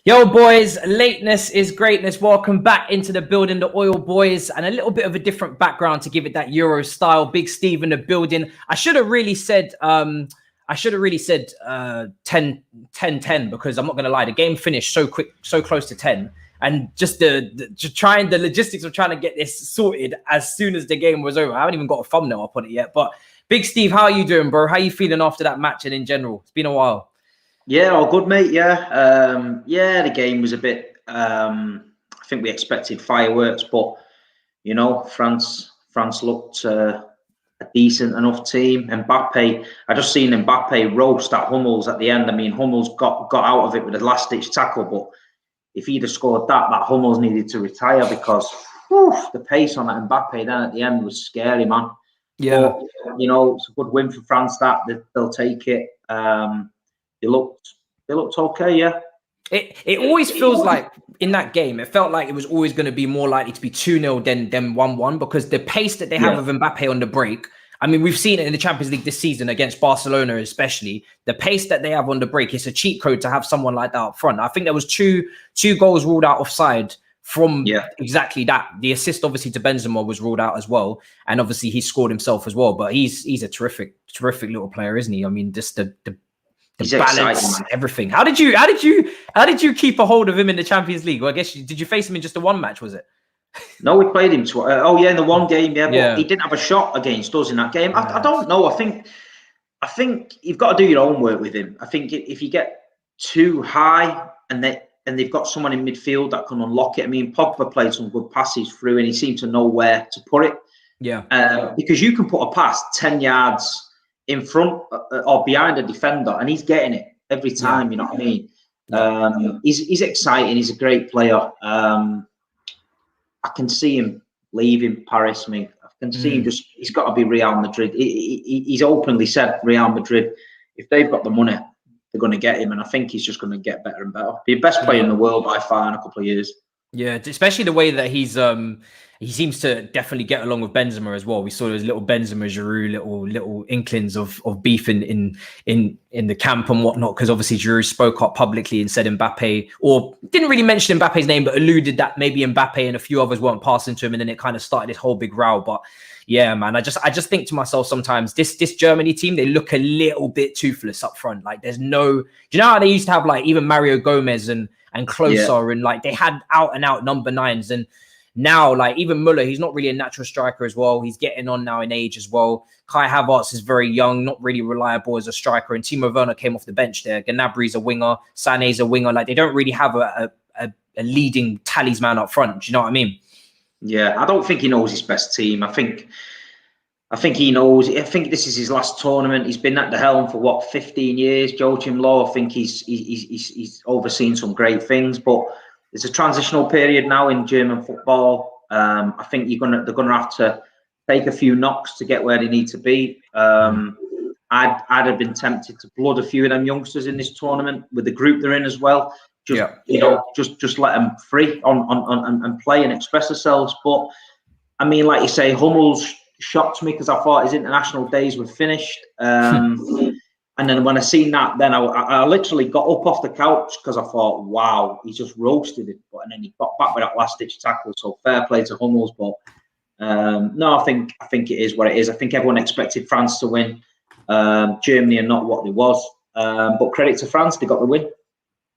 Yo, boys, lateness is greatness. Welcome back into the building, the Oil Boys, and a little bit of a different background to give it that Euro style. Big Steve in the building. I should have really said 10-10 because I'm not going to lie, the game finished so quick, so close to 10. And just the logistics of trying to get this sorted as soon as the game was over. I haven't even got a thumbnail up on it yet. But Big Steve, how are you doing, bro? How are you feeling after that match and in general? It's been a while. Yeah, all good, mate. Yeah. The game was a bit, I think we expected fireworks, but, you know, France looked a decent enough team. Mbappe, I just seen Mbappe roast at Hummels at the end. I mean, Hummels got out of it with a last-ditch tackle, but if he'd have scored that Hummels needed to retire because the pace on that Mbappe then at the end was scary, man. Yeah. But, you know, it's a good win for France that they'll take it. They looked okay, yeah. It always feels like in that game, it felt like it was always going to be more likely to be 2-0 than 1-1 because the pace that they have of Mbappe on the break. I mean, we've seen it in the Champions League this season against Barcelona, especially. The pace that they have on the break, it's a cheat code to have someone like that up front. I think there was two goals ruled out offside from exactly that. The assist, obviously, to Benzema was ruled out as well. And obviously, he scored himself as well. But he's a terrific little player, isn't he? I mean, just the balance, exciting, everything. How did you keep a hold of him in the Champions League? Well, I guess did you face him in just the one match? Was it? No, we played him. In the one game, but he didn't have a shot against us in that game. I don't know. I think you've got to do your own work with him. I think if you get too high and they've got someone in midfield that can unlock it. I mean, Pogba played some good passes through, and he seemed to know where to put it. Yeah, because you can put a pass 10 yards in front or behind a defender, and he's getting it every time. You know what I mean? He's exciting. He's a great player. I can see him leaving Paris. I mean, I can see him he's got to be Real Madrid. He's openly said Real Madrid, if they've got the money, they're going to get him. And I think he's just going to get better and better. Be the best player in the world by far in a couple of years. Yeah, especially the way that he seems to definitely get along with Benzema as well. We saw those little Benzema, Giroud, little inklings of beef in the camp and whatnot, because obviously Giroud spoke up publicly and said Mbappe, or didn't really mention Mbappe's name, but alluded that maybe Mbappe and a few others weren't passing to him, and then it kind of started this whole big row. But yeah, man, I just think to myself sometimes this Germany team, they look a little bit toothless up front. Like there's no, do you know how they used to have like even Mario Gomez and Klose and like they had out and out number 9s, and now like even Muller, he's not really a natural striker as well. He's getting on now in age as well. Kai Havertz is very young, not really reliable as a striker, and Timo Werner came off the bench there. Gnabry's a winger, Sané's a winger. Like they don't really have a leading talisman up front. Do you know what I mean? Yeah, I don't think he knows his best team. I think he knows. I think this is his last tournament. He's been at the helm for 15 years. Joachim Löw, I think he's overseen some great things, but it's a transitional period now in German football. I think they're gonna have to take a few knocks to get where they need to be. I'd have been tempted to blood a few of them youngsters in this tournament with the group they're in as well. Just let them free on and play and express themselves. But I mean, like you say, Hummels shocked me because I thought his international days were finished. And then when I seen that, then I literally got up off the couch because I thought, wow, he just roasted it. And then he got back with that last-ditch tackle. So fair play to Hummels. But no, I think it is what it is. I think everyone expected France to win. Germany are not what they was. But credit to France, they got the win.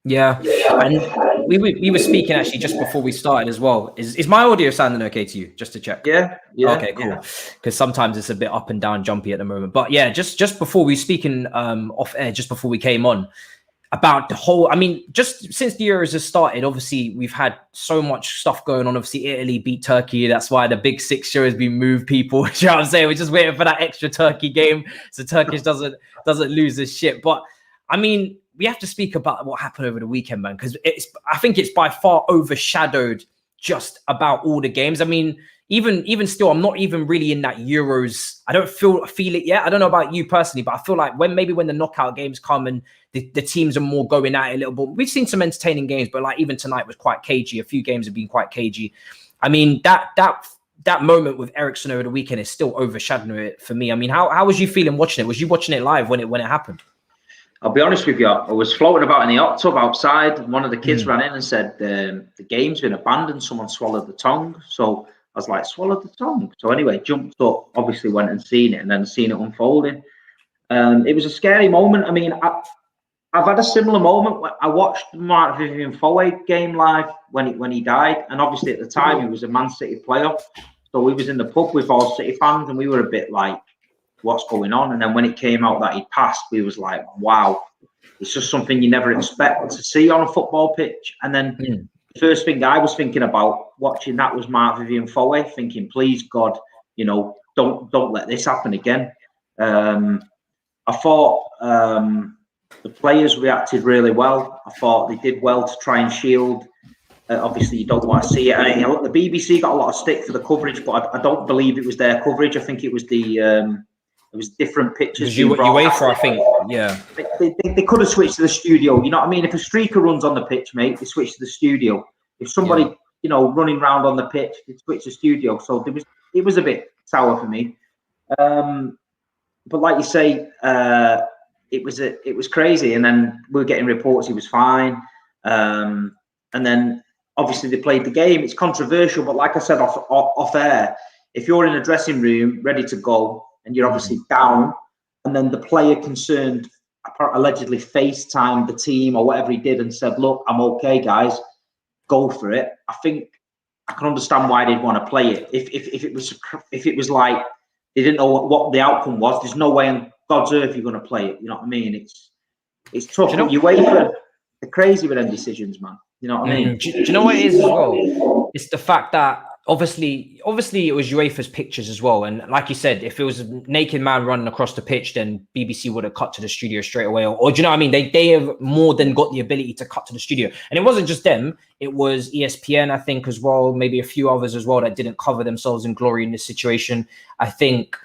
Yeah, and we were speaking actually just before we started as well. Is my audio sounding okay to you? Just to check. Yeah. Okay, cool. Because sometimes it's a bit up and down, jumpy at the moment. But yeah, just before we speaking off air, just before we came on, about the whole. I mean, just since the Euros has started, obviously we've had so much stuff going on. Obviously, Italy beat Turkey. That's why the big 6 show has been moved. People, you know what I'm saying? We're just waiting for that extra Turkey game so Turkish doesn't lose this shit. But I mean, we have to speak about what happened over the weekend, man, because I think it's by far overshadowed just about all the games. I mean, even still, I'm not even really in that Euros. I don't feel it yet. I don't know about you personally, but I feel like when the knockout games come and the teams are more going at it a little bit. We've seen some entertaining games, but like even tonight was quite cagey. A few games have been quite cagey. I mean, that moment with Eriksen over the weekend is still overshadowing it for me. I mean, how was you feeling watching it? Was you watching it live when it happened? I'll be honest with you. I was floating about in the hot tub outside, and one of the kids ran in and said, the game's been abandoned. Someone swallowed the tongue. So I was like, swallowed the tongue. So anyway, jumped up, obviously went and seen it, and then seen it unfolding. It was a scary moment. I mean, I've had a similar moment. I watched the Marc-Vivien Foé game live when he died, and obviously at the time he was a Man City player. So we was in the pub with all City fans, and we were a bit like, what's going on? And then when it came out that he passed, we was like, wow, it's just something you never expect to see on a football pitch. And then the first thing I was thinking about watching that was Marc-Vivien Foé, thinking, please God, you know, don't let this happen again. I thought the players reacted really well. I thought they did well to try and shield. Obviously, you don't want to see it. I mean, the BBC got a lot of stick for the coverage, but I don't believe it was their coverage. I think it was it was different pictures. UEFA, I think, yeah. They could have switched to the studio. You know what I mean? If a streaker runs on the pitch, mate, they switch to the studio. If somebody, you know, running around on the pitch, they switch to the studio. So it was a bit sour for me. But like you say, it was crazy. And then we were getting reports he was fine. And then obviously they played the game. It's controversial, but like I said off air, if you're in a dressing room ready to go and you're obviously down, and then the player concerned allegedly FaceTimed the team or whatever he did and said, "Look, I'm okay, guys, go for it." I think I can understand why they'd want to play it. If it was like they didn't know what the outcome was, there's no way on God's earth you're going to play it. You know what I mean? It's tough. You know, UEFA, they're crazy with them decisions, man. You know what I mean? Do you know what it is as well? It's the fact that obviously it was UEFA's pictures as well. And like you said, if it was a naked man running across the pitch, then BBC would have cut to the studio straight away. Or do you know what I mean? They have more than got the ability to cut to the studio. And it wasn't just them. It was ESPN, I think, as well. Maybe a few others as well that didn't cover themselves in glory in this situation. I think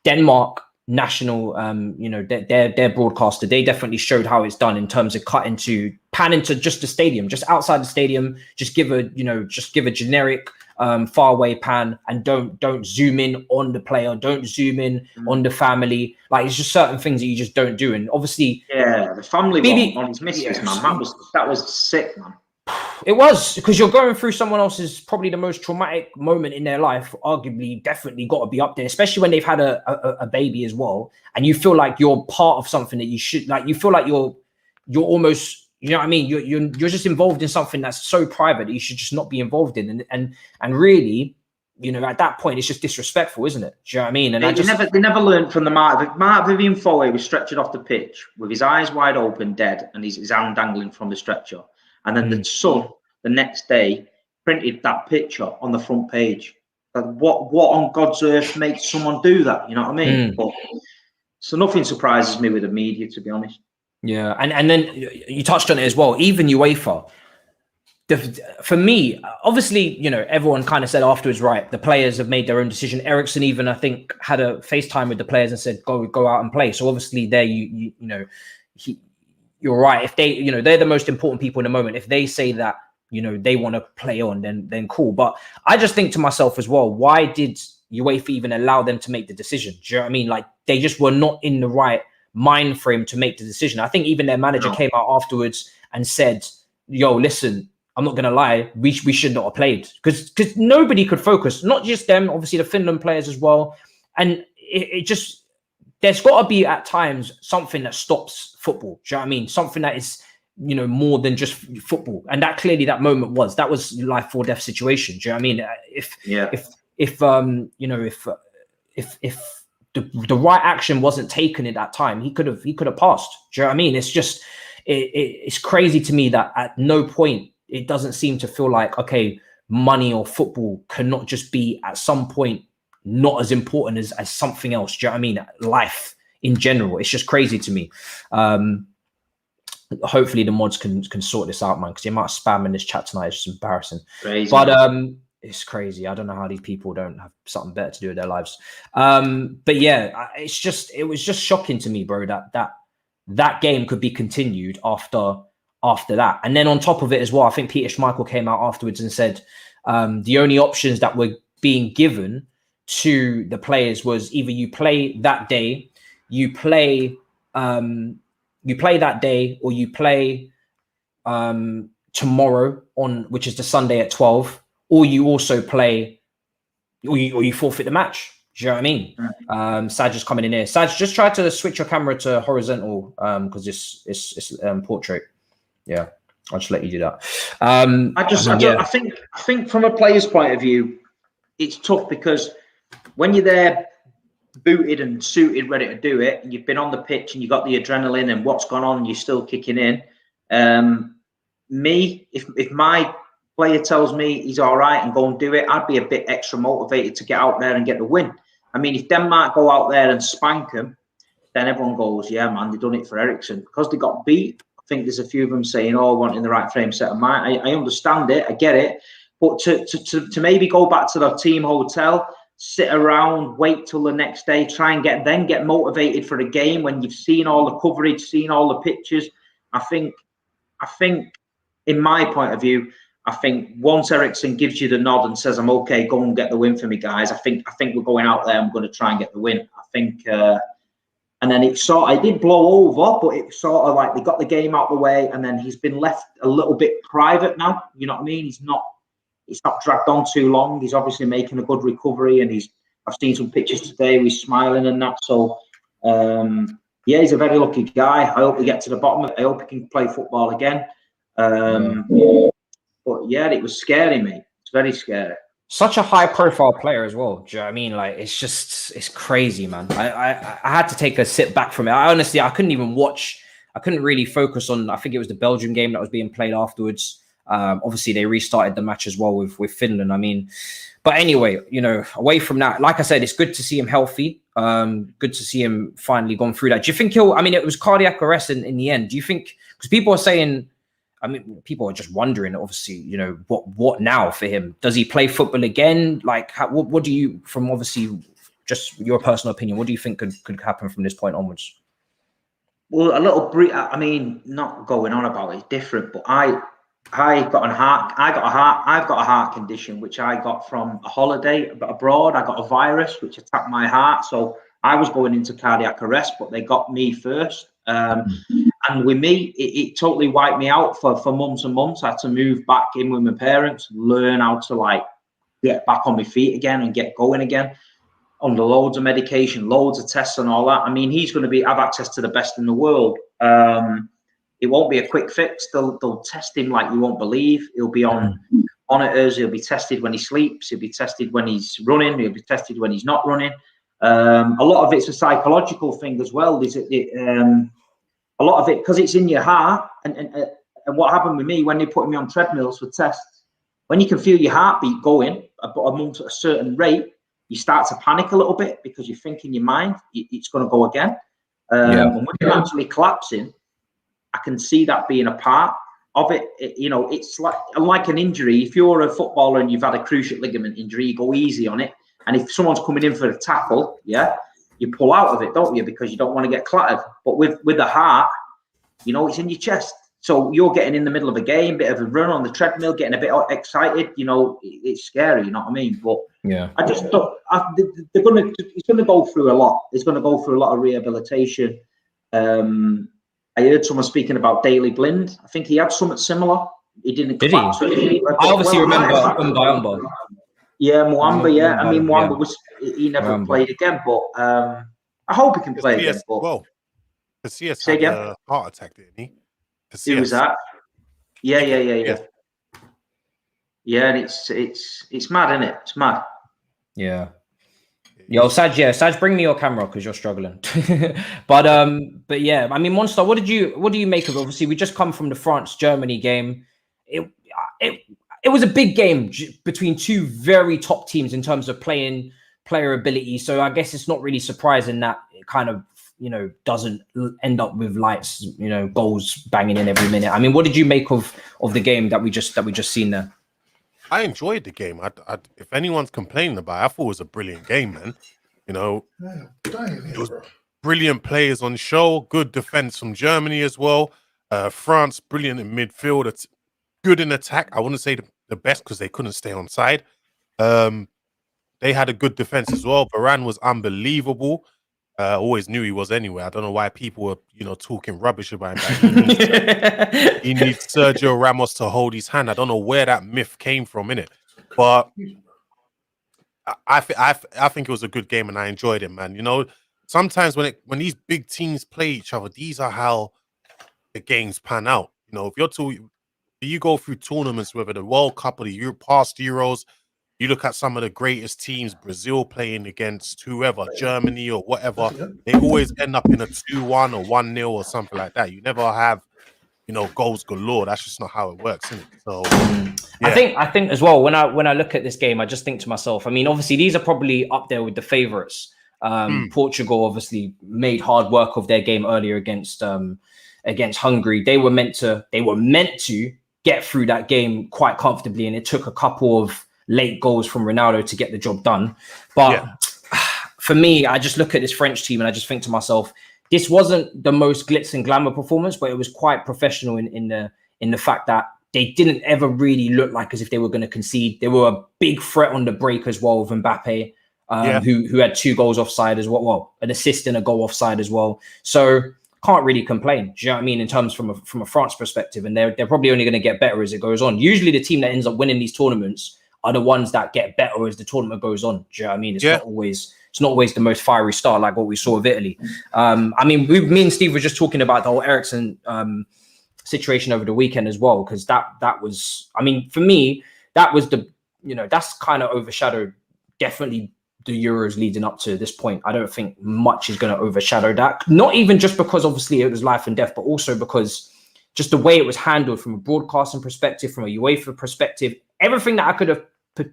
Denmark national, their broadcaster, they definitely showed how it's done in terms of pan into just the stadium, just outside the stadium, just give a generic far away pan, and don't zoom in on the player, don't zoom in on the family. Like, it's just certain things that you just don't do. And obviously, the family on his missus, man, that was sick, man. It was, because you're going through someone else's, probably the most traumatic moment in their life, arguably, definitely got to be up there, especially when they've had a baby as well, and you feel like you're part of something that you should, like, you feel like you're almost, you know what I mean, you're just involved in something that's so private that you should just not be involved in, and really, you know, at that point it's just disrespectful, isn't it? Do you know what I mean? And they never learned from the Marc-Vivien Foé was stretchered off the pitch with his eyes wide open, dead, and his hand dangling from the stretcher. And then the Sun, the next day, printed that picture on the front page. Like, what on God's earth makes someone do that? You know what I mean? But, so nothing surprises me with the media, to be honest. Yeah, and then you touched on it as well. Even UEFA, for me, obviously, you know, everyone kind of said afterwards, right, the players have made their own decision. Eriksen even, I think, had a FaceTime with the players and said, go out and play. So obviously there, you're right. If they, you know, they're the most important people in the moment. If they say that, you know, they want to play on, then cool. But I just think to myself as well, why did UEFA even allow them to make the decision? Do you know what I mean? Like, they just were not in the right mind frame to make the decision. I think even their manager came out afterwards and said, yo, listen, I'm not going to lie, we should not have played. Because nobody could focus, not just them, obviously the Finland players as well. And it just, there's got to be at times something that stops football. Do you know what I mean? Something that is, you know, more than just football. And that clearly that moment was life or death situation. Do you know what I mean? If the right action wasn't taken at that time, he could have passed. Do you know what I mean? It's just, it's crazy to me that at no point it doesn't seem to feel like, okay, money or football cannot just be at some point not as important as something else. Do you know what I mean? Life in general. It's just crazy to me. Hopefully the mods can sort this out, man, because the amount of spam in this chat tonight is just embarrassing. Crazy, but it's crazy. I don't know how these people don't have something better to do with their lives. But yeah, it was just shocking to me, bro, that game could be continued after that. And then on top of it as well, I think Peter Schmeichel came out afterwards and said the only options that were being given to the players was either you play that day, you play you play that day, or you play tomorrow which is the Sunday at 12, or you also play, or you forfeit the match. Do you know what I mean? Saj is coming in here. Saj, just try to switch your camera to horizontal because it's portrait. Yeah, I'll just let you do that. I think from a player's point of view, it's tough because when you're there, booted and suited, ready to do it, and you've been on the pitch and you got the adrenaline and what's gone on, and you're still kicking in. If my player tells me he's all right and go and do it, I'd be a bit extra motivated to get out there and get the win. I mean, if Denmark go out there and spank them, then everyone goes, yeah, man, they've done it for Eriksen. Because they got beat, I think there's a few of them saying, oh, wanting the right frame set of mind. I understand it, I get it. But to maybe go back to the team hotel, sit around, wait till the next day, try and get motivated for the game when you've seen all the coverage, seen all the pictures. I think, in my point of view, I think once Eriksen gives you the nod and says, I'm okay, go and get the win for me, guys. I think we're going out there and we're going to try and get the win. I think, and then it did blow over, but it sort of like they got the game out the way, and then he's been left a little bit private now. You know what I mean? It's not dragged on too long. He's obviously making a good recovery, and I've seen some pictures today where he's smiling and that. So, yeah, he's a very lucky guy. I hope we get to the bottom of it. I hope he can play football again. But yeah, it was scary, mate. It's very scary. Such a high-profile player as well. Do you know what I mean? Like, it's crazy, man. I had to take a sit back from it. I couldn't even watch. I couldn't really focus on. I think it was the Belgium game that was being played afterwards. Obviously, they restarted the match as well with Finland. I mean, but anyway, away from that, like I said, it's good to see him healthy. Good to see him finally gone through that. Do you think it was cardiac arrest in the end. Do you think, because people are saying, people are just wondering, obviously, what now for him? Does he play football again? Like, what do you, from obviously just your personal opinion, what do you think could happen from this point onwards? Well, a little brief. I mean, not going on about it, different, but I've got a heart condition which I got from a holiday abroad. I got a virus which attacked my heart, so I was going into cardiac arrest, but they got me first. And with me, it totally wiped me out for months and months. I had to move back in with my parents, learn how to get back on my feet again and get going again. Under loads of medication, loads of tests and all that. I mean, he's going to have access to the best in the world. It won't be a quick fix. They'll test him like you won't believe. He'll be on monitors. He'll be tested when he sleeps. He'll be tested when he's running. He'll be tested when he's not running. A lot of it's a psychological thing as well. A lot of it, because it's in your heart, and what happened with me when they put me on treadmills for tests, when you can feel your heartbeat going amongst a certain rate, you start to panic a little bit because you think in your mind it's going to go again. And when you're actually collapsing, I can see that being a part of it. It's like an injury. If you're a footballer and you've had a cruciate ligament injury, you go easy on it. And if someone's coming in for a tackle, you pull out of it, don't you? Because you don't want to get clattered. But with the heart, it's in your chest. So you're getting in the middle of a game, bit of a run on the treadmill, getting a bit excited. It's scary. You know what I mean? But yeah, I just thought he's going to go through a lot. He's going to go through a lot of rehabilitation. I heard someone speaking about Daley Blind. I think he had something similar. He didn't. Did he? I obviously remember Umba. Yeah, Mwamba. Yeah, I mean Mwamba he never played again, but I hope he can play again. But well, Casillas had a heart attack, didn't he? Who was that? Yeah. Yeah, and it's mad, isn't it? It's mad. Yeah. Yo, Saj, bring me your camera because you're struggling. but yeah, I mean, Monstar, what do you make of it? Obviously, we just come from the France-Germany game. It was a big game between two very top teams in terms of player ability. So I guess it's not really surprising that it kind of, doesn't end up with lights, goals banging in every minute. I mean, what did you make of the game that we just seen there? I enjoyed the game. If anyone's complaining about it, I thought it was a brilliant game, man. It was brilliant players on show, good defense from Germany as well. France, brilliant in midfield. It's good in attack. I wouldn't say the best because they couldn't stay on side. They had a good defense as well. Varane was unbelievable. Always knew he was anyway. I don't know why people were, talking rubbish about him. He needs Sergio Ramos to hold his hand. I don't know where that myth came from, innit? But I think it was a good game and I enjoyed it, man. Sometimes when these big teams play each other, these are how the games pan out. If you go through tournaments, whether the World Cup or the past Euros, you look at some of the greatest teams, Brazil playing against whoever, Germany or whatever, they always end up in a 2-1 or 1-0 or something like that. You never have, goals galore. That's just not how it works, isn't it? So yeah. I think as well, when I look at this game, I just think to myself, I mean, obviously these are probably up there with the favorites. Portugal obviously made hard work of their game earlier against Hungary. They were meant to get through that game quite comfortably, and it took a couple of late goals from Ronaldo to get the job done. But for me, I just look at this French team and I just think to myself, this wasn't the most glitz and glamour performance, but it was quite professional in the fact that they didn't ever really look like as if they were going to concede. They were a big threat on the break as well with Mbappe, who had 2 goals offside as well. Well, an assist and a goal offside as well. So can't really complain. Do you know what I mean? In terms from a France perspective, and they're probably only going to get better as it goes on. Usually the team that ends up winning these tournaments are the ones that get better as the tournament goes on. Do you know what I mean? It's not always the most fiery start like what we saw with Italy. I mean, me and Steve were just talking about the whole Eriksen situation over the weekend as well, because that was, I mean, for me, that was that's kind of overshadowed definitely the Euros leading up to this point. I don't think much is going to overshadow that. Not even just because obviously it was life and death, but also because just the way it was handled from a broadcasting perspective, from a UEFA perspective, everything that I could have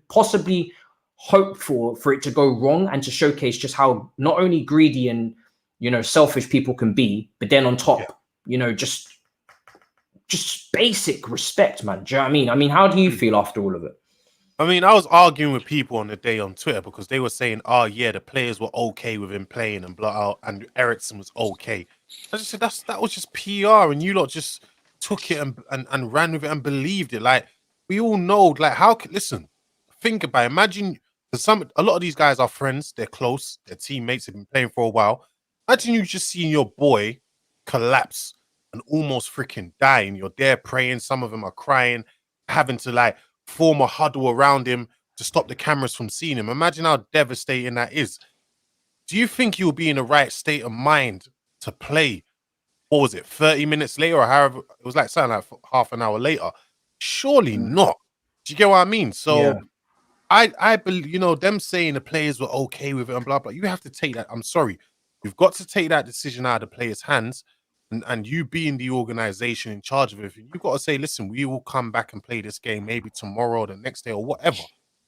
possibly hoped for it to go wrong, and to showcase just how not only greedy and selfish people can be, but then on top, just basic respect, man. Do you know what I mean? I mean, how do you feel after all of it? I mean, I was arguing with people on the day on Twitter because they were saying, "Oh yeah, the players were okay with him playing and and Eriksen was okay." I just said that was just PR, and you lot just took it and ran with it and believed it. Like, we all know, like, listen, think about it. Imagine, because a lot of these guys are friends, they're close, they're teammates, they've been playing for a while. Imagine you just seeing your boy collapse and almost freaking dying. You're there praying, some of them are crying, having to like form a huddle around him to stop the cameras from seeing him. Imagine how devastating that is. Do you think you'll be in the right state of mind to play? What was it, 30 minutes later, or however? It was like something like half an hour later. Surely not. Do you get what I mean? So I believe, them saying the players were okay with it and blah blah. You have to take that. I'm sorry, you've got to take that decision out of the players' hands. And you being the organization in charge of everything, you've got to say, listen, we will come back and play this game maybe tomorrow or the next day or whatever.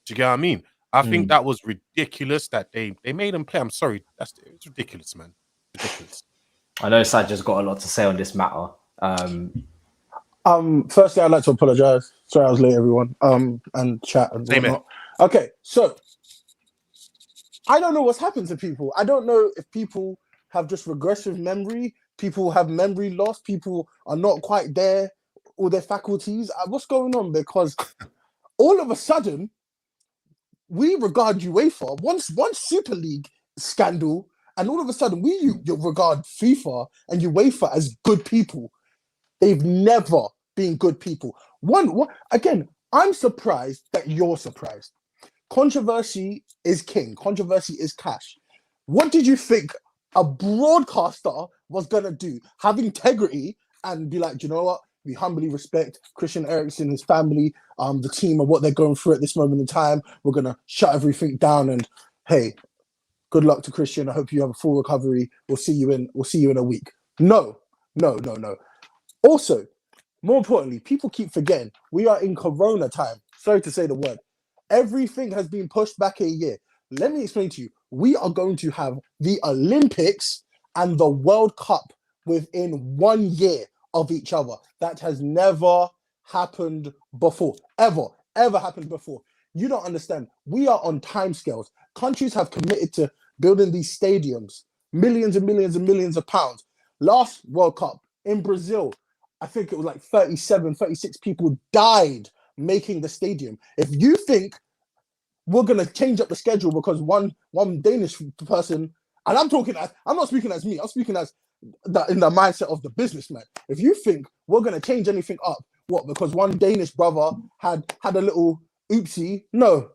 Do you get what I mean? I think that was ridiculous that they made them play. I'm sorry. It's ridiculous, man. Ridiculous. I know Sajja's got a lot to say on this matter. Firstly, I'd like to apologize. Sorry I was late, everyone. And chat and whatnot. Okay, so I don't know what's happened to people. I don't know if people have just regressive memory. People have memory loss. People are not quite there, all their faculties. What's going on? Because all of a sudden, we regard UEFA, once Super League scandal, and all of a sudden you regard FIFA and UEFA as good people. They've never been good people. Again, I'm surprised that you're surprised. Controversy is king. Controversy is cash. What did you think a broadcaster was gonna do? Have integrity and be like, do you know what? We humbly respect Christian Eriksen, his family, the team, and what they're going through at this moment in time. We're gonna shut everything down and hey, good luck to Christian. I hope you have a full recovery. We'll see you in a week. No. Also, more importantly, people keep forgetting we are in Corona time. Sorry to say the word. Everything has been pushed back a year. Let me explain to you. We are going to have the Olympics and the World Cup within 1 year of each other. That has never happened before. Ever happened before. You don't understand. We are on timescales. Countries have committed to building these stadiums, millions and millions and millions of pounds. Last World Cup in Brazil, I think it was like 36 people died making the stadium. If you think we're going to change up the schedule because one Danish person And I'm not speaking as me. I'm speaking as in the mindset of the businessman. If you think we're going to change anything up, what? Because one Danish brother had a little oopsie? No.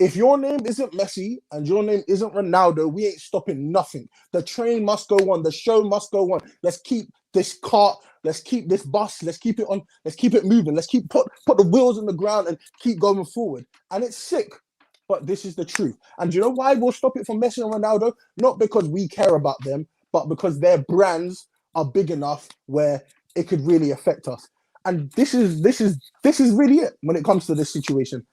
If your name isn't Messi and your name isn't Ronaldo, we ain't stopping nothing. The train must go on. The show must go on. Let's keep this cart. Let's keep this bus. Let's keep it on. Let's keep it moving. Let's keep put the wheels in the ground and keep going forward. And it's sick, but this is the truth. And do you know why we'll stop it from Messi and Ronaldo? Not because we care about them, but because their brands are big enough where it could really affect us. And this is really it when it comes to this situation.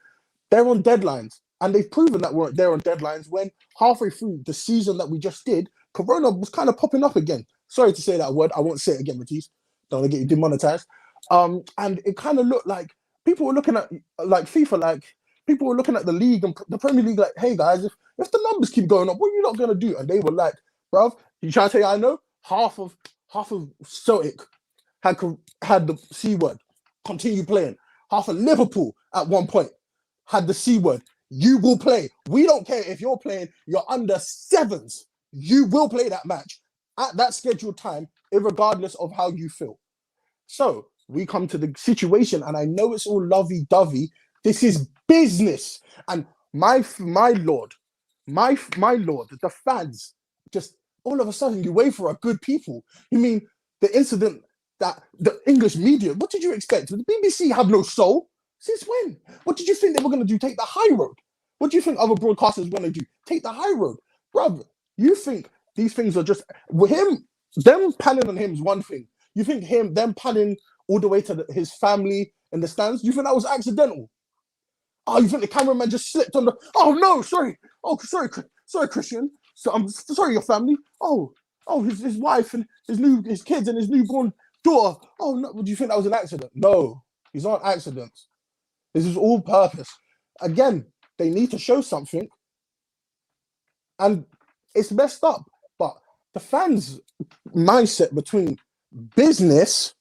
They're on deadlines, and they've proven that they're on deadlines when halfway through the season that we just did, Corona was kind of popping up again. Sorry to say that word. I won't say it again, Matisse. Don't want to get you demonetized. And it kind of looked like people were looking at like FIFA, like people were looking at the league and the Premier League, like, hey guys, if the numbers keep going up, what are you not gonna do? And they were like, bruv, you trying to say I know? Half of Celtic had the C word, continue playing. Half of Liverpool at one point had the C word. You will play. We don't care if you're playing your under sevens. You will play that match at that scheduled time, regardless of how you feel. So we come to the situation, and I know it's all lovey-dovey. This is business. And my lord, the fans just all of a sudden you wait for a good people. You mean the incident that the English media, what did you expect? The BBC have no soul? Since when? What did you think they were going to do? Take the high road? What do you think other broadcasters were going to do? Take the high road? Bruv, you think these things are just... them panning on him is one thing. You think them panning all the way to his family in the stands, you think that was accidental? Oh, you think the cameraman just slipped on the... Oh, no, sorry. Oh, sorry, Christian. So I'm sorry, your family. Oh, his wife and his kids and his newborn daughter. Oh, no, do you think that was an accident? No, these aren't accidents. This is all purpose. Again, they need to show something. And it's messed up. But the fans' mindset between business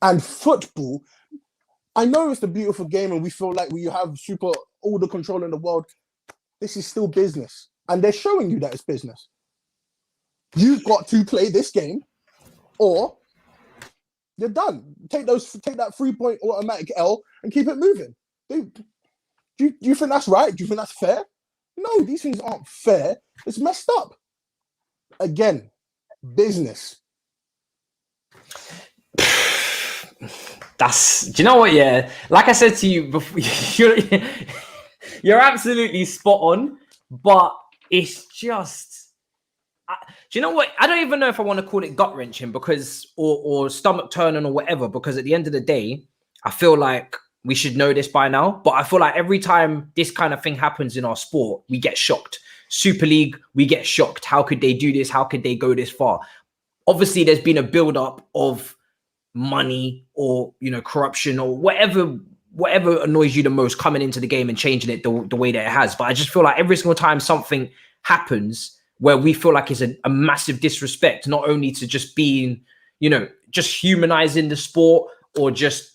and football, I know it's the beautiful game and we feel like we have all the control in the world. This is still business. And they're showing you that it's business. You've got to play this game or you're done. Take that 3-point automatic L and keep it moving. Do you think that's right? Do you think that's fair? No, these things aren't fair. It's messed up. Again, business. Do you know what? Yeah, like I said to you before, you're absolutely spot on, but it's just, do you know what? I don't even know if I want to call it gut wrenching or stomach turning or whatever, because at the end of the day, I feel like we should know this by now, but I feel like every time this kind of thing happens in our sport, we get shocked. Super League, we get shocked. How could they do this? How could they go this far? Obviously, there's been a build-up of money or, corruption or whatever annoys you the most coming into the game and changing it the way that it has. But I just feel like every single time something happens where we feel like it's a massive disrespect, not only to just being, just humanizing the sport or just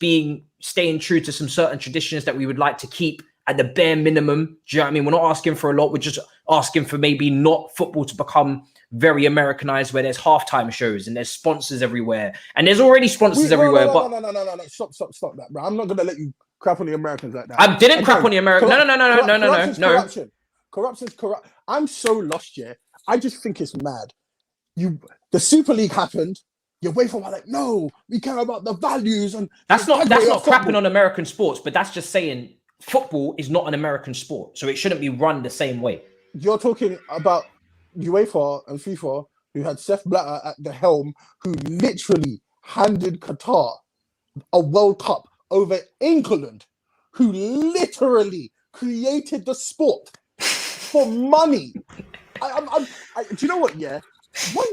staying true to some certain traditions that we would like to keep at the bare minimum. Do you know what I mean? We're not asking for a lot. We're just asking for maybe not football to become very Americanized, where there's halftime shows and there's sponsors everywhere. And there's already sponsors everywhere. No. Stop that, bro. I'm not going to let you crap on the Americans like that. I didn't crap on the Americans. No. Corruption's corrupt. I'm so lost, yeah. I just think it's mad. The Super League happened. You wait for a while, like, no, we care about the values. And that's not crapping on American sports, but that's just saying football is not an American sport, so it shouldn't be run the same way. You're talking about UEFA and FIFA, who had Sepp Blatter at the helm, who literally handed Qatar a World Cup over England, who literally created the sport for money. Do you know what? Yeah, one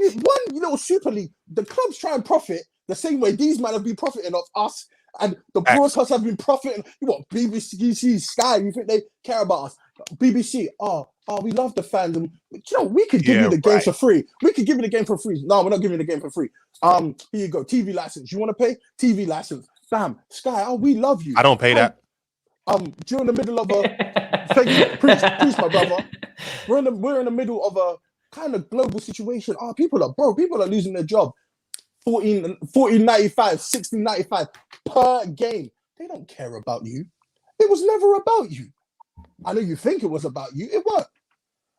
little Super League, the clubs try and profit the same way these men have been profiting off us, and the broadcasters have been profiting. What, BBC, Sky? You think they care about us? BBC, we love the fans. And, we could give you the game for free. We could give you the game for free. No, we're not giving you the game for free. Here you go, TV license. You want to pay? TV license. Bam, Sky. Oh, we love you. I don't pay that. during the middle of a thank you, preach, my brother. We're in the middle of a kind of global situation. People are losing their job. 14.95, 16.95 per game. They don't care about you. It was never about you. I know you think it was about you. It weren't.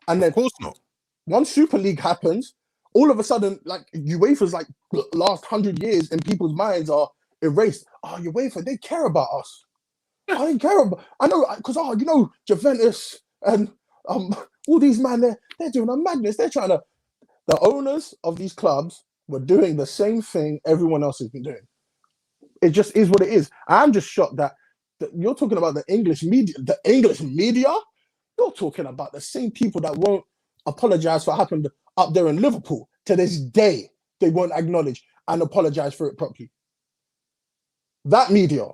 And then, of course not. Once Super League happens, all of a sudden, like UEFA's like last 100 years in people's minds are erased. UEFA, they care about us. I don't care about. I know because Juventus and all these they're doing a madness. They're trying to. The owners of these clubs were doing the same thing everyone else has been doing. It just is what it is. I'm just shocked that you're talking about the English media. The English media, you're talking about the same people that won't apologize for what happened up there in Liverpool. To this day, they won't acknowledge and apologize for it properly. That media.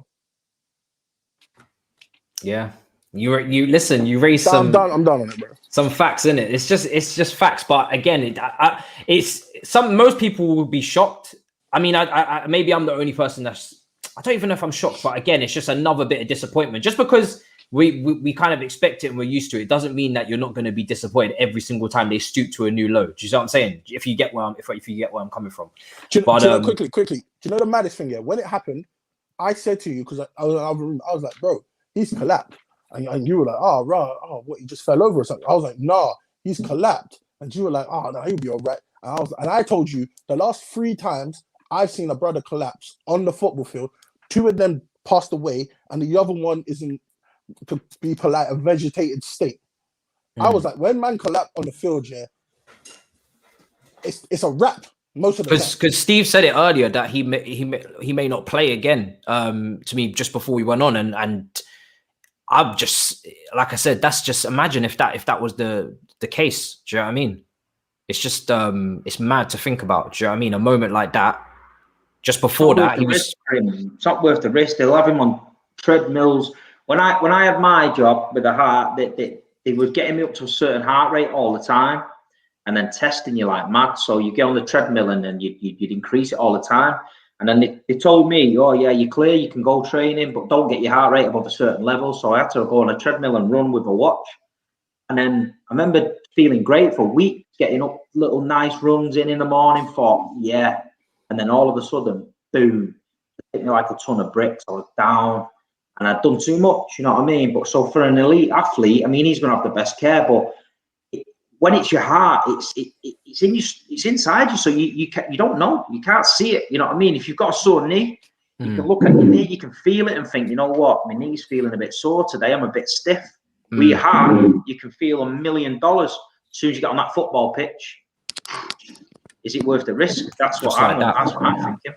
Yeah. You listen, you raised some. I'm done on it, bro. Some facts in it. It's just facts. But again, most people will be shocked. I mean, I maybe I'm the only person I don't even know if I'm shocked, but again, it's just another bit of disappointment. Just because we kind of expect it and we're used to it, doesn't mean that you're not going to be disappointed every single time they stoop to a new low. Do you see what I'm saying? If you get where I'm coming from. Quickly. Do you know the maddest thing? Yeah, when it happened, I said to you because I was like, bro, he's collapsed. And you were like, what, he just fell over or something? I was like, nah, he's collapsed. And you were like, no, he'll be all right. And I told you the last 3 times I've seen a brother collapse on the football field, 2 of them passed away, and the other one is in, to be polite, a vegetated state. I was like, when man collapsed on the field, yeah, it's a wrap. Most of the time. Because Steve said it earlier that he may not play again to me just before we went on, and I'm just, like I said, that's just, imagine if that was the case. Do you know what I mean? It's just it's mad to think about. Do you know what I mean? A moment like that, just before that, it's not worth the risk. They'll have him on treadmills. When I had my job with the heart, they were getting me up to a certain heart rate all the time, and then testing you like mad. So you get on the treadmill and then you'd increase it all the time. And then they told me, oh yeah, you're clear, you can go training, but don't get your heart rate above a certain level. So I had to go on a treadmill and run with a watch. And then I remember feeling great for weeks, getting up little nice runs in the morning, thought, yeah. And then all of a sudden, boom, it hit me like a ton of bricks. I was down and I'd done too much, you know what I mean? But so for an elite athlete, I mean, he's going to have the best care, but when it's your heart, it's inside you, so you don't know, you can't see it. You know what I mean? If you've got a sore knee, you can look at your knee, you can feel it, and think, you know what, my knee's feeling a bit sore today. I'm a bit stiff. With your heart, you can feel $1 million as soon as you get on that football pitch. Is it worth the risk? That's what I'm thinking.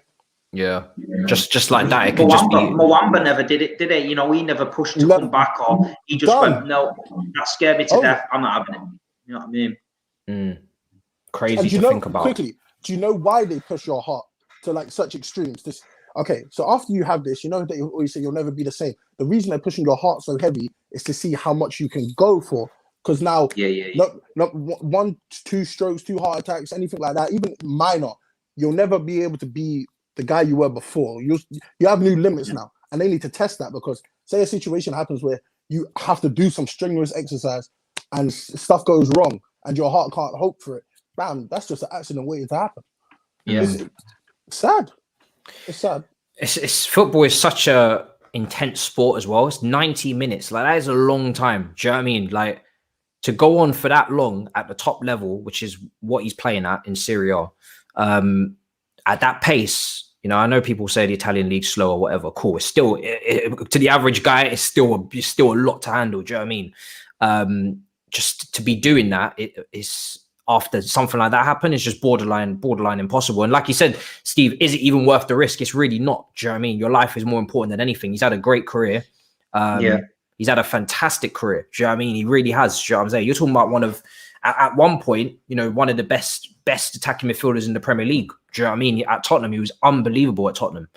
Yeah, just like that. It could just be. Mwamba never did it, did he? You know, he never pushed to come back, or he just went, no, that scared me to death. I'm not having it. You know what I mean? Crazy to think about. Quickly, do you know why they push your heart to like such extremes? So after you have this, you know, they always say you'll never be the same. The reason they're pushing your heart so heavy is to see how much you can go for. Because now, not 1, 2 strokes, 2 heart attacks, anything like that, even minor, you'll never be able to be the guy you were before. You have new limits now, and they need to test that, because say a situation happens where you have to do some strenuous exercise and stuff goes wrong and your heart can't hope for it, bam, that's just an accident waiting to happen. Yeah. It's sad. It's sad. It's football is such a intense sport as well. It's 90 minutes. Like, that is a long time. Do you know what I mean? Like, to go on for that long at the top level, which is what he's playing at in Serie A, at that pace, you know, I know people say the Italian league's slow or whatever. Cool. It's still, to the average guy, it's still a lot to handle. Do you know what I mean? Just to be doing that, is after something like that happen, it's just borderline impossible. And like you said, Steve, is it even worth the risk? It's really not. Do you know what I mean? Your life is more important than anything. He's had a great career. He's had a fantastic career. Do you know what I mean? He really has. Do you know what I'm saying? You're talking about at one point, you know, one of the best attacking midfielders in the Premier League. Do you know what I mean? At Tottenham, he was unbelievable at Tottenham.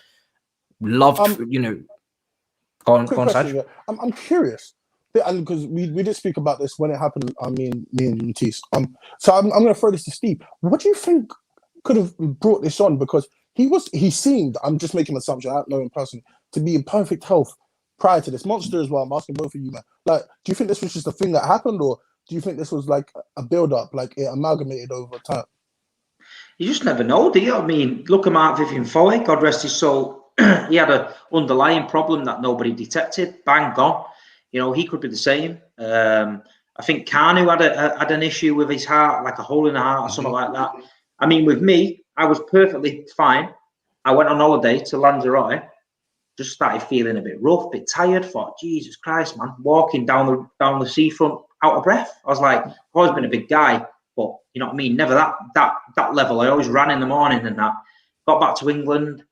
Loved, you know. Go on, Saj. I'm curious. And because we did speak about this when it happened, me and Matisse. So I'm going to throw this to Steve. What do you think could have brought this on? Because he seemed, I'm just making an assumption, I don't know in person, to be in perfect health prior to this? Monster as well. I'm asking both of you, man. Like, do you think this was just a thing that happened, or do you think this was like a build-up, like it amalgamated over time? You just never know, do you? I mean, look at Mark Vivian Foley, God rest his soul. He had an underlying problem that nobody detected. Bang, gone. You know, he could be the same. I think Kanu had an issue with his heart, like a hole in the heart or something like that. I mean, with me, I was perfectly fine. I went on holiday to Lanzarote, just started feeling a bit rough, a bit tired. Thought, Jesus Christ, man, walking down the seafront, out of breath. I was like, I've always been a big guy, but you know what I mean? Never that level. I always ran in the morning and that. Got back to England,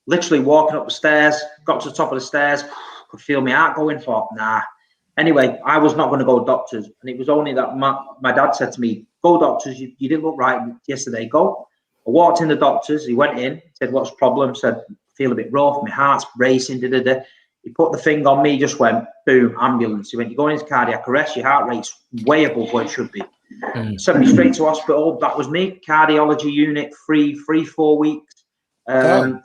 literally walking up the stairs, got to the top of the stairs, could feel my heart going. Thought, nah. Anyway, I was not going to go doctors. And it was only that my dad said to me, go doctors, you didn't look right yesterday, go. I walked in the doctors, he went in, said, what's the problem? Said, feel a bit rough, my heart's racing, da-da-da. He put the thing on me, just went, boom, ambulance. He went, you're going into cardiac arrest, your heart rate's way above what it should be. Sent me straight to hospital. That was me, cardiology unit, free 4 weeks. And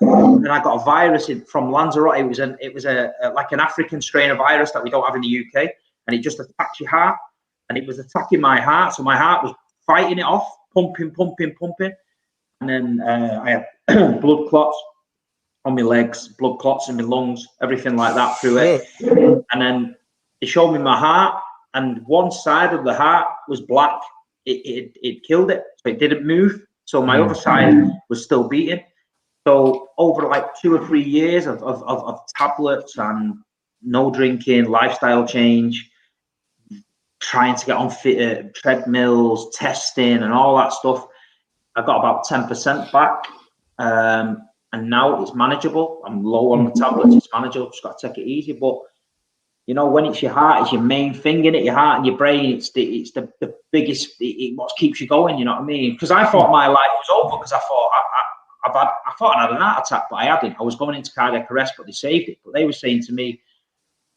I got a virus from Lanzarote. It was like an African strain of virus that we don't have in the UK, and it just attacks your heart. And it was attacking my heart, so my heart was fighting it off, pumping. And then I had blood clots on my legs, blood clots in my lungs, everything like that through it. And then they showed me my heart, and one side of the heart was black. It killed it, so it didn't move. So my other side was still beating. So over like 2 or 3 years of tablets and no drinking, lifestyle change, trying to get on treadmills, testing and all that stuff, I got about 10% back. And now it's manageable. I'm low on the tablets, it's manageable, just got to take it easy. But, you know, when it's your heart, it's your main thing, in it, your heart and your brain, it's the biggest, what keeps you going, you know what I mean? Because I thought my life was over, because I thought I thought I had an heart attack, but I hadn't. I was going into cardiac arrest, but they saved it. But they were saying to me,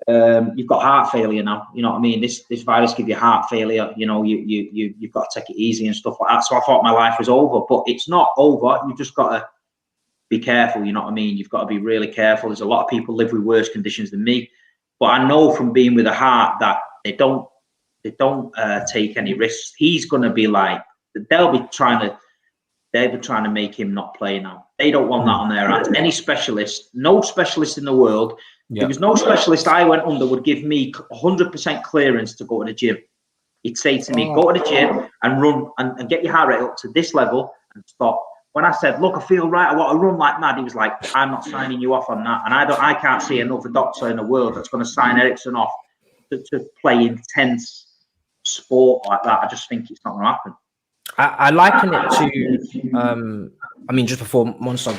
you've got heart failure now. You know what I mean? This virus gives you heart failure. You know, you've got to take it easy and stuff like that. So I thought my life was over, but it's not over. You've just got to be careful. You know what I mean? You've got to be really careful. There's a lot of people live with worse conditions than me, but I know from being with a heart that they don't take any risks. He's going to be like, they'll be trying to make him not play now. They don't want that on their hands. Any specialist, no specialist in the world, there was no specialist I went under would give me 100% clearance to go to the gym. He'd say to me, go to the gym and run and get your heart rate up to this level and stop. When I said, look, I feel right, I want to run like mad, he was like, I'm not signing you off on that. And I can't see another doctor in the world that's going to sign Eriksen off to play intense sport like that. I just think it's not going to happen. I liken it to, I mean, just before Monstar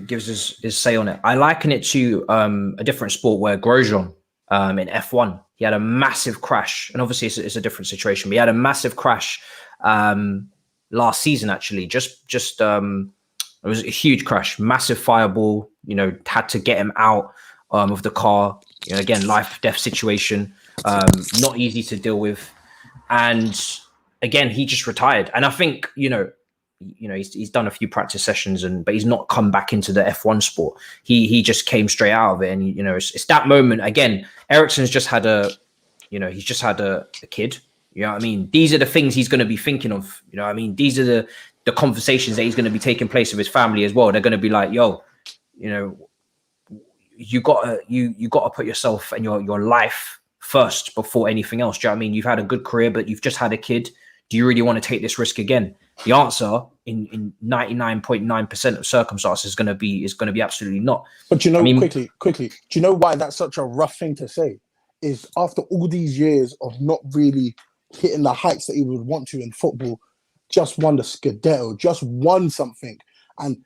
gives his say on it, I liken it to a different sport where Grosjean in F1, he had a massive crash, and obviously it's a different situation, but he had a massive crash last season, actually. Just it was a huge crash, massive fireball, you know, had to get him out of the car, you know, again, life death situation, not easy to deal with. And again, he just retired. And I think, you know, he's done a few practice sessions, but he's not come back into the F1 sport. He just came straight out of it. And, you know, it's that moment again. Eriksen's just had a kid. You know what I mean? These are the things he's going to be thinking of. You know what I mean? These are the conversations that he's going to be taking place with his family as well. They're going to be like, yo, you know, you gotta put yourself and your life first before anything else. Do you know what I mean? You've had a good career, but you've just had a kid. Do you really want to take this risk again? The answer in 99.9% of circumstances is going to be absolutely not. But you know, quickly, do you know why that's such a rough thing to say? Is after all these years of not really hitting the heights that he would want to in football, just won the Scudetto, just won something. And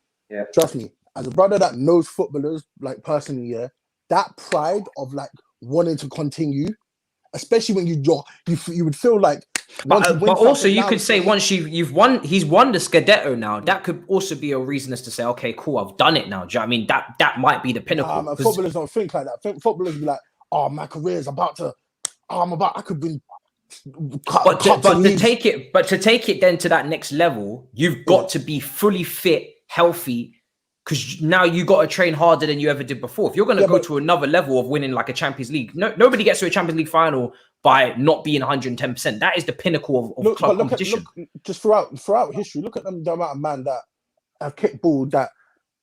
trust me, as a brother that knows footballers, like personally, that pride of like wanting to continue, especially when you would feel like. But also, you could say once he's won the Scudetto now, that could also be a reason as to say, okay, cool, I've done it now. Do you know what I mean? That might be the pinnacle. Footballers don't think like that. Footballers be like, oh, my career's about to, I could be. But to take it then to that next level, you've got to be fully fit, healthy, because now you got to train harder than you ever did before. If you're going to go to another level of winning like a Champions League, nobody gets to a Champions League final by not being 110%. That is the pinnacle of club competition. Just throughout history, look at the amount of man that have kicked ball that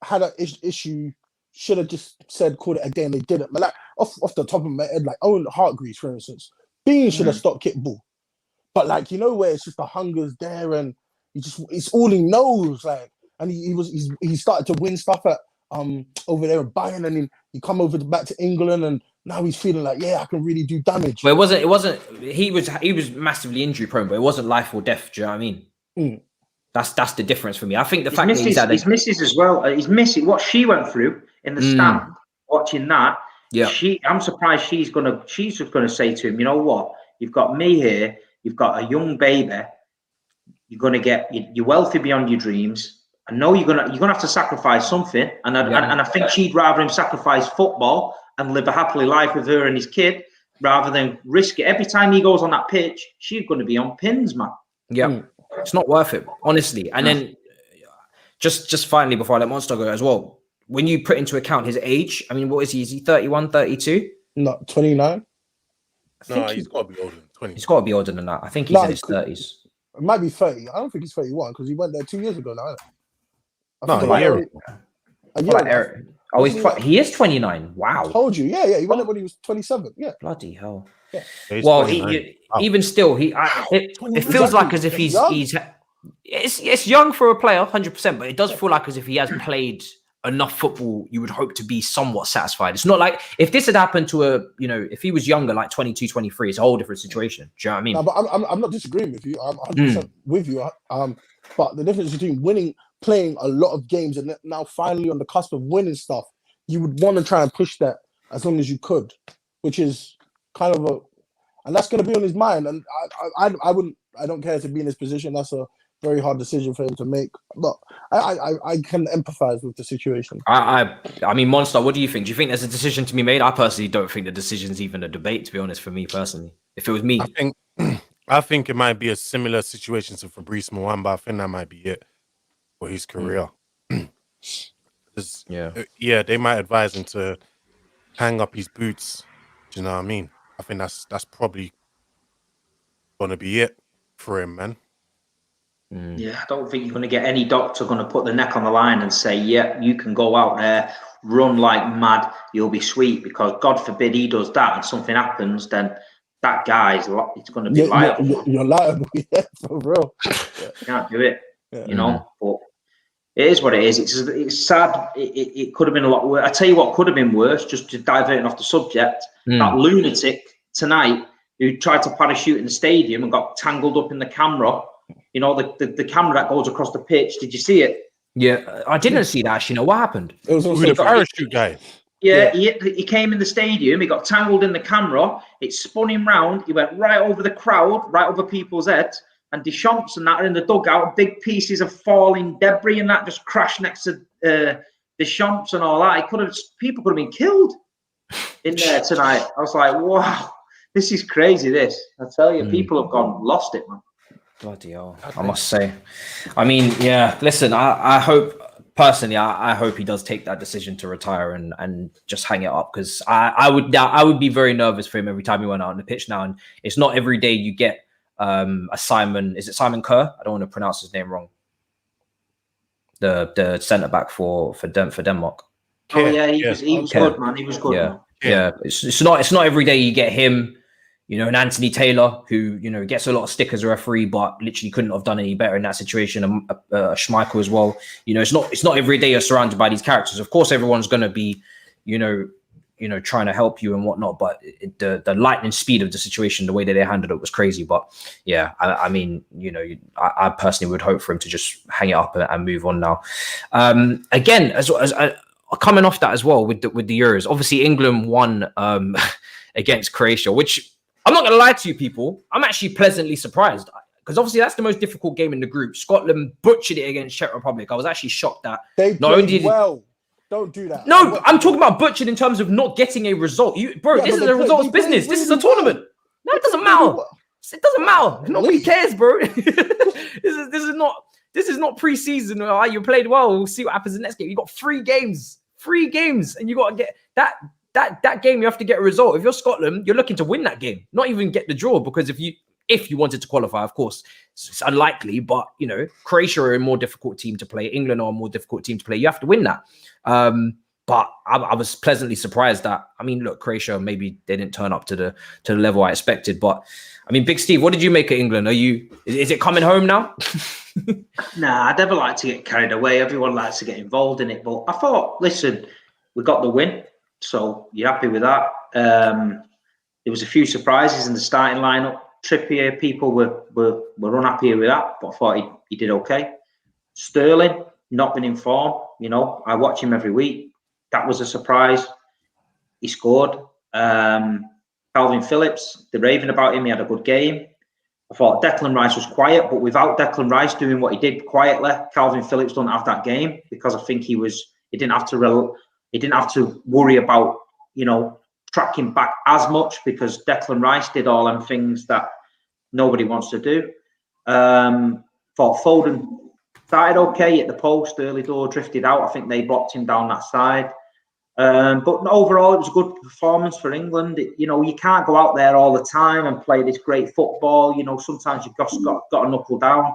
had an issue, should have just said, called it again. They didn't. But like off the top of my head, like Owen Hartgreaves, for instance, Bean should have stopped kick ball. But like, where it's just the hunger's there and it's all he knows. Like, and he started to win stuff at over there in Bayern, and then he come back to England, and now he's feeling like, I can really do damage. But it wasn't. He was massively injury prone, but it wasn't life or death. Do you know what I mean? That's the difference for me. I think the fact that his missus as well. His missus, what she went through in the stand, watching that. Yeah, I'm surprised she's just gonna say to him, you know what? You've got me here. You've got a young baby. You're wealthy beyond your dreams. I know you're gonna have to sacrifice something, and I think she'd rather him sacrifice football and live a happily life with her and his kid rather than risk it. Every time he goes on that pitch, she's going to be on pins, man. Yeah, it's not worth it, honestly. And then just finally, before I let Monstar go as well, when you put into account his age, I mean, what is he? Is he 31, 32? No, 29. No, he's got to be older than 20. He's got to be older than that. I think he's in his 30s. It might be 30. I don't think he's 31 because he went there 2 years ago now. He is 29. Wow. I told you. Yeah. He went there when he was 27. Yeah. Bloody hell. Yeah. Well, even still, it feels like as if he's it's young for a player, 100%, but it does feel like as if he has played enough football you would hope to be somewhat satisfied. It's not like if this had happened to if he was younger, like 22, 23, it's a whole different situation. Do you know what I mean? No, but I'm not disagreeing with you. I'm 100% with you. But the difference between playing a lot of games and now finally on the cusp of winning stuff, you would want to try and push that as long as you could, which is kind of and that's going to be on his mind. And I don't care to be in his position. That's a very hard decision for him to make. But I can empathize with the situation. I mean, Monstar, what do you think? Do you think there's a decision to be made? I personally don't think the decision's even a debate, to be honest, for me personally. If it was me. I think it might be a similar situation to Fabrice Mwamba. I think that might be it for his career. They might advise him to hang up his boots. Do you know what I mean? I think that's probably gonna be it for him, man. Yeah, I don't think you're going to get any doctor going to put the neck on the line and say, yeah, you can go out there, run like mad, you'll be sweet, because God forbid he does that and something happens, then that guy's it's going to be liable. You're liable, yeah, for real. You can't do it, you know, but it is what it is. It's sad. It could have been a lot worse. I tell you what could have been worse, just to diverting off the subject, that lunatic tonight who tried to parachute in the stadium and got tangled up in the camera. You know, the camera that goes across the pitch. Did you see it? Yeah, I didn't see that. Actually, what happened? It was the parachute guy. Yeah, he came in the stadium. He got tangled in the camera. It spun him round. He went right over the crowd, right over people's heads. And Deschamps and that are in the dugout. Big pieces of falling debris and that just crashed next to Deschamps and all that. People could have been killed in there tonight. I was like, wow, this is crazy. This, I tell you, people have lost it, man. Bloody hell, I must say. I mean, yeah, listen, I hope, personally, I hope he does take that decision to retire and just hang it up, because I would be very nervous for him every time he went out on the pitch now. And it's not every day you get a Simon, is it Simon Kerr? I don't want to pronounce his name wrong. The centre-back for Denmark. Oh, yeah, he was good, man. He was good. Yeah. It's not every day you get him. You know, and Anthony Taylor, who, you know, gets a lot of stick as a referee, but literally couldn't have done any better in that situation. Schmeichel as well. You know, it's not every day you're surrounded by these characters. Of course, everyone's going to be, you know, trying to help you and whatnot. But the lightning speed of the situation, the way that they handled it was crazy. But yeah, I mean, you know, I personally would hope for him to just hang it up and move on now. Again, as coming off that as well with the Euros, obviously England won against Croatia, which, I'm not going to lie to you people, I'm actually pleasantly surprised, because obviously that's the most difficult game in the group. Scotland butchered it against Czech Republic. I was actually shocked that they played well. Don't do that. No, I'm talking about butchered in terms of not getting a result. This is a results business. This is a tournament. No, it doesn't matter. It doesn't matter. Nobody cares, bro. This This is not pre-season. Oh, you played well. We'll see what happens in the next game. You got 3 games, and you got to get that game. You have to get a result. If you're Scotland, you're looking to win that game, not even get the draw. Because if you wanted to qualify, of course, it's unlikely. But Croatia are a more difficult team to play. England are a more difficult team to play. You have to win that. But I was pleasantly surprised that, look, Croatia, maybe they didn't turn up to the level I expected. But Big Steve, what did you make of England? Is it coming home now? Nah, I never like to get carried away. Everyone likes to get involved in it. But I thought, listen, we got the win, so you're happy with that. There was a few surprises in the starting lineup. Trippier, people were unhappy with that, but I thought he did okay. Sterling, not been in form. I watch him every week. That was a surprise. He scored. Calvin Phillips, they're raving about him. He had a good game. I thought Declan Rice was quiet, but without Declan Rice doing what he did quietly, Calvin Phillips don't have that game, because I think he didn't have to worry about tracking back as much, because Declan Rice did all them things that nobody wants to do. Thought Foden started okay at the post, early door, drifted out. I think they blocked him down that side. But overall, it was a good performance for England. You can't go out there all the time and play this great football. Sometimes you've got to knuckle down.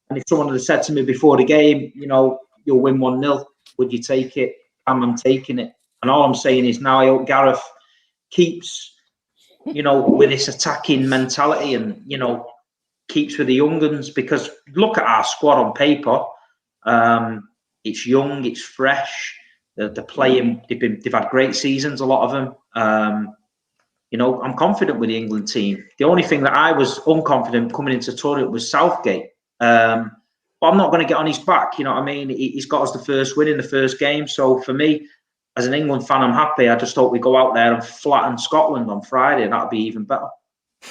And if someone had said to me before the game, you'll win 1-0, would you take it? I'm taking it. And all I'm saying is now I hope Gareth keeps, with this attacking mentality and, keeps with the young guns, because look at our squad on paper. It's young, it's fresh. They're playing. They've had great seasons, a lot of them. I'm confident with the England team. The only thing that I was unconfident coming into the tournament was Southgate. But I'm not going to get on his back. You know what I mean? He's got us the first win in the first game. So for me, as an England fan, I'm happy. I just hope we go out there and flatten Scotland on Friday. That'll be even better.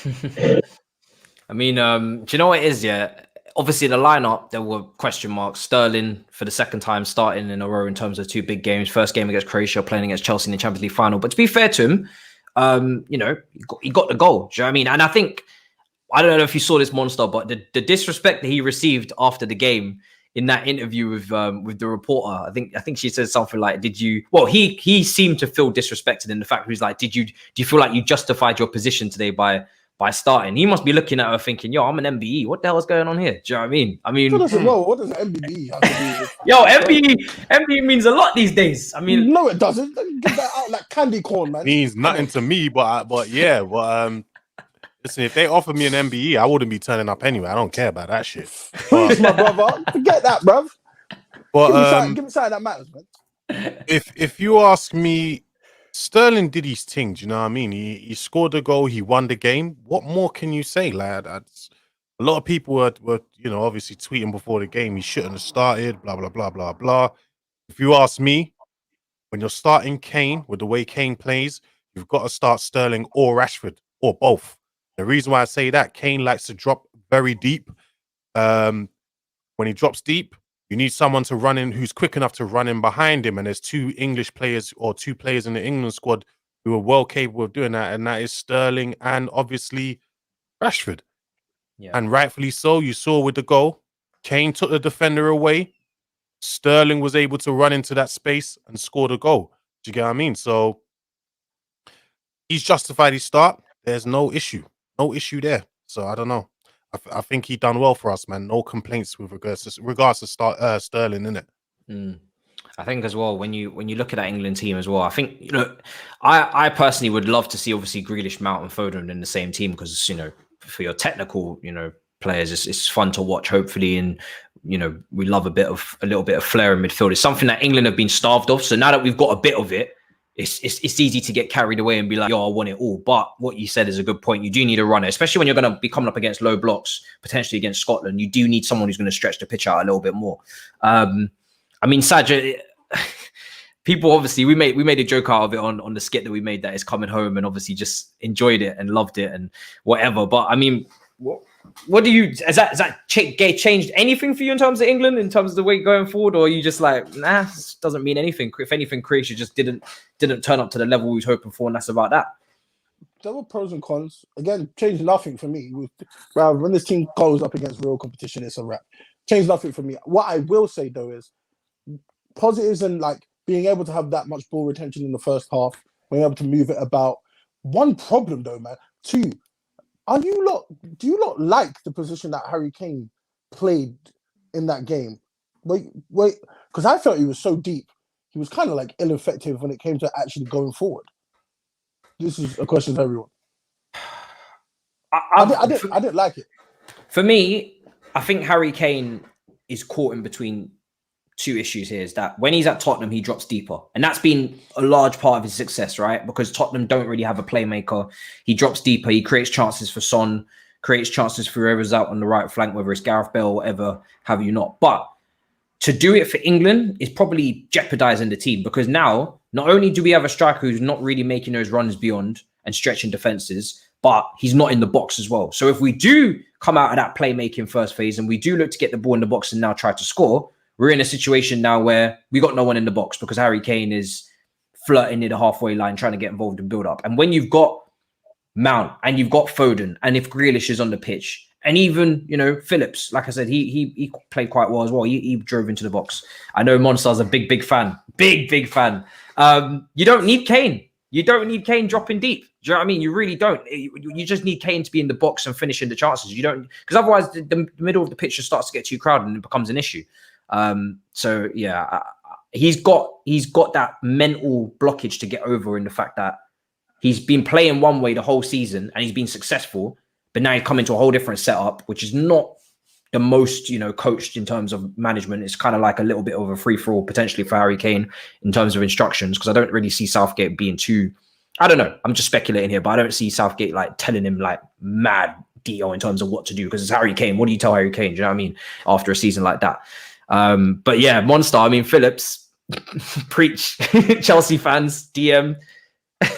Do you know what it is? Yeah. Obviously, the lineup, there were question marks. Sterling, for the second time starting in a row in terms of 2 big games. First game against Croatia, playing against Chelsea in the Champions League final. But to be fair to him, he got the goal. Do you know what I mean? And I think, I don't know if you saw this, Monstar, but the disrespect that he received after the game in that interview with the reporter, I think she said something like, he seemed to feel disrespected in the fact that he's like, do you feel like you justified your position today by starting? He must be looking at her thinking, yo, I'm an MBE. What the hell is going on here? Do you know what I mean? What does MBE have to do with? Yo, MBE means a lot these days. No, it doesn't. Give that out like candy corn, man. Means nothing to me, but listen, if they offered me an MBE, I wouldn't be turning up anyway. I don't care about that shit. Please, my brother, forget that, bruv. But give me something that matters, man. If you ask me, Sterling did his thing. Do you know what I mean? He scored a goal. He won the game. What more can you say, lad? A lot of people were obviously tweeting before the game, he shouldn't have started, blah, blah, blah, blah, blah. If you ask me, when you're starting Kane, with the way Kane plays, you've got to start Sterling or Rashford or both. The reason why I say that, Kane likes to drop very deep. When he drops deep, you need someone to run in who's quick enough to run in behind him. And there's 2 English players or 2 players in the England squad who are well capable of doing that. And that is Sterling and obviously Rashford. Yeah. And rightfully so. You saw with the goal, Kane took the defender away. Sterling was able to run into that space and score the goal. Do you get what I mean? So he's justified his start. There's no issue. No issue there. So I don't know. I think he done well for us, man. No complaints with regards to Sterling, innit? I think as well, when you look at that England team as well, I think, I personally would love to see obviously Grealish, Mount and Foden in the same team, because, for your technical, players, it's fun to watch, hopefully. And, we love a little bit of flair in midfield. It's something that England have been starved of. So now that we've got a bit of it, it's easy to get carried away and be like, yo, I want it all. But what you said is a good point. You do need a runner, especially when you're going to be coming up against low blocks, potentially against Scotland. You do need someone who's going to stretch the pitch out a little bit more. Saj, people obviously, we made a joke out of it on the skit that we made that is coming home, and obviously just enjoyed it and loved it and whatever. But what do you, has that changed anything for you in terms of England, in terms of the way going forward, or are you just like, nah, this doesn't mean anything? If anything, Croatia just didn't turn up to the level we was hoping for, and that's about that. There were pros and cons. Again, changed nothing for me. When this team goes up against real competition, it's a wrap. changed nothing for me. What I will say though is positives and like being able to have that much ball retention in the first half, being able to move it about. One problem though, man. Two, do you not like the position that Harry Kane played in that game? Wait, because I felt he was so deep. He was kind of like ineffective when it came to actually going forward. This is a question to everyone. I didn't like it. For me, I think Harry Kane is caught in between two issues here. Is that when he's at Tottenham, he drops deeper. And that's been a large part of his success, right? Because Tottenham don't really have a playmaker. He drops deeper. He creates chances for Son, creates chances for whoever's out on the right flank, whether it's Gareth Bale or whatever, have you not. But to do it for England is probably jeopardizing the team, because now not only do we have a striker who's not really making those runs beyond and stretching defenses, but he's not in the box as well. So if we do come out of that playmaking first phase and we do look to get the ball in the box and now try to score, we're in a situation now where we got no one in the box because Harry Kane is flirting near the halfway line, trying to get involved in build up. And when you've got Mount and you've got Foden, and if Grealish is on the pitch, and even, you know, Phillips, like I said, he played quite well as well. He drove into the box. I know Monstar's a big fan. Big fan. You don't need Kane. You don't need Kane dropping deep. Do you know what I mean? You really don't. You just need Kane to be in the box and finishing the chances. You don't, because otherwise the middle of the pitch just starts to get too crowded and it becomes an issue. So yeah, he's got that mental blockage to get over in the fact that he's been playing one way the whole season and he's been successful, but now he's come into a whole different setup, which is not the most, you know, coached in terms of management. It's kind of like a little bit of a free-for-all potentially for Harry Kane in terms of instructions, because I don't really see Southgate being too, I don't know, I'm just speculating here, but I don't see Southgate like telling him like mad deal in terms of what to do, because it's Harry Kane. What do you tell Harry Kane? Do you know what I mean? After a season like that. But yeah, Monstar, I mean, Phillips, preach. Chelsea fans, DM.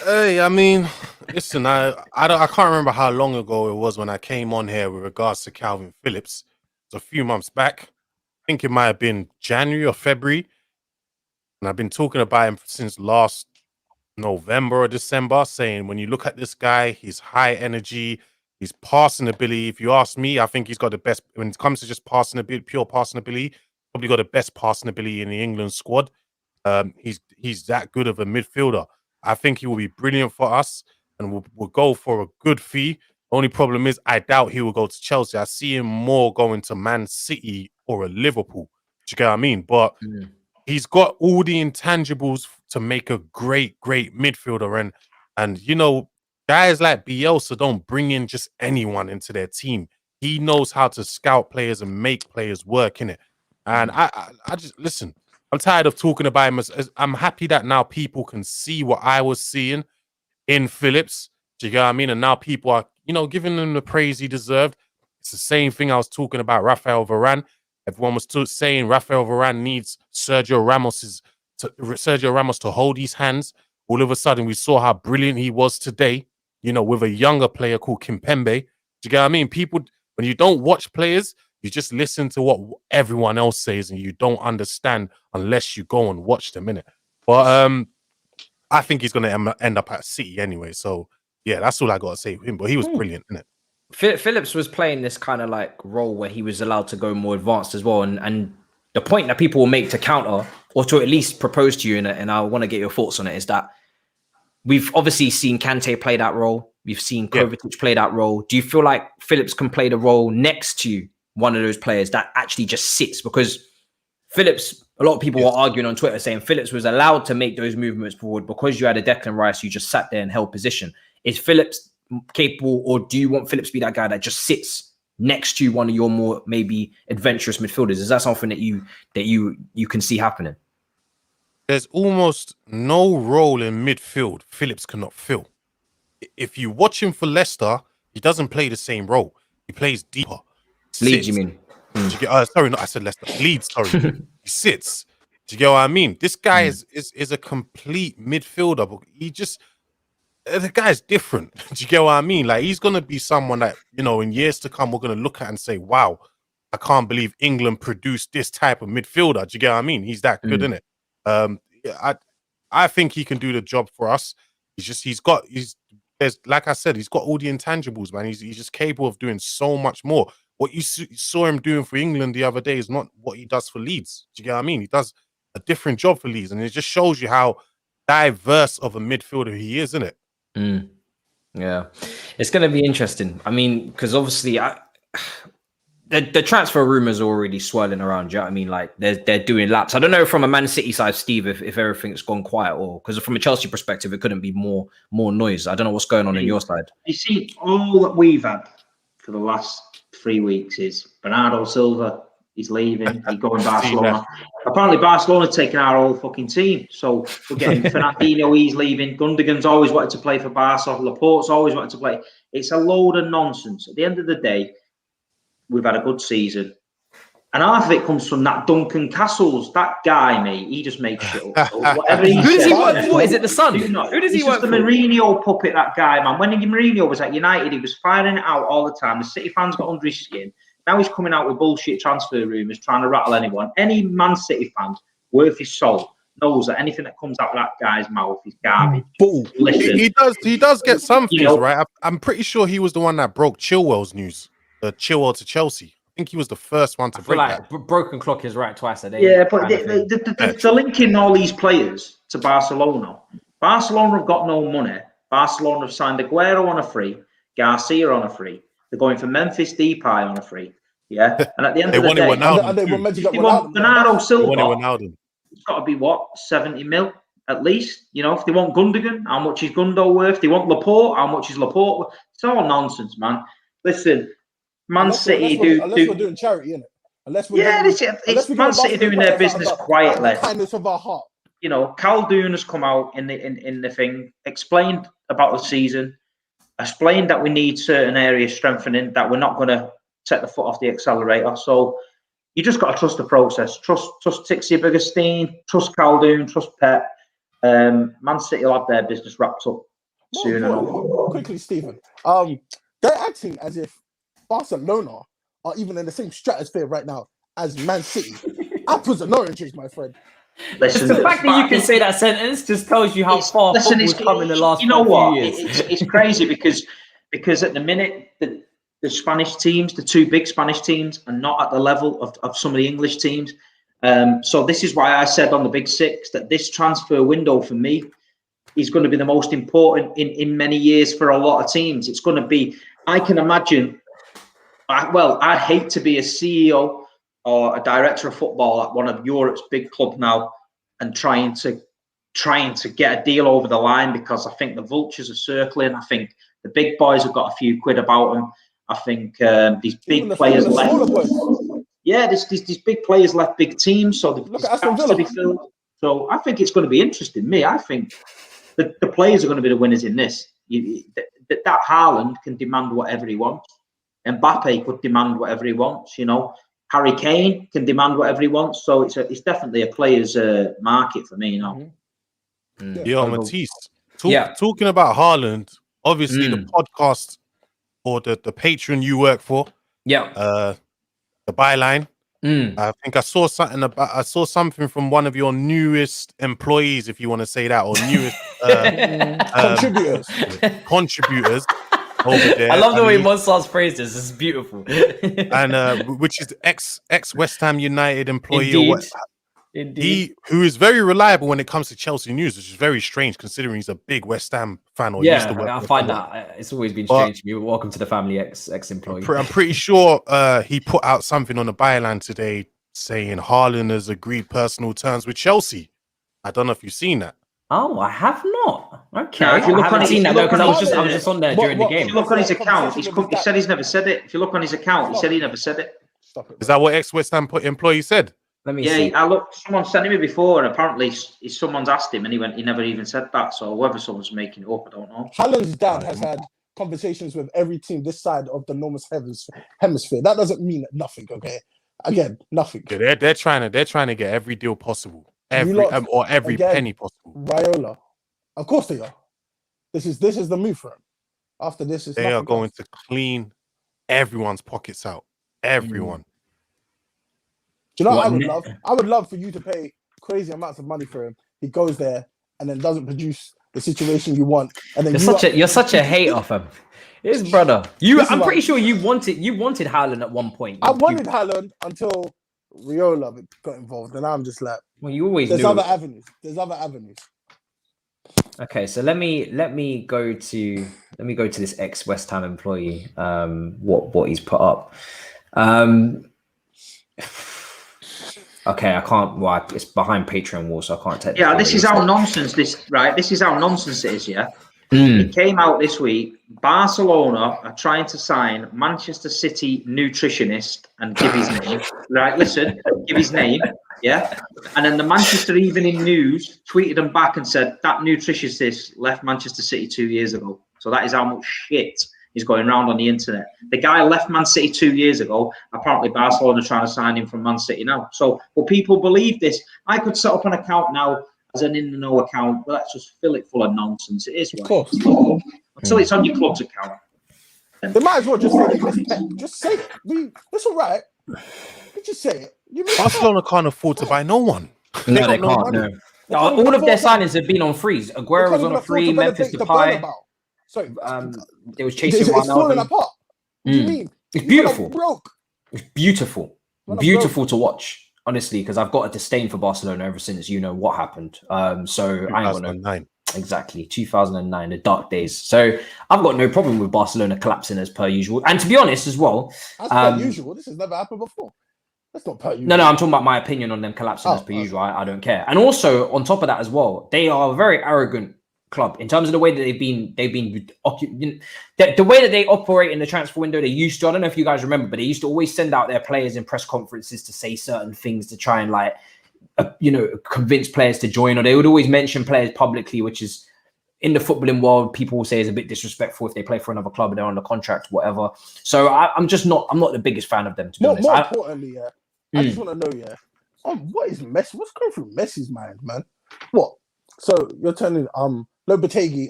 Hey, I mean, listen, I can't remember how long ago it was when I came on here with regards to Calvin Phillips. It's a few months back. I think it might have been January or February. And I've been talking about him since last November or December, saying when you look at this guy, he's high energy, he's passing ability. If you ask me, I think he's got the best, when it comes to just passing ability, pure passing ability, probably got the best passing ability in the England squad. He's that good of a midfielder. I think he will be brilliant for us, and we'll go for a good fee. Only problem is I doubt he will go to Chelsea. I see him more going to Man City or a Liverpool. Do you get what I mean? But he's got all the intangibles to make a great midfielder. And you know, guys like Bielsa don't bring in just anyone into their team. He knows how to scout players and make players work in it. And I just, listen, I'm tired of talking about him. As I'm happy that now people can see what I was seeing in Phillips. Do you get what I mean? And now people are, you know, giving him the praise he deserved. It's the same thing I was talking about Rafael Varane. Everyone was saying Rafael Varane needs Sergio Ramos to hold his hands. All of a sudden, we saw how brilliant he was today, you know, with a younger player called Kimpembe. Do you get what I mean? People, when you don't watch players, you just listen to what everyone else says and you don't understand unless you go and watch them, innit? But I think he's going to end up at City anyway. So, yeah, that's all I got to say with him. But he was brilliant, innit? Phillips was playing this kind of like role where he was allowed to go more advanced as well. And the point that people will make to counter or to at least propose to you, and I want to get your thoughts on it, is that we've obviously seen Kante play that role. We've seen Kovacic play that role. Do you feel like Phillips can play the role next to one of those players that actually just sits? Because Phillips, a lot of people were arguing on Twitter saying Phillips was allowed to make those movements forward because you had a Declan Rice, you just sat there and held position. Is Phillips capable, or do you want Phillips to be that guy that just sits next to one of your more maybe adventurous midfielders? Is that something that you can see happening? There's almost no role in midfield Phillips cannot fill. If you watch him for Leicester, he doesn't play the same role. He plays deeper. Leeds, you mean? Sorry, no, I said Leicester. Leeds, sorry. He sits. Do you get what I mean? This guy is a complete midfielder, but he just, the guy's different. Do you get what I mean? Like, he's going to be someone that, you know, in years to come, we're going to look at and say, wow, I can't believe England produced this type of midfielder. Do you get what I mean? He's that good, isn't it? I think he can do the job for us. Like I said, he's got all the intangibles, man. He's just capable of doing so much more. what you saw him doing for England the other day is not what he does for Leeds. Do you get what I mean? He does a different job for Leeds, and it just shows you how diverse of a midfielder he is, isn't it? Yeah, it's going to be interesting. I mean, because obviously, the transfer rumors are already swirling around. Do you know what I mean? Like they're doing laps. I don't know from a Man City side, Steve, if everything's gone quiet, or because from a Chelsea perspective, it couldn't be more noise. I don't know what's going on your side. You see, all that we've had for the last 3 weeks is Bernardo Silva. He's leaving. He's going to Barcelona. Apparently, Barcelona taking our whole fucking team. So we're getting Fernandinho. He's leaving. Gundogan's always wanted to play for Barca. Laporte's always wanted to play. It's a load of nonsense. At the end of the day, we've had a good season. And half of it comes from that Duncan Castles. That guy, mate, he just makes shit up. So whatever he Who does he work for? Is it the Sun? Who does he work for? The Mourinho puppet, that guy, man. When Mourinho was at United, he was firing it out all the time. The City fans got under his skin. Now he's coming out with bullshit transfer rumours, trying to rattle anyone. Any Man City fan worth his salt knows that anything that comes out of that guy's mouth is garbage. Listen, he does get some things, right? I'm pretty sure he was the one that broke Chilwell's news. Chilwell to Chelsea. I think he was the first one to break that. Broken clock is right twice a day. Yeah, but the linking all these players to Barcelona. Barcelona have got no money. Barcelona have signed Aguero on a free, Garcia on a free. They're going for Memphis Depay on a free. Yeah. And at the end of the day, they want Bernardo Silva. It's got to be what? 70 mil at least. You know, if they want Gundogan, how much is Gundo worth? They want Laporte, how much is Laporte worth? It's all nonsense, man. Listen, unless we're doing charity, innit? It's Man City doing their business quietly. Kindness of our heart. You know, Caldoon has come out in the thing, explained about the season, explained that we need certain areas strengthening, that we're not going to take the foot off the accelerator. So you just got to trust the process. Trust Tixie Biggerstein, trust Caldoon, trust Pep. Man City will have their business wrapped up soon enough. Quickly, Stephen. They're acting as if Barcelona are even in the same stratosphere right now as Man City. Apples and oranges, my friend. Listen, the fact that you can say that sentence just tells you how far football's come in the last few years. It's crazy because at the minute the Spanish teams, the two big Spanish teams, are not at the level of some of the English teams. So this is why I said on the Big Six that this transfer window for me is going to be the most important in many years for a lot of teams. It's going to be, I can imagine, I'd hate to be a CEO or a director of football at one of Europe's big clubs now and trying to get a deal over the line, because I think the vultures are circling. I think the big boys have got a few quid about them. I think these big players left. Yeah, these big players left big teams, so the gaps to be filled. So I think it's going to be interesting. I think the players are going to be the winners in this. That Haaland can demand whatever he wants. Mbappe could demand whatever he wants. You know, Harry Kane can demand whatever he wants. So it's definitely a players' market for me. You know. Yeah, Matisse. Talking about Haaland, obviously the podcast or the Patreon you work for. Yeah. The Byline. I think I saw something from one of your newest employees, if you want to say that, or newest contributors over there. I love the way Monstar's phrased this. It's beautiful. And which is ex West Ham United employee. Indeed. Who is very reliable when it comes to Chelsea news, which is very strange considering he's a big West Ham fan. I find that it's always been strange to me. Welcome to the family, ex-employee. I'm pretty sure he put out something on the Byline today saying Haaland has agreed personal terms with Chelsea. I don't know if you've seen that. Oh, I have not. Okay, I haven't seen that because I was just on there during the game. If you look on his account, he said he's never said it. If you look on his account, he said he never said it. Is that what ex-West Ham employee said? Let me see. I looked. Someone sent me before, and apparently someone's asked him, and he never even said that. So whether someone's making it up, I don't know. Haaland's dad has had conversations with every team this side of the enormous hemisphere. That doesn't mean nothing. Okay, again, nothing. Yeah, they're trying to get every deal possible, every penny possible. Raiola, of course they are. This is the move for him. After this, they are going to clean everyone's pockets out. Everyone. Do you know what I would love? I would love for you to pay crazy amounts of money for him. He goes there and then doesn't produce the situation you want. And then you're such a hate of him. His brother. I'm pretty sure you wanted Haaland at one point. I wanted Haaland until Riola got involved, and I'm just like, well, you always there's knew. other avenues. There's other avenues. Okay, so let me go to this ex West Ham employee. What he's put up. Okay, I can't. Well, it's behind Patreon wall, so I can't take. Yeah, this is how nonsense this is how nonsense it is. Yeah, It came out this week. Barcelona are trying to sign Manchester City nutritionist and give his name. Right, listen, give his name. Yeah, and then the Manchester Evening News tweeted them back and said that nutritionist left Manchester City 2 years ago. So that is how much shit is going around on the internet. The guy left Man City 2 years ago. Apparently, Barcelona are trying to sign him from Man City now. So, will people believe this? I could set up an account now as an in-the-know account, but let's just fill it full of nonsense. It is right. Of course. Until it's on your club's account. They might as well just say it. Just say it. It's all right. Just say it. Barcelona can't afford to buy no one. No, they can't. No. All of their signings have been on freeze. Aguero was on a free. Memphis Depay. Sorry, they was chasing Ronaldo. It's falling apart. What do you mean? It's beautiful. Like broke. It's beautiful to watch. Honestly, because I've got a disdain for Barcelona ever since you know what happened. So I ain't got no. Exactly, 2009, the dark days. So I've got no problem with Barcelona collapsing as per usual. And to be honest, as well, as per usual, this has never happened before. That's not per usual. No, I'm talking about my opinion on them collapsing as per usual. I don't care. And also on top of that as well, they are a very arrogant club in terms of the way that they've been the way that they operate in the transfer window. They used to, I don't know if you guys remember, but they used to always send out their players in press conferences to say certain things to try and like convince players to join, or they would always mention players publicly, which is in the footballing world people will say is a bit disrespectful if they play for another club and they're on the contract, whatever. So I'm not the biggest fan of them, to be honest. More importantly, I just want to know, what is Messi? What's going through Messi's mind, man? What? So you're telling Lopetegui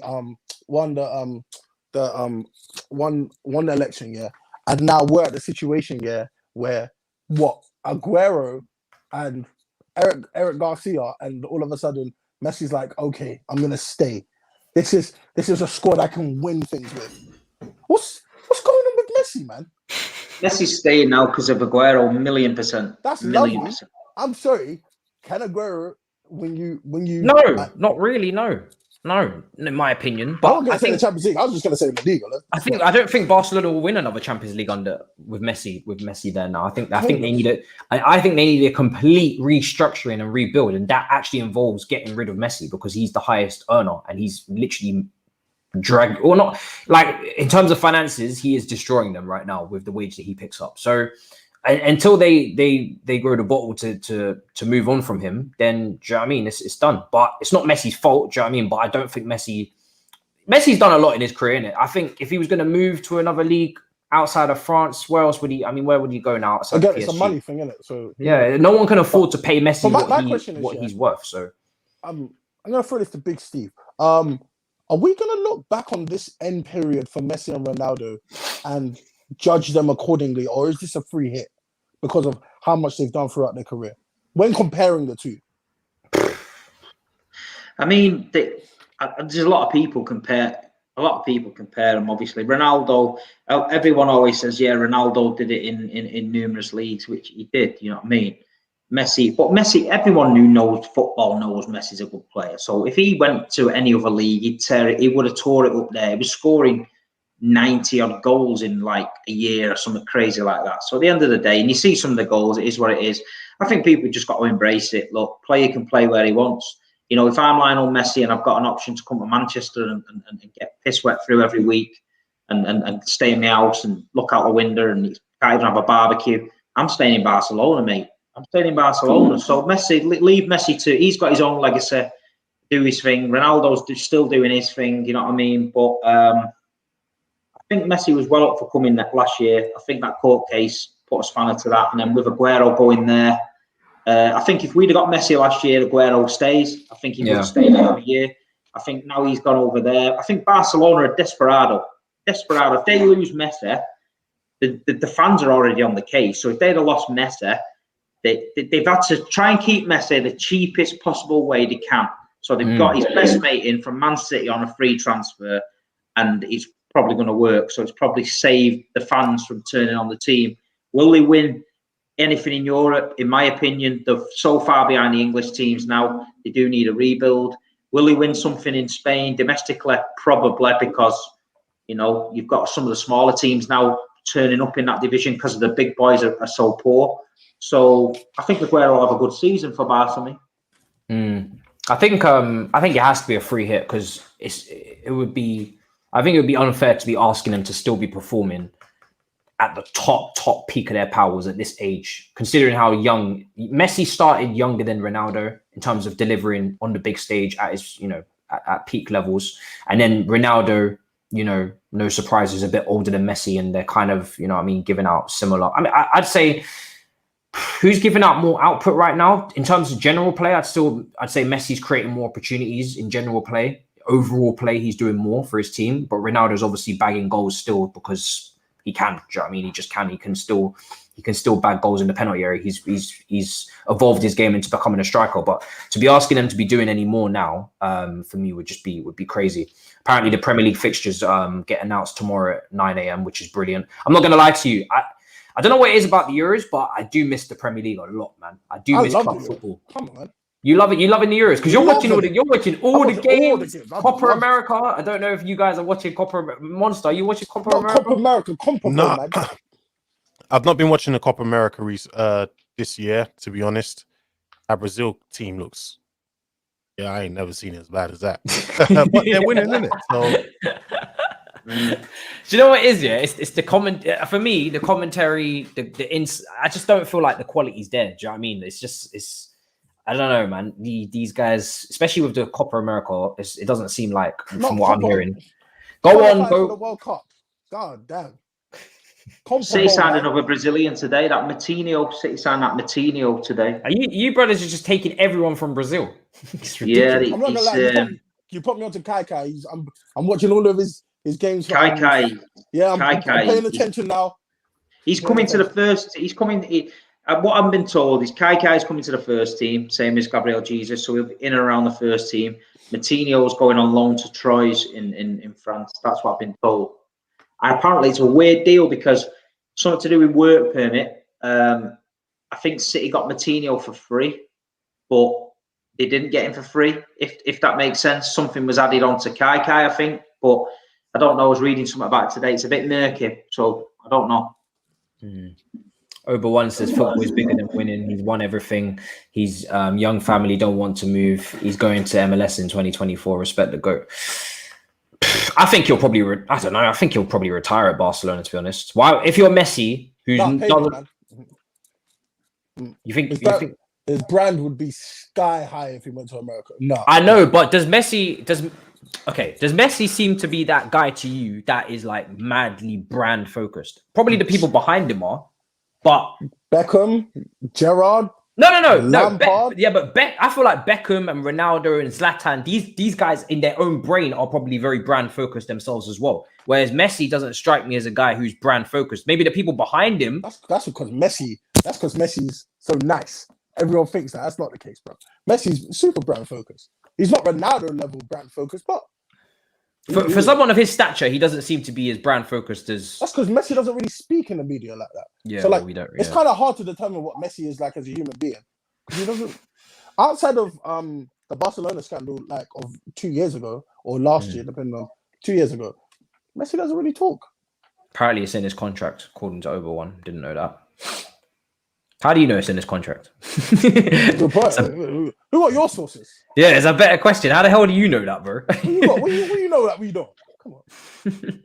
won the election, and now we're at the situation, where Aguero and Eric Garcia, and all of a sudden Messi's like, okay, I'm gonna stay. This is a squad I can win things with. What's going on with Messi, man? Messi's staying now because of Aguero, 1,000,000%. That's lovely. I'm sorry, can Aguero when you no, not really, no, in my opinion. But I think the Champions League. I was just going to say the league. I don't think Barcelona will win another Champions League with Messi there now. I think they need it. I think they need a complete restructuring and rebuild, and that actually involves getting rid of Messi because he's the highest earner and he's literally dragged, or not like in terms of finances, he is destroying them right now with the wage that he picks up. So until they grow the bottle to move on from him, then do you know what I mean? It's done. But it's not Messi's fault, do you know what I mean? But I don't think Messi's done a lot in his career, innit? I think if he was going to move to another league outside of France, where else would he? I mean, where would he go now? Again, it's a money thing, innit? So no one can afford to pay Messi what he's worth. So I'm going to throw this to Big Steve. Are we going to look back on this end period for Messi and Ronaldo and judge them accordingly, or is this a free hit because of how much they've done throughout their career when comparing the two? I mean, there's a lot of people compare them. Obviously, Ronaldo. Everyone always says, Ronaldo did it in numerous leagues, which he did. You know what I mean? Messi. Everyone who knows football knows Messi's a good player. So if he went to any other league, he would have tore it up there. He was scoring 90 odd goals in like a year or something crazy like that. So at the end of the day, and you see some of the goals, it is what it is. I think people just got to embrace it. Look, player can play where he wants. You know, if I'm Lionel Messi and I've got an option to come to Manchester and get piss wet through every week and stay in my house and look out the window and can't even have a barbecue, I'm staying in Barcelona, mate. I'm staying in Barcelona. So Messi, leave Messi to, he's got his own legacy, do his thing. Ronaldo's still doing his thing, you know what I mean? But I think Messi was well up for coming last year. I think that court case put a spanner to that. And then with Aguero going there, I think if we'd have got Messi last year, Aguero stays. I think he would have stayed every year. I think now he's gone over there. I think Barcelona are desperado. If they lose Messi, the fans are already on the case. So if they'd have lost Messi, they've had to try and keep Messi the cheapest possible way they can. So they've got his best mate in from Man City on a free transfer, and he's probably going to work. So it's probably saved the fans from turning on the team. Will they win anything in Europe? In my opinion, they're so far behind the English teams now. They do need a rebuild. Will they win something in Spain domestically? Probably, because you've got some of the smaller teams now turning up in that division because the big boys are so poor. So I think Aguero will have a good season for Barcelona. I think it has to be a free hit because it would be unfair to be asking them to still be performing at the top peak of their powers at this age, considering how young Messi started, younger than Ronaldo in terms of delivering on the big stage at his at peak levels, and then Ronaldo, no surprise, is a bit older than Messi, and they're kind of giving out similar. I'd say. Who's giving out more output right now in terms of general play? I'd say Messi's creating more opportunities in general play. Overall play, he's doing more for his team, but Ronaldo's obviously bagging goals still because he can. Do you know what I mean? He just can. He can still bag goals in the penalty area. He's evolved his game into becoming a striker. But to be asking him to be doing any more now, for me would be crazy. Apparently, the Premier League fixtures get announced tomorrow at 9 a.m., which is brilliant. I'm not going to lie to you. I don't know what it is about the Euros, but I do miss the Premier League a lot, man. I miss club football. Come on, man. You love it. You loving the Euros because you're watching all the games. Copa love America. I don't know if you guys are watching Copa Monstar. Are you watching Copa America? Copa America. No, I've not been watching the Copa America this year, to be honest. Our Brazil team looks. Yeah, I ain't never seen it as bad as that. But they're winning, isn't it? So. Do you know what it is? Yeah, it's the comment for me. The commentary, I just don't feel like the quality's there. Do you know what I mean? I don't know, man. These guys, especially with the Copa America, it doesn't seem like from what I'm hearing. Go on, go. The World Cup. God damn. City signed another Brazilian today. That Matinho. City signed that Matinho today. You brothers are just taking everyone from Brazil. It's ridiculous. I'm not gonna lie. You put me onto Kai. I'm watching all of his games. Kai. Yeah, I'm paying attention now. He's coming to the first. He's coming. What I've been told is Kai is coming to the first team, same as Gabriel Jesus. So he'll be in and around the first team. Matinho's going on loan to Troyes in France. That's what I've been told. And apparently it's a weird deal because something to do with work permit. I think City got Matinho for free, but they didn't get him for free. If that makes sense, something was added on to Kai, I think, but I don't know. I was reading something about it today. It's a bit murky, so I don't know. Ober1 says football is bigger than winning. He's won everything. He's young family, don't want to move. He's going to MLS in 2024. Respect the GOAT. I think he'll probably. I don't know. I think he'll probably retire at Barcelona. To be honest, why? If you're Messi, who's you think his brand would be sky high if he went to America? No, I know, but does Messi seem to be that guy to you that is like madly brand focused? Probably the people behind him are, but Beckham, Gerrard. No. Lampard. But I feel like Beckham and Ronaldo and Zlatan, these guys in their own brain are probably very brand focused themselves as well. Whereas Messi doesn't strike me as a guy who's brand focused. Maybe the people behind him. That's because Messi. That's because Messi's so nice. Everyone thinks that's not the case, bro. Messi's super brand focused. He's not Ronaldo level brand focused, but for someone of his stature, he doesn't seem to be as brand focused as. That's because Messi doesn't really speak in the media like that. Yeah, so we don't. It's kind of hard to determine what Messi is like as a human being. He doesn't. Outside of the Barcelona scandal, like of 2 years ago or last year, depending on 2 years ago, Messi doesn't really talk. Apparently, it's in his contract, according to Ober1. Didn't know that. How do you know it's in his contract? Who are your sources? Yeah, it's a better question. How the hell do you know that, bro? What do you know that we don't? Come on.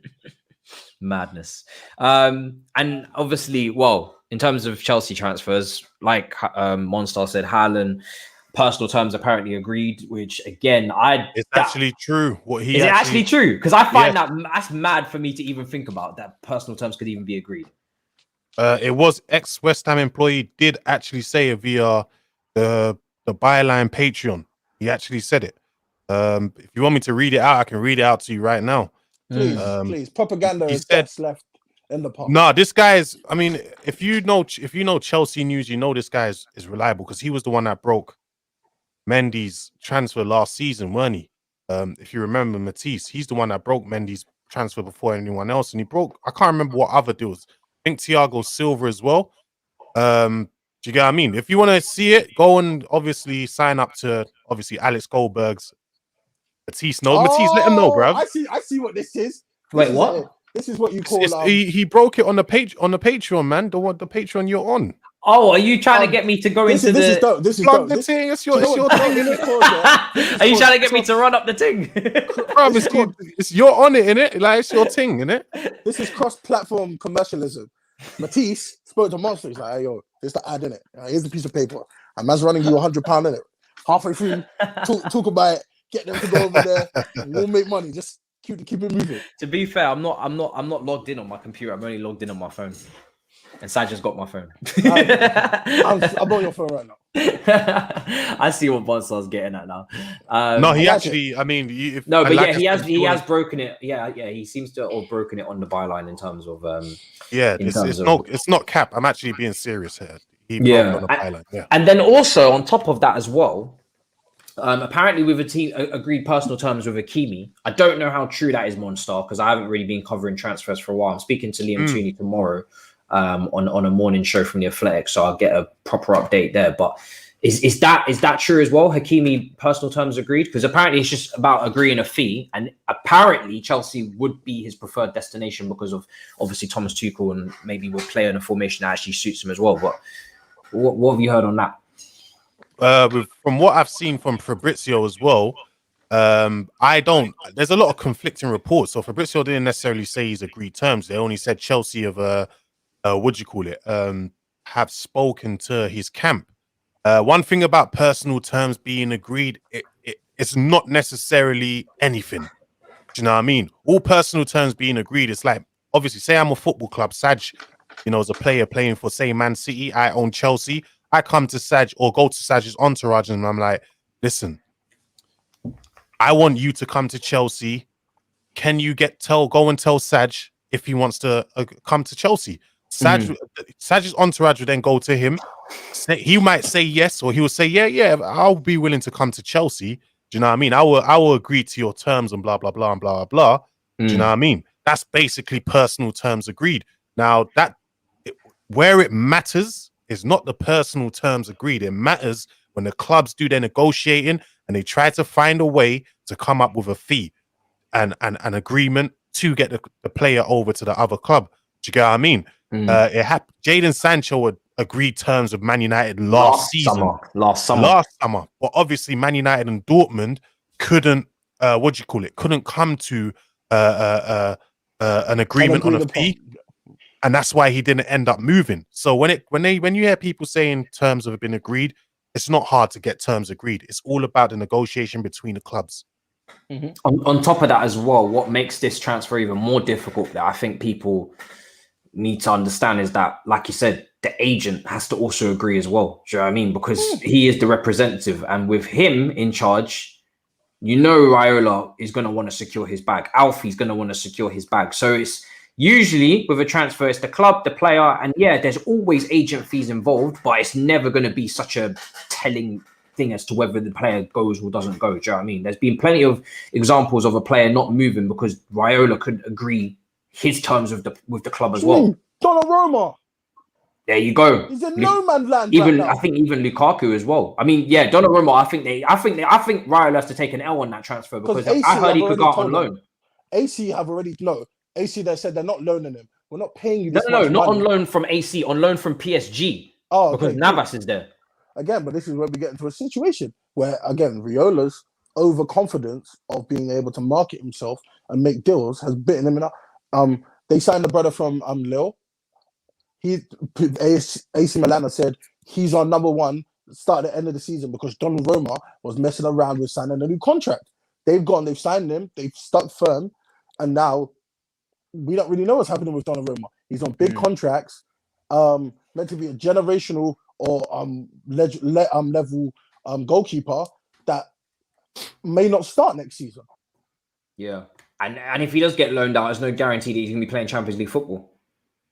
Madness. And obviously, well, in terms of Chelsea transfers, like Monstar said, Haaland, personal terms apparently agreed, which again, it's actually true. What he is it actually true? Because I find that's mad for me to even think about that personal terms could even be agreed. It was ex-West Ham employee did actually say it via the Byline Patreon. He actually said it. If you want me to read it out, I can read it out to you right now. Please. Propaganda is left in the pot. No, this guy is. I mean, if you know Chelsea news, you know this guy is reliable because he was the one that broke Mendy's transfer last season, weren't he? If you remember Matisse, he's the one that broke Mendy's transfer before anyone else, and he broke. I can't remember what other deals. I think Thiago Silva as well. Do you get what I mean? If you want to see it, go and obviously sign up to Alex Goldberg's Matisse. No, Matisse, let him know, bruv. I see what this is. Wait, what? This is what you call he broke it on the Patreon, man. The Patreon you're on. Oh, are you trying to get me to go into This is dope. This is dope. It's your thing, innit? Are you trying to get me to run up the thing? Bruv, you're on it, innit? Like, it's your thing, innit? This is cross-platform commercialism. Matisse spoke to Monstar. He's like, hey, yo, there's the ad in it. Here's the piece of paper. And man's running you £100 in it. Halfway through, talk about it. Get them to go over there. We'll make money. Just keep it moving. To be fair, I'm not logged in on my computer. I'm only logged in on my phone. And Saj just got my phone. I'm on your phone right now. I see what Monstar's getting at now. No, he actually. I mean, he has broken it. Yeah, he seems to have broken it on the byline in terms of. It's not cap. I'm actually being serious here. He broke it on the byline. Yeah, and then also on top of that as well. Apparently, with a team agreed personal terms with Hakimi. I don't know how true that is, Monstar, because I haven't really been covering transfers for a while. I'm speaking to Liam Tooney tomorrow. On a morning show from the Athletic, so I'll get a proper update there. But is that true as well? Hakimi personal terms agreed, because apparently it's just about agreeing a fee, and apparently Chelsea would be his preferred destination because of obviously Thomas Tuchel, and maybe will play in a formation that actually suits him as well. But what have you heard on that? From what I've seen from Fabrizio as well, there's a lot of conflicting reports. So Fabrizio didn't necessarily say he's agreed terms. They only said Chelsea have spoken to his camp. One thing about personal terms being agreed, it's not necessarily anything. Do you know what I mean? All personal terms being agreed, it's like, obviously, say I'm a football club, Saj, as a player playing for, say, Man City, I own Chelsea. I come to Saj or go to Saj's entourage and I'm like, listen, I want you to come to Chelsea. Can you go and tell Saj if he wants to come to Chelsea? Saj's entourage would then go to him. He might say yes, or he will say, yeah, I'll be willing to come to Chelsea. Do you know what I mean? I will agree to your terms and blah, blah, blah, and blah, blah, blah. Do you know what I mean? That's basically personal terms agreed. Now, where it matters is not the personal terms agreed. It matters when the clubs do their negotiating and they try to find a way to come up with a fee and an agreement to get the player over to the other club. Do you get what I mean? Jadon Sancho had agreed terms with Man United last summer. But obviously Man United and Dortmund couldn't couldn't come to an agreement on a fee, and that's why he didn't end up moving. So when you hear people saying terms have been agreed, it's not hard to get terms agreed. It's all about the negotiation between the clubs. On top of that as well, what makes this transfer even more difficult that I think people need to understand is that, like you said, the agent has to also agree as well. Do you know what I mean? Because he is the representative, and with him in charge, Raiola is going to want to secure his bag. Alfie's going to want to secure his bag. So it's usually with a transfer, it's the club, the player, and there's always agent fees involved, but it's never going to be such a telling thing as to whether the player goes or doesn't go. Do you know what I mean? There's been plenty of examples of a player not moving because Raiola couldn't agree his terms with the club as well. Donnarumma. There you go. He's in no man's land. I think even Lukaku as well. I mean, Donnarumma. I think Raiola has to take an L on that transfer because I heard he could go out on loan. AC they said they're not loaning him. We're not paying you. No, not on loan from AC. On loan from PSG. Oh, okay, because Navas is there. Again, but this is where we get into a situation where, again, Riola's overconfidence of being able to market himself and make deals has bitten him in. They signed the brother from Lille. AC Milan said he's our number one start at the end of the season because Donnarumma was messing around with signing a new contract. They've signed him, they've stuck firm, and now we don't really know what's happening with Donnarumma. He's on big contracts, meant to be a generational or level goalkeeper that may not start next season. Yeah. And if he does get loaned out, there's no guarantee that he's going to be playing Champions League football.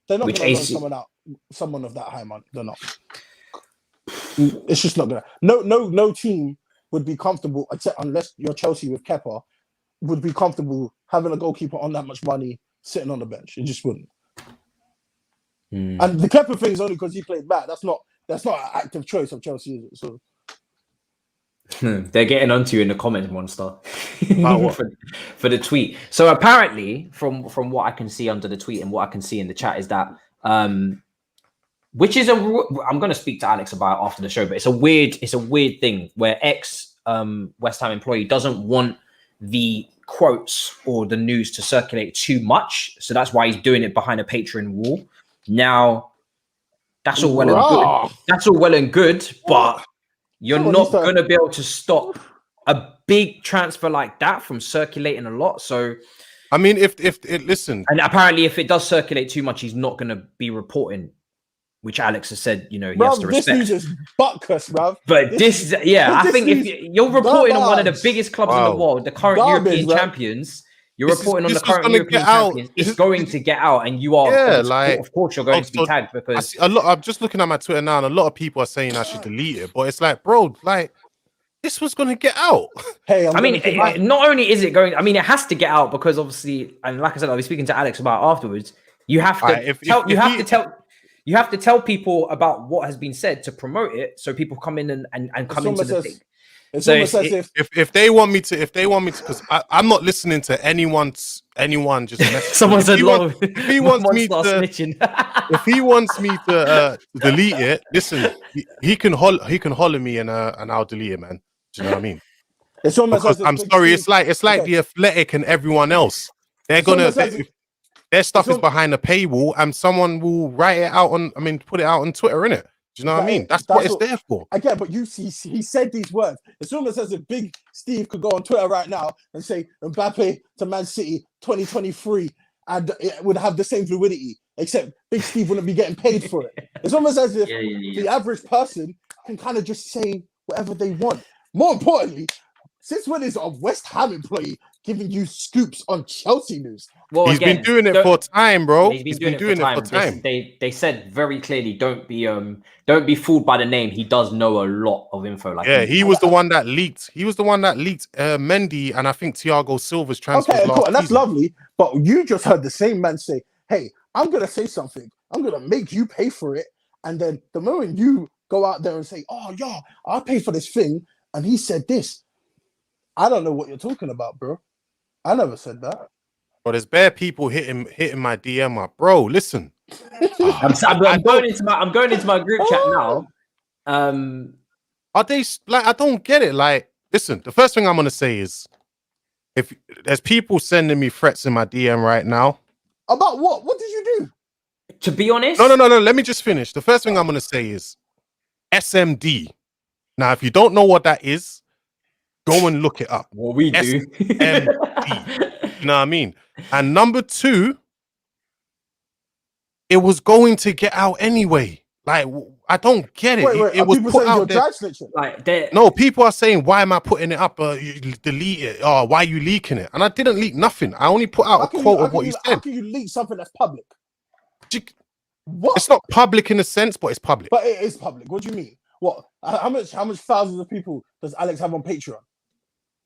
They're not going to loan someone of that high money. They're not. It's just not going to. No team would be comfortable, except unless you're Chelsea with Kepa, would be comfortable having a goalkeeper on that much money sitting on the bench. It just wouldn't. And the Kepa thing is only because he played back. That's not an active choice of Chelsea, is it? So they're getting onto you in the comments, Monstar, what? for the tweet. So apparently, from what I can see under the tweet and what I can see in the chat is that, which is I'm going to speak to Alex about it after the show, but it's a weird thing where West Ham employee doesn't want the quotes or the news to circulate too much, so that's why he's doing it behind a Patreon wall. Now, that's all well and good. That's all well and good, but you're not going to be able to stop a big transfer like that from circulating a lot. So, I mean, if it listen, and apparently, if it does circulate too much, he's not going to be reporting, which Alex has said. You know, he has to respect. This news is buttcuss, bruv. But I think if you're reporting on one of the biggest clubs in the world, the current European champions. You're reporting on the current European champions. It's going to get out, and you are. Of course, you're going to be tagged because I'm just looking at my Twitter now, and a lot of people are saying I should delete it. But it's like, bro, like this was going to get out. Hey, not only is it going, I mean, it has to get out because obviously, and like I said, I'll be speaking to Alex about afterwards. You have to you have to tell people about what has been said to promote it, so people come in and come into the thing. It's almost as if they want me to, because I'm not listening to anyone just someone said if he wants me to delete it, listen, he can holler me and I'll delete it, man. Do you know what I mean? It's almost as I'm sorry, it's like the Athletic and everyone else. They're gonna their stuff is behind a paywall and someone will put it out on Twitter, innit? Do you know what I mean? That's what it's there for. Again, but he said these words. It's almost as if Big Steve could go on Twitter right now and say Mbappe to Man City 2023 and it would have the same fluidity, except Big Steve wouldn't be getting paid for it. It's almost as if the average person can kind of just say whatever they want. More importantly, since when is a West Ham employee giving you scoops on Chelsea news? Well, he's been doing it for time, bro. He's been doing it for time. They said very clearly, don't be fooled by the name. He does know a lot of info. He was the one that leaked. He was the one that leaked Mendy and I think Thiago Silva's transfer. Okay, cool, and that's lovely. But you just heard the same man say, "Hey, I'm gonna say something. I'm gonna make you pay for it." And then the moment you go out there and say, "Oh, yeah, I'll pay for this thing," and he said this, I don't know what you're talking about, bro. I never said that. But there's bare people hitting my DM up, bro. Listen, I'm going into my group chat now. Are they like? I don't get it. Like, listen, the first thing I'm gonna say is, if there's people sending me threats in my DM right now, about what? What did you do? To be honest, no. Let me just finish. The first thing I'm gonna say is SMD. Now, if you don't know what that is, go and look it up. Well, we do. SMD. You know what I mean? And number two, it was going to get out anyway. Like, I don't get it. Wait, it was put out there. No, people are saying, why am I putting it up? You delete it. Oh, why are you leaking it? And I didn't leak nothing. I only put out a quote of what you said. How can you leak something that's public? What? It's not public in a sense, but it's public. But it is public. What do you mean? What? How much thousands of people does Alex have on Patreon?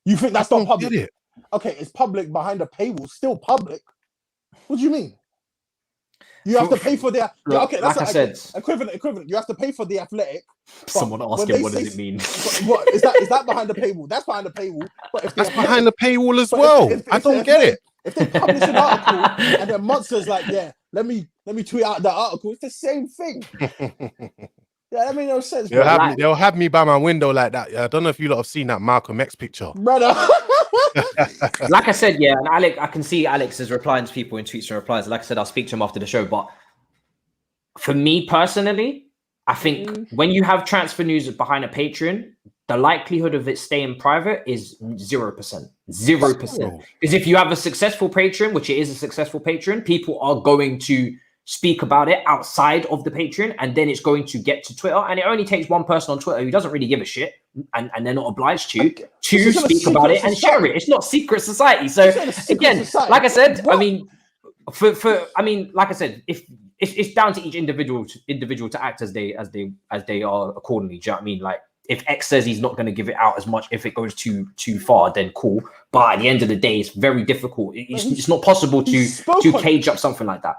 You think that's not public? Get it. Okay, it's public behind a paywall. Still public. What do you mean? You have to pay for the. Okay, that's like I said, equivalent. You have to pay for the Athletic. Someone asking what does it mean? What is that? Is that behind the paywall? That's behind the paywall. But if that's behind the paywall as well. I don't get it. If they publish an article and then Monstar's like, yeah, let me tweet out that article. It's the same thing. Yeah, that made no sense. They'll have me by my window like that. I don't know if you lot have seen that Malcolm X picture, brother. Like I said, yeah, and I can see Alex is replying to people in tweets and replies. Like I said, I'll speak to him after the show. But for me personally, I think when you have transfer news behind a Patreon, the likelihood of it staying private is 0%. 0%. Because if you have a successful Patreon, which it is a successful Patreon, people are going to speak about it outside of the Patreon, and then it's going to get to Twitter. And it only takes one person on Twitter who doesn't really give a shit, and they're not obliged to speak about it and share it. It's not secret society. So again, like I said, what? I mean, like I said, if it's down to each individual to act as they are accordingly. Do you know what I mean? Like, if X says he's not going to give it out as much, if it goes too far, then cool. But at the end of the day, it's very difficult. It's not possible to cage up something like that.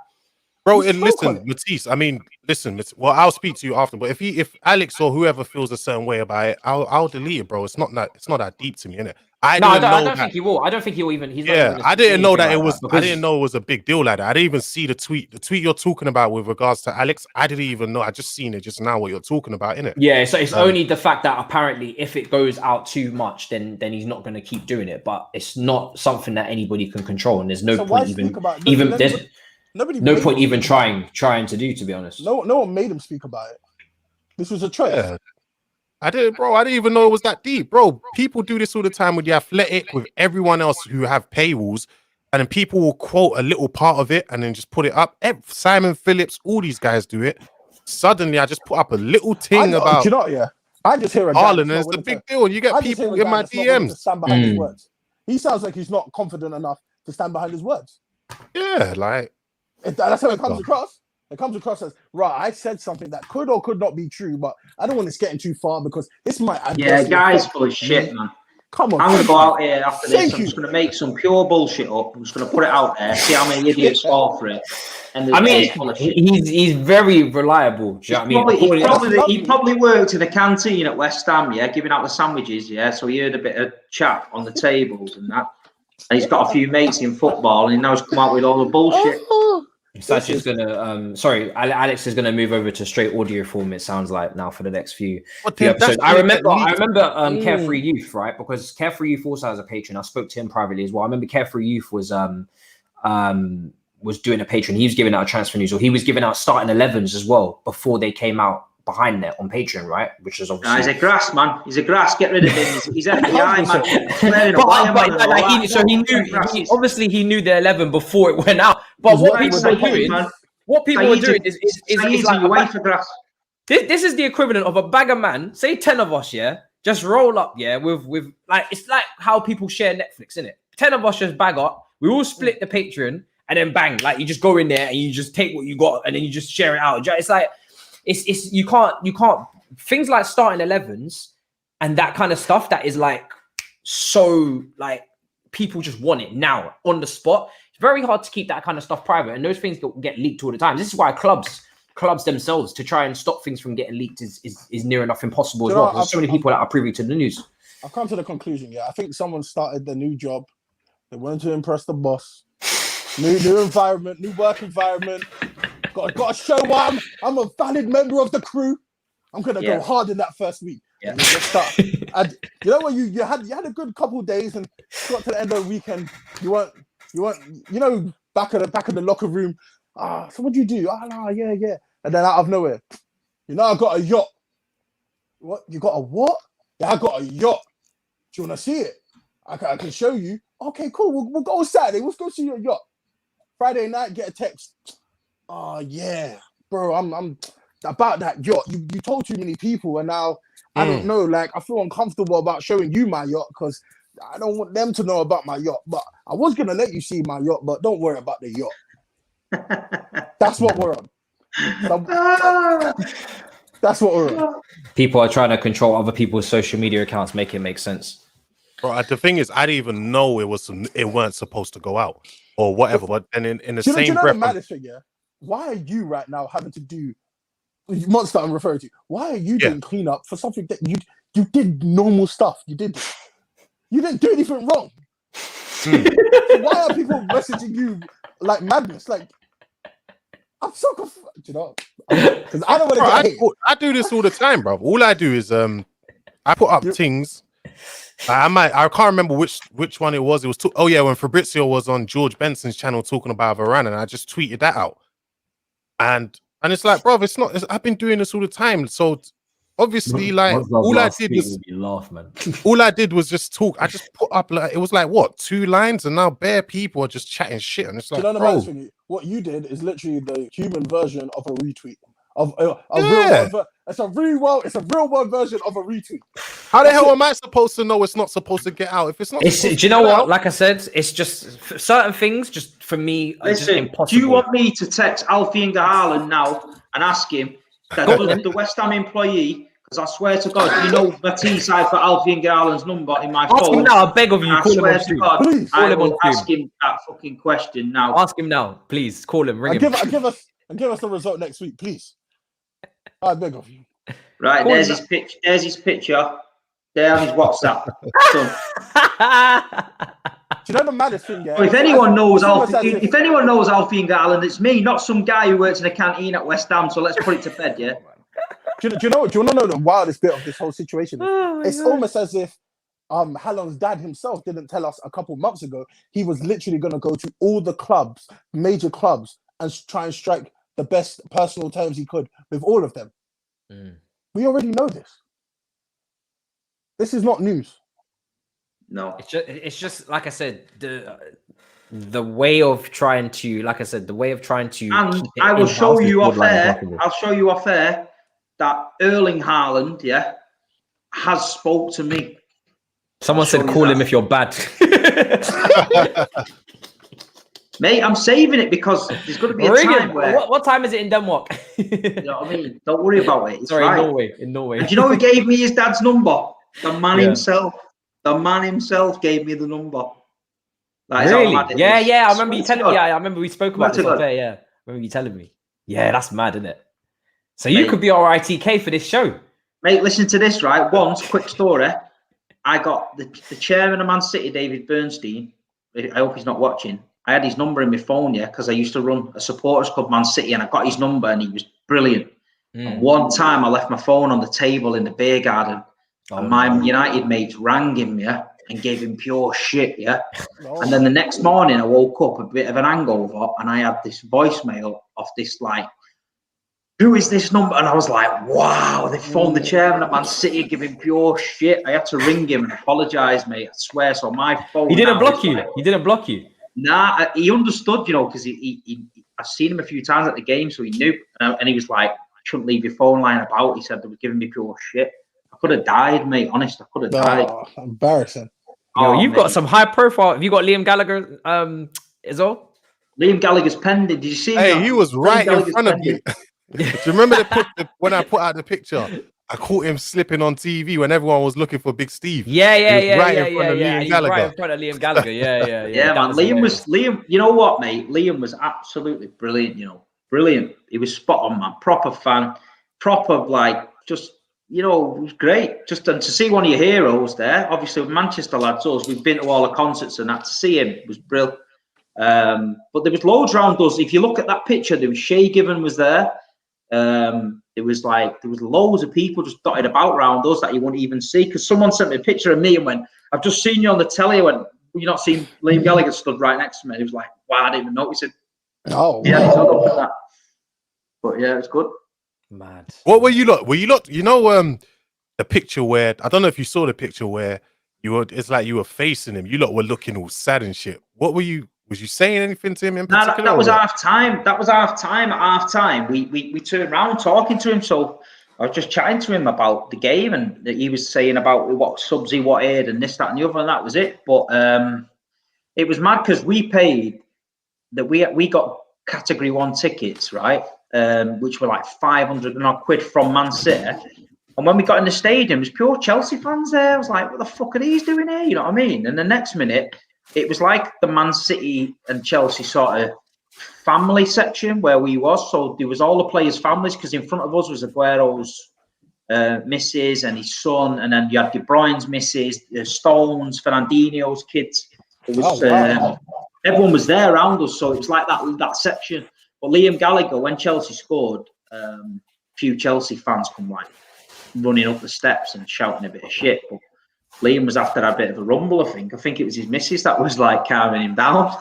Bro, and listen, Matisse. I mean, listen. Well, I'll speak to you after. But if Alex or whoever feels a certain way about it, I'll delete it, bro. It's not that deep to me, innit? I don't think he will. I don't think he'll even. I didn't know that it was. I didn't know it was a big deal like that. I didn't even see the tweet. The tweet you're talking about with regards to Alex, I didn't even know. I just seen it just now. What you're talking about, innit? Yeah. So it's only the fact that apparently, if it goes out too much, then he's not going to keep doing it. But it's not something that anybody can control, and there's no point no point even trying to do. To be honest, no one made him speak about it. This was a choice. Yeah. I didn't even know it was that deep, bro. People do this all the time with the Athletic, with everyone else who have paywalls, and then people will quote a little part of it and then just put it up. Simon Phillips, all these guys do it. Suddenly, I just put up a little thing about. Do you know? Yeah, I just hear a Haaland, and it's a big deal. And you get people in my DMs. Stand behind his words. He sounds like he's not confident enough to stand behind his words. Yeah, like that's how it comes across. It comes across as, right, I said something that could or could not be true, but I don't want this getting too far because this might... guys full of shit, man. Come on. I'm going to go out here after this. I'm just going to make some pure bullshit up. I'm just going to put it out there, see how many idiots fall for it. And I mean, he's very reliable. Do you know what I mean? He probably worked in the canteen at West Ham, yeah, giving out the sandwiches, yeah, so he heard a bit of chat on the tables and that. And he's got a few mates in football, and he now come out with all the bullshit. Alex is gonna move over to straight audio form. It sounds like now for the next few episodes. I remember Carefree Youth, right? Because Carefree Youth also has a patron. I spoke to him privately as well. I remember Carefree Youth was doing a patron. He was giving out transfer news, or he was giving out starting 11s as well before they came out behind there on Patreon, right? Which is obviously he's a grass man. He's a grass. Get rid of him. He's FBI man. He knew the 11 before it went out. But what people are doing is like away for grass. This is the equivalent of a bag of man. Say 10 of us, yeah, just roll up, yeah, with like it's like how people share Netflix, isn't it? 10 of us just bag up. We all split the Patreon, and then bang, like you just go in there and you just take what you got, and then you just share it out. It's like. It's you can't things like starting 11s and that kind of stuff that is like so like people just want it now on the spot. It's very hard to keep that kind of stuff private, and those things get leaked all the time. This is why clubs themselves to try and stop things from getting leaked is near enough impossible as well. There's so many people that are privy to the news. I've come to the conclusion, I think someone started the new job. They wanted to impress the boss. New environment, new work environment. Got to show why I'm a valid member of the crew. I'm gonna go hard in that first week. Yeah. And start. And you know what? You had a good couple of days, and got to the end of the weekend. You weren't back of the locker room. So what do you do? Yeah. And then out of nowhere, I got a yacht. What? You got a what? Yeah, I got a yacht. Do you want to see it? I can show you. Okay, cool. We'll go on Saturday. Let's go see your yacht. Friday night, get a text. Oh yeah, bro, I'm about that yacht. You told too many people, and now I don't know. Like, I feel uncomfortable about showing you my yacht because I don't want them to know about my yacht. But I was gonna let you see my yacht, but don't worry about the yacht. That's what we're on. That's what we're on. People are trying to control other people's social media accounts, make it make sense. Bro, the thing is, I didn't even know it weren't supposed to go out or whatever. But then in the same breath, why are you right now having to do Monstar? I'm referring to. Why are you doing cleanup for something that you did normal stuff? You didn't do anything wrong. So why are people messaging you like madness? Like, I'm so confused. Because I don't want to get hit. I do this all the time, bro. All I do is I put up things. I can't remember which one it was. It was when Fabrizio was on George Benson's channel talking about Varane, and I just tweeted that out. And it's like, bro, I've been doing this all the time. So obviously, like, all I did was just talk. I just put up like it was like what 2 lines, and now bare people are just chatting shit, and it's like, bro, what you did is literally the human version of a retweet. It's a real world version of a retweet. How the hell am I supposed to know it's not supposed to get out if it's not? Do you know what? Like I said, it's just certain things. Just for me, are just impossible. Do you want me to text Alfie and Haaland now and ask him that the West Ham employee? I swear to God, you know Matisse, I've got Alfie and Garland's number in my phone. Ask him now, I beg of you. I swear to God, please. I will ask him that fucking question now. Ask him now, please. Call him, ring him. Give us the result next week, please. I beg of you. Right, Call there's him his picture. There's his picture. There on his WhatsApp. Do you know the maddest thing? Yeah? Well, if anyone knows Alfie and Garland, it's me, not some guy who works in a canteen at West Ham. So let's put it to bed, yeah. Do you want to know the wildest bit of this whole situation? It's almost as if Haaland's dad himself didn't tell us a couple months ago he was literally going to go to all the clubs, major clubs, and try and strike the best personal terms he could with all of them. We already know this. This is not news. No, it's just like I said, the way of trying to, like I said, the way of trying to. And I will show you off air. I'll show you off air that Erling Haaland, has spoke to me. Someone said, "Call him if you're bad." Mate, I'm saving it because there's going to be a time where. What time is it in Denmark? You know what I mean? Don't worry about it. It's Sorry, right. in Norway. And do you know who gave me his dad's number? The man himself. The man himself gave me the number. Really? Yeah. I remember you telling me. Yeah, I remember we spoke about this today. Yeah, I remember you telling me. Yeah, that's mad, isn't it? So you could be our ITK for this show. Mate, listen to this, right? Once, quick story. I got the chairman of Man City, David Bernstein. I hope he's not watching. I had his number in my phone, because I used to run a supporters club, Man City, and I got his number, and he was brilliant. And one time, I left my phone on the table in the beer garden, and my United mates rang him, and gave him pure shit, And then the next morning, I woke up a bit of an hangover, and I had this voicemail off this, like, who is this number? And I was like, wow, they phoned the chairman at Man City, giving pure shit. I had to ring him and apologise, mate. I swear. So my phone. He didn't block you. He didn't block you. Nah, he understood, because I've seen him a few times at the game, so he knew. And he was like, shouldn't leave your phone line about. He said they were giving me pure shit. I could have died, mate. Honest, I could have died. Embarrassing. You've got some high profile. Have you got Liam Gallagher as well? Liam Gallagher's pending. Did you see? Hey, he was right in front of me. Do you remember when I put out the picture? I caught him slipping on TV when everyone was looking for Big Steve. Yeah. Right in front of Liam Gallagher. Right in front of Liam Gallagher. Yeah. Yeah, man. Liam. You know what, mate? Liam was absolutely brilliant. Brilliant. He was spot on, man. Proper fan. Proper, like, just, it was great. Just and to see one of your heroes there. Obviously, with Manchester lads, we've been to all the concerts and that. To see him was brilliant. But there was loads around us. If you look at that picture, there was Shay Given was there. There was loads of people just dotted about around us that you wouldn't even see, because someone sent me a picture of me and went, I've just seen you on the telly. I went, you not seen Liam Gallagher stood right next to me? And he was like, wow, I didn't even notice it. Oh, yeah, he's not up for that. But yeah, it's good. Mad. What were you lot? The picture where, I don't know if you saw the picture where it's like you were facing him. You lot were looking all sad and shit. What were you? Was you saying anything to him in particular? That was half time. That was half time. At half time, we turned around talking to him. So I was just chatting to him about the game, and he was saying about what subs he wanted and this, that, and the other, and that was it. But it was mad because we paid that we got category 1 tickets, right? Which were like 500 and odd quid from Man City. And when we got in the stadium, it was pure Chelsea fans there. I was like, what the fuck are these doing here? You know what I mean? And the next minute, it was like the Man City and Chelsea sort of family section where we was. So there was all the players' families, because in front of us was Aguero's missus and his son, and then you had De Bruyne's missus, Stones, Fernandinho's kids. It was everyone was there around us, so it was like that section. But Liam Gallagher, when Chelsea scored, few Chelsea fans come like running up the steps and shouting a bit of shit. But Liam was after a bit of a rumble, I think. I think it was his missus that was like calming him down.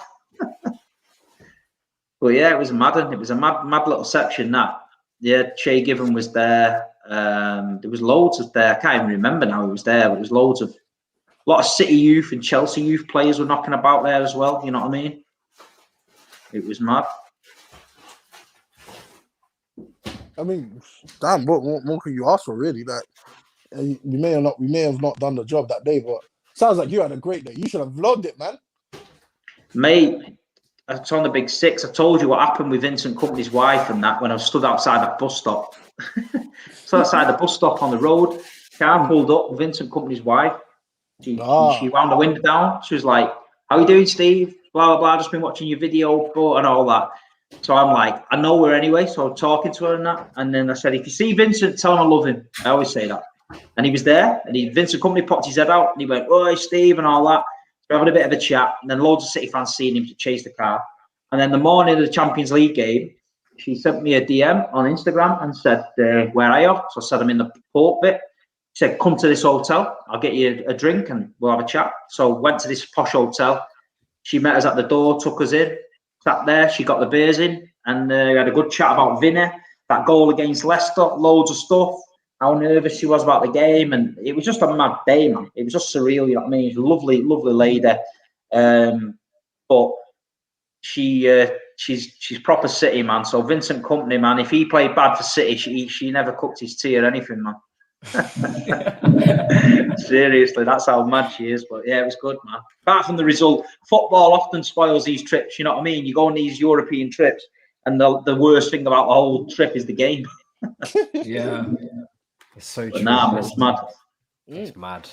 But yeah, it was mad. It was a mad little section that. Yeah, Shay Given was there. There was loads of there. I can't even remember now who was there, but there was a lot of City youth and Chelsea youth players were knocking about there as well. You know what I mean? It was mad. I mean, damn, what more can you ask for, really? Like, we may have not done the job that day, but sounds like you had a great day. You should have vlogged it, man. Mate, it's on the big 6. I told you what happened with Vincent Kompany's wife and that when I stood outside that bus stop. So outside the bus stop on the road, car pulled up. Vincent Kompany's wife. She wound the window down. She was like, "How you doing, Steve? Blah blah blah. Just been watching your video, and all that." So I'm like, I know her anyway, so I'm talking to her and that. And then I said, "If you see Vincent, tell him I love him." I always say that. And he was there, and Vincent Kompany popped his head out, and he went, "Oh, Steve," and all that. So we're having a bit of a chat, and then loads of City fans seeing him to chase the car. And then the morning of the Champions League game, she sent me a DM on Instagram and said, "Where are you?" So I said, "I'm in the port bit." She said, "Come to this hotel. I'll get you a drink and we'll have a chat." So went to this posh hotel. She met us at the door, took us in, sat there. She got the beers in, and we had a good chat about Vinny, that goal against Leicester, loads of stuff, how nervous she was about the game. And it was just a mad day, man. It was just surreal, you know what I mean? She's a lovely, lovely lady. But she's proper City, man. So Vincent Kompany, man, if he played bad for City, she never cooked his tea or anything, man. Seriously, that's how mad she is. But yeah, it was good, man. Apart from the result, football often spoils these trips, you know what I mean? You go on these European trips, and the worst thing about the whole trip is the game. Yeah, it's so true. Nah, it's mad. It's mad.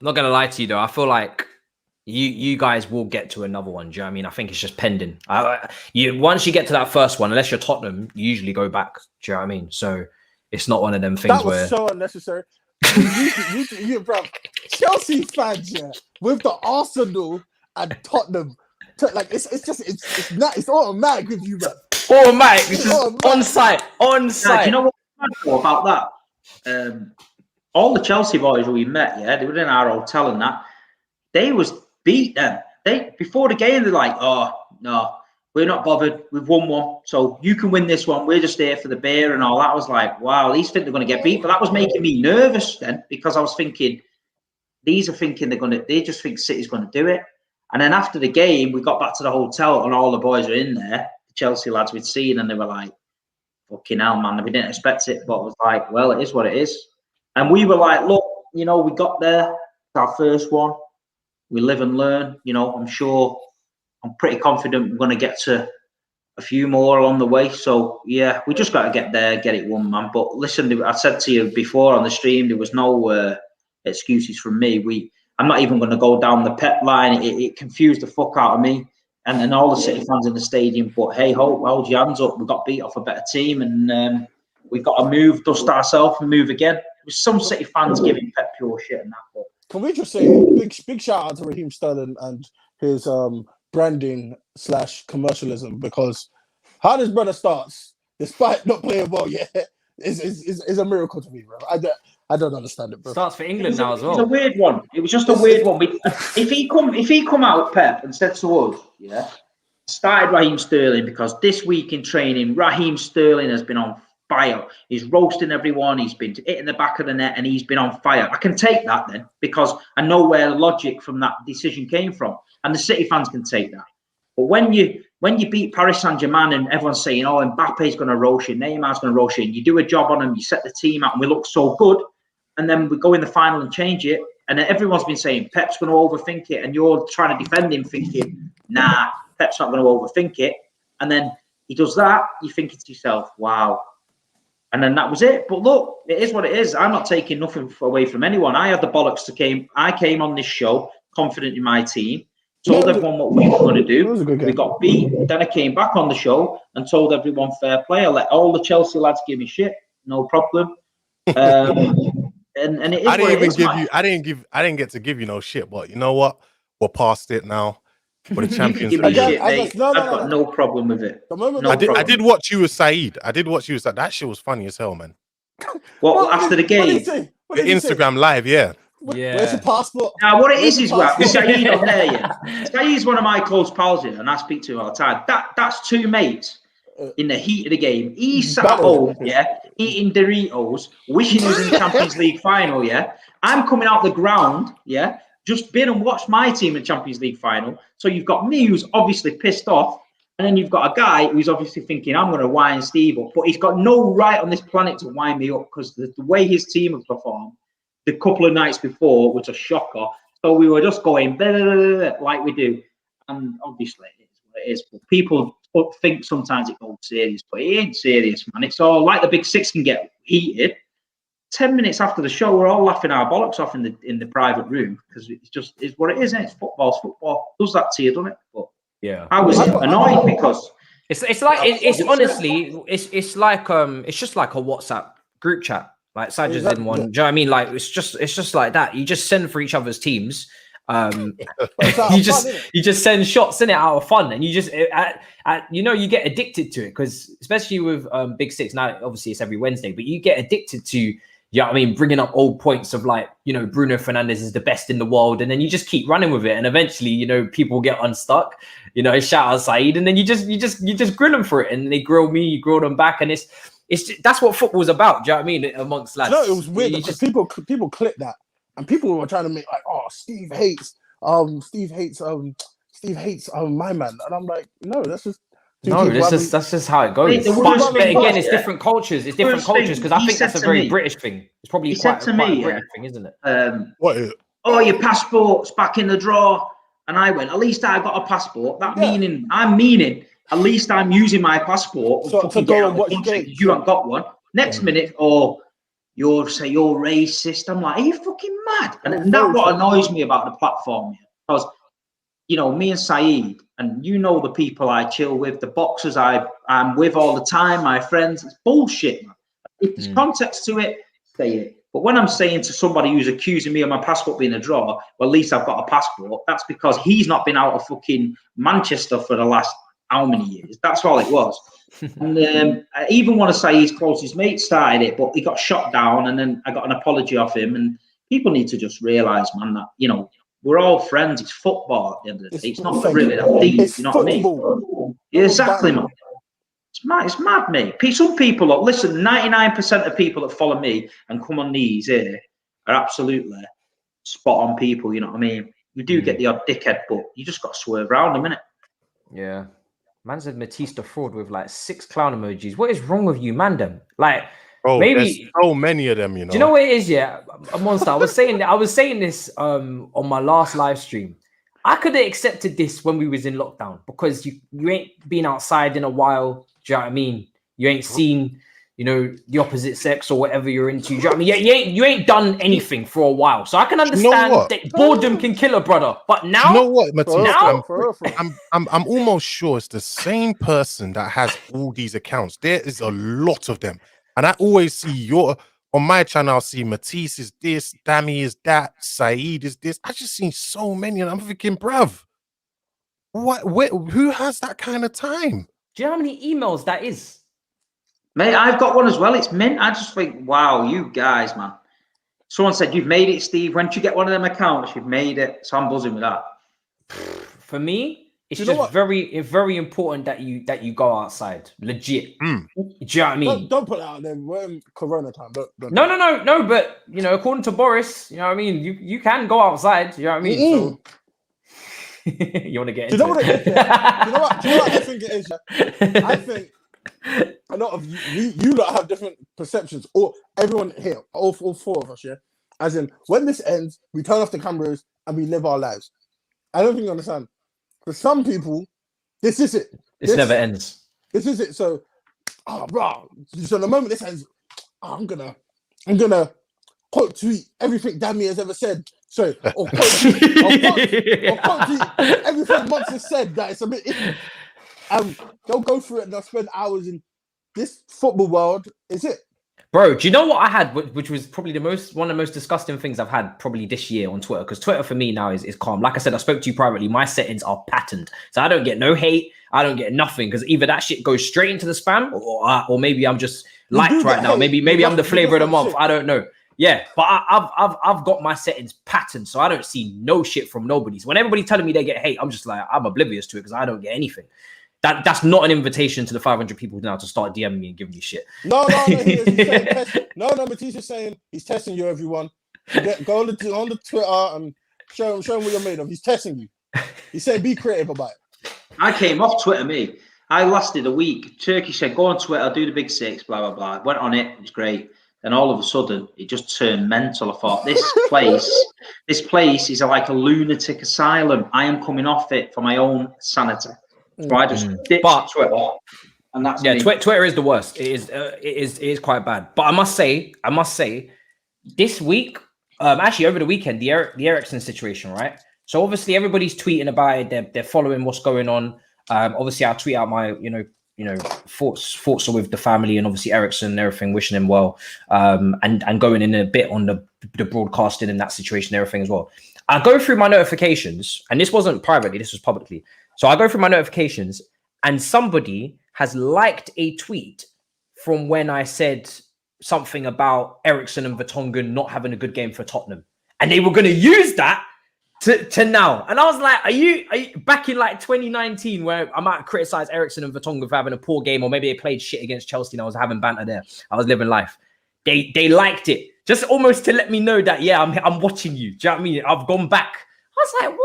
I'm not gonna lie to you though. I feel like you guys will get to another one. Do you know what I mean? I think it's just pending. Once you get to that first one, unless you're Tottenham, you usually go back. Do you know what I mean? So it's not one of them things that was where so unnecessary. you bro, Chelsea fans, yeah, with the Arsenal and Tottenhm, like it's automatic with you, man. Automatic. This is on site. Do you know what's mad about that? All the Chelsea boys who we met, yeah, they were in our hotel and that. They was beat them. Before the game, they're like, "Oh no, we're not bothered. We've won one, so you can win this one. We're just here for the beer and all that." I was like, "Wow, these think they're going to get beat," but that was making me nervous then, because I was thinking these are thinking they just think City's going to do it. And then after the game, we got back to the hotel and all the boys were in there, the Chelsea lads we'd seen, and they were like, "Fucking hell, man, we didn't expect it," but I was like, "Well, it is what it is." And we were like, "Look, you know, we got there, it's our first one. We live and learn, you know. I'm pretty confident we're going to get to a few more along the way. So, yeah, we just got to get there, get it won, man." But listen, I said to you before on the stream, there was no excuses from me. I'm not even going to go down the Pep line. It confused the fuck out of me and all the City fans in the stadium. But, hey, hold your hands up. We got beat off a better team, and we've got to move, dust ourselves and move again. There's some City fans giving Pep pure shit and that. But can we just say big shout out to Raheem Sterling and his branding / commercialism, because how this brother starts despite not playing well yet is a miracle to me, bro. I don't understand it, bro. Starts for England now as well. It's a weird one. It was just a weird one. If he come out, Pep, and said to us, yeah, started Raheem Sterling because this week in training, Raheem Sterling has been on fire. He's roasting everyone. He's been hitting the back of the net, and he's been on fire. I can take that then, because I know where the logic from that decision came from, and the City fans can take that. But when you beat Paris Saint-Germain and everyone's saying, "Oh, Mbappe's going to roast you, Neymar's going to roast you," and you do a job on them, you set the team out, and we look so good, and then we go in the final and change it, and then everyone's been saying Pep's going to overthink it, and you're trying to defend him, thinking, "Nah, Pep's not going to overthink it," and then he does that. You're thinking to yourself, "Wow." And then that was it. But look, it is what it is. I'm not taking nothing away from anyone. I had the bollocks I came on this show confident in my team, told everyone what we were going to do. We got beat. Then I came back on the show and told everyone fair play. I let all the Chelsea lads give me shit. No problem. And it is I didn't get to give you no shit, but you know what? We're past it now. We're the champions. Give me shit, mate. I've got no problem with it. I did watch you with Saeed. That shit was funny as hell, man. What after the game? The Instagram live, yeah. Where's your passport? Now, what it is Saeed on there, yeah. Saeed's one of my close pals here, and I speak to him all the time. That's two mates in the heat of the game. He sat at home, yeah, eating Doritos, wishing he was in the Champions League final, yeah. I'm coming out the ground, yeah, just been and watched my team in the Champions League final. So you've got me, who's obviously pissed off, and then you've got a guy who's obviously thinking, "I'm going to wind Steve up," but he's got no right on this planet to wind me up, because the way his team have performed the couple of nights before was a shocker. So we were just going blah, blah, blah, blah, like we do, and obviously it is what it is. But people think sometimes it goes serious, but it ain't serious, man. It's all like the Big Six can get heated. 10 minutes after the show, we're all laughing our bollocks off in the private room because it's what it is, isn't it? It's football. It's football. It does that to you, doesn't it? But yeah, I was annoyed because it's honestly it's like it's just like a WhatsApp group chat. Like Sajid's in one. Do you know what I mean? Like it's just like that. You just send for each other's teams. You just send shots in it out of fun, and you just you get addicted to it because especially with Big Six now. Obviously, it's every Wednesday, but you get addicted to. Yeah, I mean, bringing up old points of like, Bruno Fernandes is the best in the world. And then you just keep running with it. And eventually, people get unstuck, shout out Saeed. And then you just grill them for it. And they grill me, you grill them back. And that's what football's about. Do you know what I mean? Amongst lads. No, it was weird because people click that. And people were trying to make like, oh, Steve hates my man. And I'm like, no, that's just. That's just how it goes. But again, it's different cultures. It's different cultures because I think that's a very British thing. It's probably quite a British thing, isn't it? What is it? Oh, your passport's back in the drawer. And I went, at least I got a passport. I'm meaning, at least I'm using my passport to go and watch games. You haven't got one. Next minute, you're racist. I'm like, are you fucking mad? And that's what annoys me about the platform here. Because, me and Saeed, and the people I chill with, the boxers I'm with all the time, my friends, it's bullshit, man. If there's context to it, say it. But when I'm saying to somebody who's accusing me of my passport being a draw, well, at least I've got a passport, that's because he's not been out of fucking Manchester for the last how many years? That's all it was. And I even want to say his closest mate started it, but he got shot down, and then I got an apology off him. And people need to just realise, man, that, we're all friends. It's football at the end of the day. It's not really that deep. You know what I mean? Yeah, exactly, man. It's mad, mate. Some people, look, listen, 99% of people that follow me and come on these here are absolutely spot on people. You know what I mean? You do get the odd dickhead, but you just got to swerve around them, innit? Yeah. Man said Matisse the fraud with like 6 clown emojis. What is wrong with you, man? Them like. Oh, maybe there's so many of them, Do you know what it is? Yeah, Monstar. I was saying this on my last live stream. I could have accepted this when we was in lockdown because you ain't been outside in a while. Do you know what I mean? You ain't seen, the opposite sex or whatever you're into. Do you know what I mean? You ain't done anything for a while. So I can understand that boredom can kill a brother. But now, you know what, Matisse? Now, I'm almost sure it's the same person that has all these accounts. There is a lot of them. And I always see on my channel, I'll see Matisse is this, Dami is that, Saeed is this. I just seen so many, and I'm thinking, bruv, who has that kind of time? Do you know how many emails that is? Mate, I've got one as well. It's mint. I just think, wow, you guys, man. Someone said, you've made it, Steve. When you get one of them accounts, you've made it. So I'm buzzing with that. For me, it's just very, very important that you go outside, legit. Do you know what I mean? Don't put it out there. We're in Corona time. Don't. No. But according to Boris, you know what I mean. You can go outside. You know what I mean. So, you want to get into it? Do you know what I think it is? I think a lot of you lot have different perceptions. Or everyone here, all 4 of us, yeah. As in, when this ends, we turn off the cameras and we live our lives. I don't think you understand. For some people, this is it. This never ends. This is it. So, bro. So the moment this ends, I'm gonna quote tweet everything Dami has ever said. Sorry, or quote tweet everything Monster has said that it's a bit iffy. They'll go through it and they'll spend hours in this football world. Is it? Bro, do you know what I had, which was probably one of the most disgusting things I've had probably this year on Twitter? Because Twitter for me now is calm. Like I said, I spoke to you privately. My settings are patterned. So I don't get no hate. I don't get nothing. Because either that shit goes straight into the spam or maybe I'm just liked right now. Maybe I'm the flavor of the month. I don't know. Yeah, but I've got my settings patterned. So I don't see no shit from nobody. So when everybody's telling me they get hate, I'm just like, I'm oblivious to it because I don't get anything. That's not an invitation to the 500 people now to start DMing me and giving me shit. No, Matisse is saying he's testing you, everyone. Go on the Twitter and show him what you're made of. He's testing you. He's saying be creative about it. I came off Twitter, me. I lasted a week. Turkey said, go on Twitter, do the Big Six, blah, blah, blah. Went on it. It was great. Then all of a sudden, it just turned mental. I thought, this place is like a lunatic asylum. I am coming off it for my own sanity. So I just ditched Twitter, and that's me. Twitter is the worst. It is quite bad. But I must say, this week, actually over the weekend, the Eriksen situation, right? So obviously everybody's tweeting about it. They're following what's going on. Obviously I'll tweet out my thoughts are with the family and obviously Eriksen and everything, wishing him well, and going in a bit on the broadcasting in that situation, everything as well. I go through my notifications, and this wasn't privately, this was publicly. So I go through my notifications, and somebody has liked a tweet from when I said something about Eriksen and Vertonghen not having a good game for Tottenham, and they were going to use that to now. And I was like, are you back in like 2019 where I might criticize Eriksen and Vertonghen for having a poor game, or maybe they played shit against Chelsea and I was having banter there. I was living life. They liked it just almost to let me know that, yeah, I'm watching you. Do you know what I mean? I've gone back. I was like,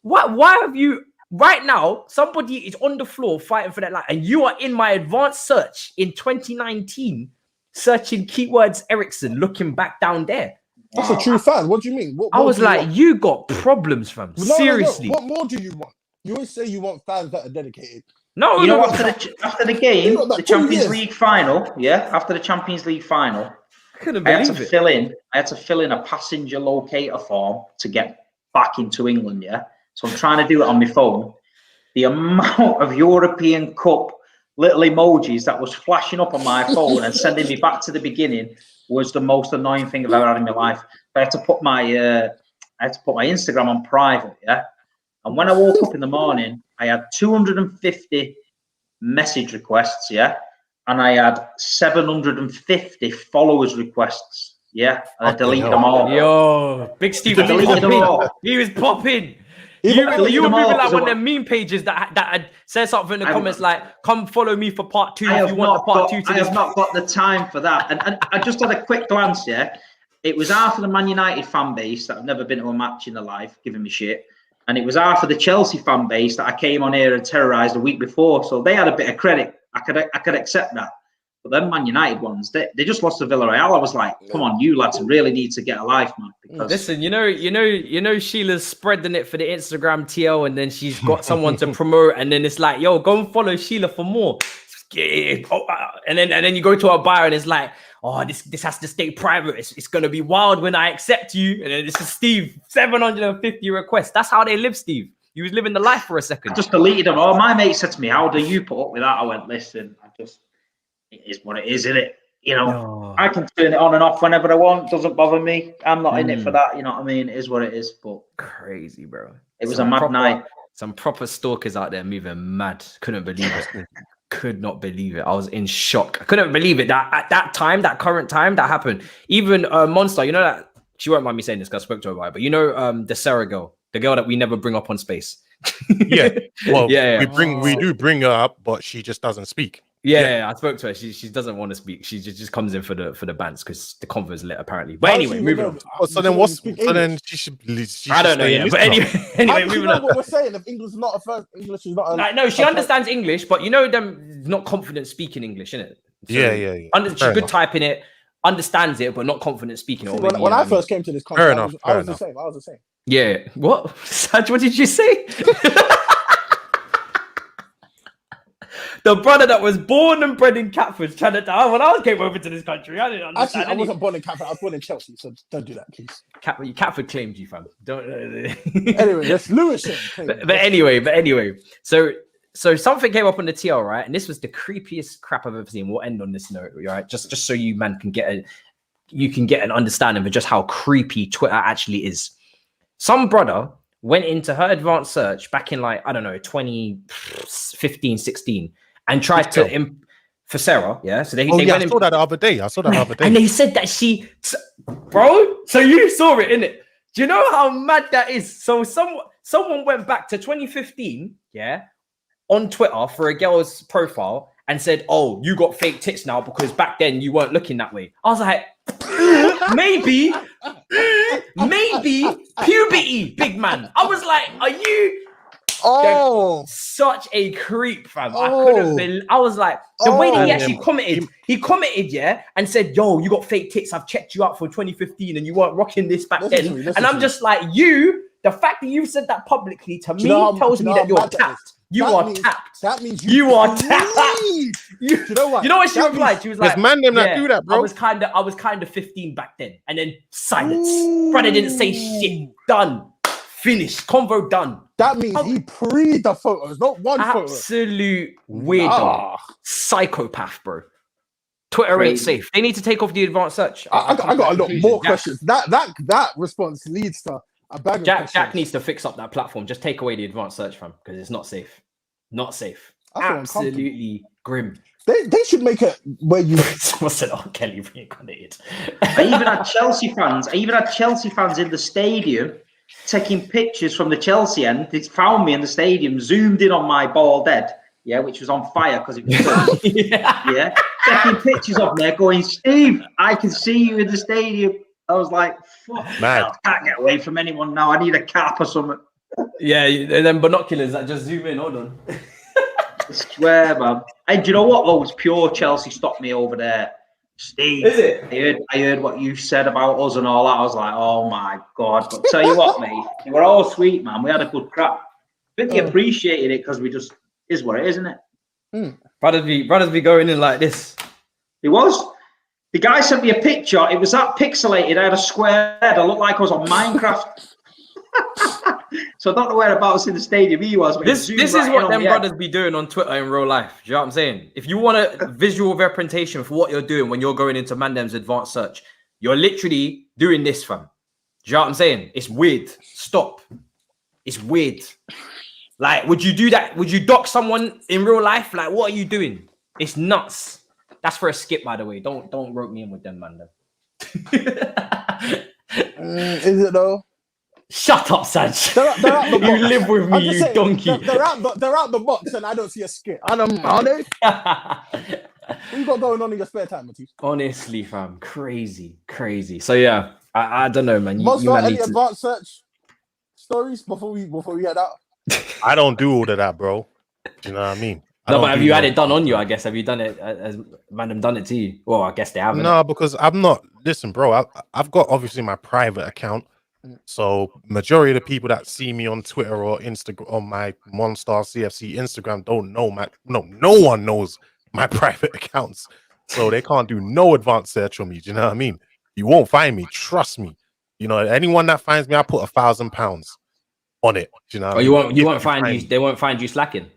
what? Why have you right now? Somebody is on the floor fighting for that life, and you are in my advanced search in 2019 searching keywords Eriksen, looking back down there. That's a true fan. What do you mean? I was like, you got problems, fam. Seriously. No. What more do you want? You always say you want fans that are dedicated. No, you know, after the game, the Champions League final, after the Champions League final, I had to fill in a passenger locator form to get back into England, So I'm trying to do it on my phone. The amount of European Cup little emojis that was flashing up on my phone and sending me back to the beginning was the most annoying thing I've ever had in my life. I had to put my Instagram on private, And when I woke up in the morning, I had 250 message requests, and I had 750 followers requests, and I deleted them all. Yo, Big Steve, he was popping. You were maybe like one of them meme pages that had said something in the comments like, "Come follow me for part 2 if you want the part 2 to this." I have not got the time for that. And I just had a quick glance. It was half of the Man United fan base that have never been to a match in their life, giving me shit, and it was half of the Chelsea fan base that I came on here and terrorised the week before. So they had a bit of credit. I could accept that. But then Man United ones, they just lost to Villarreal. I was like, come on, you lads really need to get a life, man. Because... Listen, you know, Sheila's spreading it for the Instagram TL, and then she's got someone to promote, and then it's like, yo, go and follow Sheila for more. And then you go to her bio, and it's like, oh, this has to stay private. It's gonna be wild when I accept you. And then this is Steve, 750 requests. That's how they live, Steve. You was living the life for a second. I just deleted them. Oh, my mate said to me, how do you put up with that? I went, listen, it is what it is, isn't it? You know, I can turn it on and off whenever I want. Doesn't bother me. I'm not in it for that. You know what I mean? It is what it is. But crazy, bro. It was a mad night. Some proper stalkers out there moving mad. Couldn't believe it. Could not believe it. I was in shock. I couldn't believe it that at that time, that current time, that happened. Even Monstar, you know that she won't mind me saying this because I spoke to her about it, but you know the Sarah girl, the girl that we never bring up on Space. Well, we do bring her up, but she just doesn't speak. Yeah, I spoke to her. She doesn't want to speak. She just comes in for the bants because the convo's lit apparently. But anyway, moving on. She should. I don't know. Yeah, but anyway, moving on. What we're saying, if English is not a first, English is not. No, she understands English, but you know them not confident speaking English, innit? So she's good typing it, understands it, but not confident speaking it. When I first came to this country, I was the same. Yeah. What? Saj, what did you say? The brother that was born and bred in Catford, trying to die. When I came over to this country, I didn't understand. Actually, I wasn't born in Catford. I was born in Chelsea, so don't do that, please. Catford claimed you, fam. Don't. Anyway, that's Lewisham. But anyway. So something came up on the TL, right? And this was the creepiest crap I've ever seen. We'll end on this note, right? Just so you man can get an understanding of just how creepy Twitter actually is. Some brother went into her advanced search back in 2015, 16. And tried to for Sarah, So they went I saw that the other day. And they said that bro. So you saw it, innit? Do you know how mad that is? So someone went back to 2015, on Twitter for a girl's profile and said, "Oh, you got fake tits now because back then you weren't looking that way." I was like, maybe puberty, big man. I was like, are you? Such a creep, fam. I was like, the way that he actually commented, and said, "Yo, you got fake tits. I've checked you out for 2015 and you weren't rocking this back then." And I'm just like, the fact that you've said that publicly to me tells me that you're tapped. You are tapped. That means you are tapped. You know what? You know what she replied? She was like, man, them that do that, bro. I was kind of 15 back then. And then silence. Brother didn't say shit. Done. Finished. Convo done. That means he pre the photos, not one photo. Absolute weirdo. Psychopath, bro. Twitter ain't safe. They need to take off the advanced search. I got a lot more questions. That response leads to a bag of questions. Jack needs to fix up that platform. Just take away the advanced search from because it's not safe. Not safe. Absolutely grim. They should make it where you. What's it? Oh, Kelly reincarnated. I even had Chelsea fans in the stadium taking pictures from the Chelsea end. They found me in the stadium, zoomed in on my bald head, which was on fire because it was taking pictures of me, going, Steve, I can see you in the stadium. I was like, fuck, I can't get away from anyone now. I need a cap or something. Yeah, and then binoculars that just zoom in. Hold on. I swear, man. And do you know what, though? It was pure Chelsea stopped me over there. Steve, is it? I heard what you said about us and all that. I was like, oh my God. But tell you what, mate, you were all sweet, man. We had a good crap. I think he appreciated it because we just is what it is, isn't it? Brothers be going in like this. It was. The guy sent me a picture. It was that pixelated. I had a square head. I looked like I was on Minecraft. So I don't know whereabouts in the stadium he was. This is what them brothers be doing on Twitter in real life. Do you know what I'm saying? If you want a visual representation for what you're doing when you're going into Mandem's advanced search, you're literally doing this, fam. Do you know what I'm saying? It's weird. Stop. It's weird. Like, would you do that? Would you dock someone in real life? Like, what are you doing? It's nuts. That's for a skip, by the way. Don't rope me in with them, Mandem. Is it though? Shut up, Sanch. They're out the box. You live with me, you donkey. They're out the box, and I don't see a skit. Are they? What you got going on in your spare time, Matisse? Honestly, fam, crazy. So yeah, I don't know, man. Any advanced search stories before we head out? I don't do all of that, bro. You know what I mean? No, but have you had it done on you? I guess have you done it? Has Mandem done it to you? Well, I guess they haven't. No, because I'm not. Listen, bro. I've got obviously my private account. So majority of the people that see me on Twitter or Instagram on my MonstarCFC Instagram don't know no one knows my private accounts. So they can't do no advanced search on me. Do you know what I mean? You won't find me, trust me. You know, anyone that finds me, I put £1,000 on it. Do you know? You won't find you. They won't find you slacking.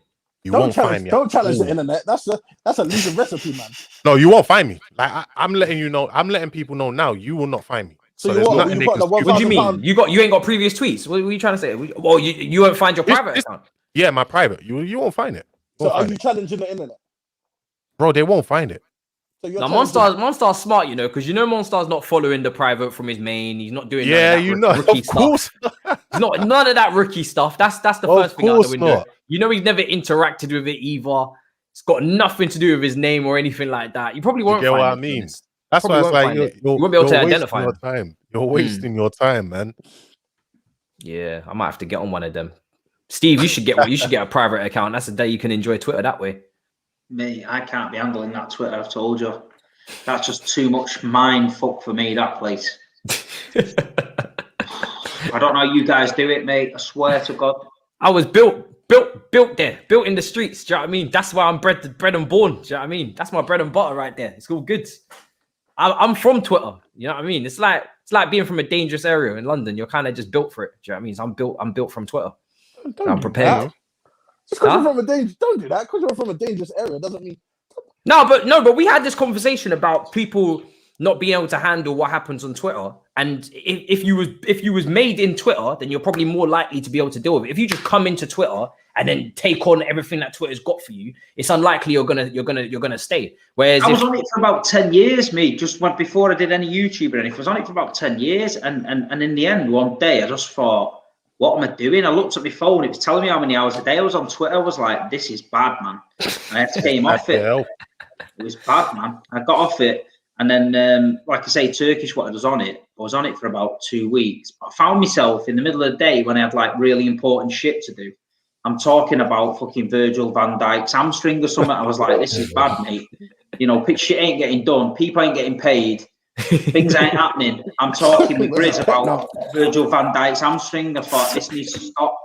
Won't find me. Don't challenge the internet. That's a losing recipe, man. No, you won't find me. Like I'm letting you know. I'm letting people know now. You will not find me. So what do you mean? You ain't got previous tweets? What are you trying to say? Well, you won't find your private account. Yeah, my private. You won't find it. So are you challenging the internet? Bro, they won't find it. So now Monstar's smart, because Monstar's not following the private from his main. He's not doing rookie stuff. He's not none of that rookie stuff. That's the first thing out the window. He's never interacted with it either. It's got nothing to do with his name or anything like that. You probably won't. You get what I mean? That's why it's like you won't be able to identify your time. You're wasting your time, man. Yeah, I might have to get on one of them. Steve, you should get a private account. That's the day you can enjoy Twitter that way. Me, I can't be handling that Twitter. I've told you, that's just too much mind fuck for me. That place. I don't know how you guys do it, mate. I swear to God. I was built there, built in the streets. Do you know what I mean? That's why I'm bred and born. Do you know what I mean? That's my bread and butter right there. It's all good. I'm from Twitter. You know what I mean? It's like being from a dangerous area in London. You're kind of just built for it. Do you know what I mean? I'm built from Twitter. I'm prepared. Just because you're from don't do that. Because you're from a dangerous area doesn't mean. No, but we had this conversation about people not being able to handle what happens on Twitter. And if you was made in Twitter, then you're probably more likely to be able to deal with it. If you just come into Twitter and then take on everything that Twitter's got for you, it's unlikely you're gonna stay. Whereas I was on it for about 10 years, mate. Just before I did any YouTube or anything, I was on it for about 10 years, and in the end, one day I just thought, what am I doing? I looked at my phone; it was telling me how many hours a day I was on Twitter. I was like, this is bad, man. I had to came off it. It was bad, man. I got off it, and then, like I say, Turkish. What I was on it. I was on it for about 2 weeks. But I found myself in the middle of the day when I had like really important shit to do. I'm talking about fucking Virgil van Dijk's hamstring or something. I was like, this is bad, mate. Shit ain't getting done. People ain't getting paid. Things ain't happening. I'm talking with Grizz about Virgil van Dijk's hamstring. I thought, this needs to stop.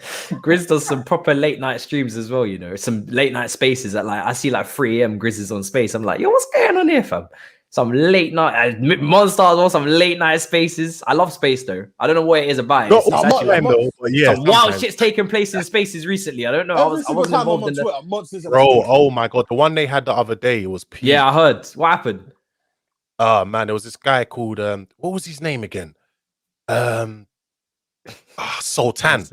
Grizz does some proper late night streams as well, you know, some late night spaces that like I see like 3 a.m. Grizz is on space. I'm like, yo, what's going on here, fam? Some late night Monstar as well, some late night spaces. I love space though. I don't know what it is about it. Not all time though, but yeah, some wild shit's taking place in spaces recently. I don't know. I wasn't involved in the bro. Oh my god, the one they had the other day, it was peak. Yeah, I heard. What happened? Man, there was this guy called what was his name again? Sultan.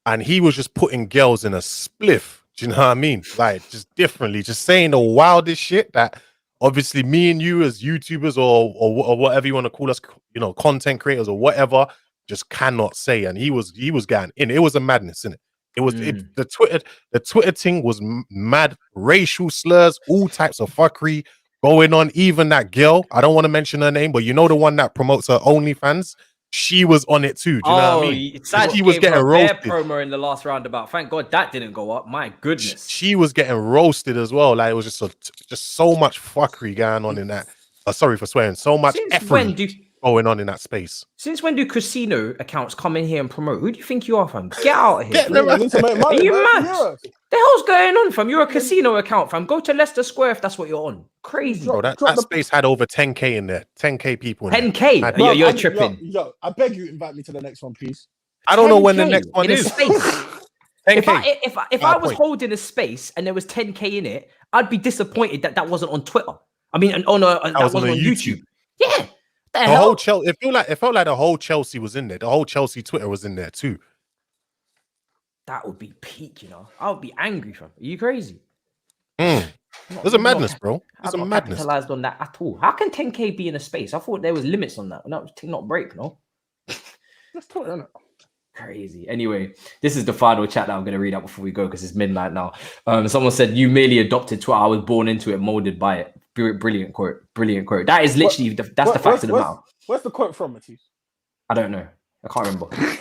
And he was just putting girls in a spliff. Do you know what I mean? Like just differently, just saying the wildest shit that obviously me and you as YouTubers or whatever you want to call us, you know, content creators or whatever, just cannot say. And he was getting in. It was a madness, innit? It was the Twitter thing was mad, racial slurs, all types of fuckery going on. Even that girl, I don't want to mention her name, but you know the one that promotes her OnlyFans. She was on it too. Do you know what I mean? She was getting roasted. Promo in the last roundabout. Thank God that didn't go up. My goodness. She was getting roasted as well. Like it was just so much fuckery going on in that. Sorry for swearing. So much effort going on in that space. Since when do casino accounts come in here and promote? Who do you think you are, fam? Get out of here. Are you mad? The hell's going on, fam? You're a casino account, fam. Go to Leicester Square if that's what you're on. Crazy. Bro, that space had over 10K in there. 10K people in 10K? there. Bro, you're tripping. Yo, I beg you, invite me to the next one, please. I don't know when the next one is. If I was holding a space and there was 10K in it, I'd be disappointed that wasn't on Twitter. I mean, that wasn't on YouTube. Yeah. The whole Chelsea. It felt like the whole Chelsea was in there. The whole Chelsea Twitter was in there too. That would be peak, you know. I would be angry, fam. Are you crazy? There's a madness, bro. There's a madness. Capitalized on that at all. How can 10K be in a space? I thought there was limits on that. No, not break, no. That's Twitter, isn't it? Crazy. Anyway, this is the final chat that I'm going to read out before we go because it's midnight now. Someone said, "You merely adopted Twitter. I was born into it, molded by it." Brilliant quote. Brilliant quote. That is literally the fact of the matter. Where's the quote from, Matisse? I don't know. I can't remember. You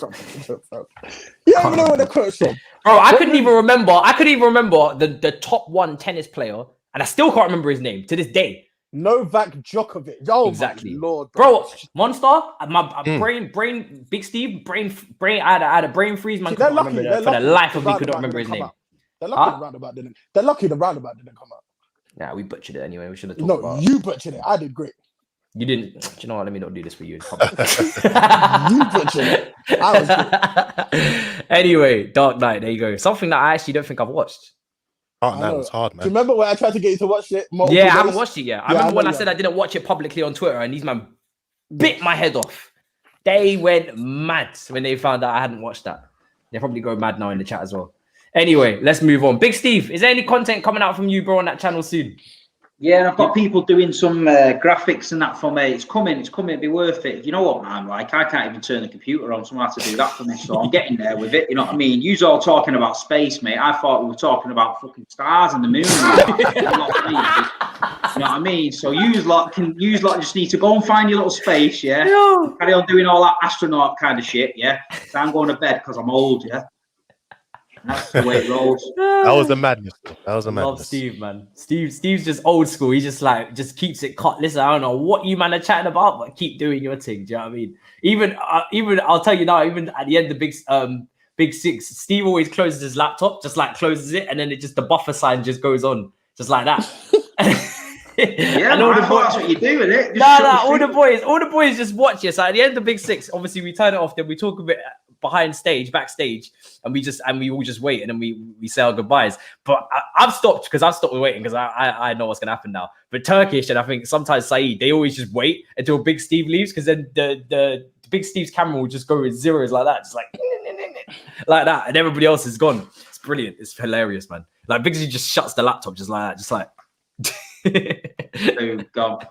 don't even know where the quote's from. Bro, I couldn't even remember the top one tennis player, and I still can't remember his name to this day. Novak Djokovic. Oh, exactly. My Lord, bro. Monstar, my brain, Big Steve, brain. I had a brain freeze. Man, couldn't remember that. For the life of me, could not remember his name. They're lucky the roundabout didn't come out. Yeah, we butchered it anyway. We should have talked about it. You butchered it. I did great. You didn't. Do you know what? Let me not do this for you. You butchered it. I was good. Anyway, Dark Knight. There you go. Something that I actually don't think I've watched. Dark Knight was hard, man. Do you remember when I tried to get you to watch it? Yeah, I haven't watched it yet. I remember when I said I didn't watch it publicly on Twitter, and these man bit my head off. They went mad when they found out I hadn't watched that. They probably go mad now in the chat as well. Anyway, let's move on. Big Steve, is there any content coming out from you, bro, on that channel soon? Yeah, and I've got people doing some graphics and that for me. It's coming. It'd be worth it. You know what, man? Like, I can't even turn the computer on. Someone has to do that for me. So I'm getting there with it. You know what I mean? You's all talking about space, mate. I thought we were talking about fucking stars and the moon. You know what I mean? So yous lot just need to go and find your little space, yeah? No. Carry on doing all that astronaut kind of shit, yeah? So I'm going to bed because I'm old, yeah? That's the way it rolls. That was a madness. Love Steve, man. Steve's just old school. He just keeps it cut. Listen, I don't know what you man are chatting about, but keep doing your thing. Do you know what I mean? Even I'll tell you now. Even at the end of Big Six, Steve always closes his laptop, just like closes it, and then the buffer sign just goes on, just like that. Yeah, and that's what you do with it. All the boys just watch you. So at the end of Big Six, obviously we turn it off. Then we talk a bit backstage, and we all just wait, and then we say our goodbyes. But I've stopped waiting because I know what's gonna happen now. But Turkish, and I think sometimes Saeed, they always just wait until Big Steve leaves, because then the Big Steve's camera will just go with zeros like that, just like that, and everybody else is gone. It's brilliant. It's hilarious, man. Like Big Steve just shuts the laptop just like that, just like. God.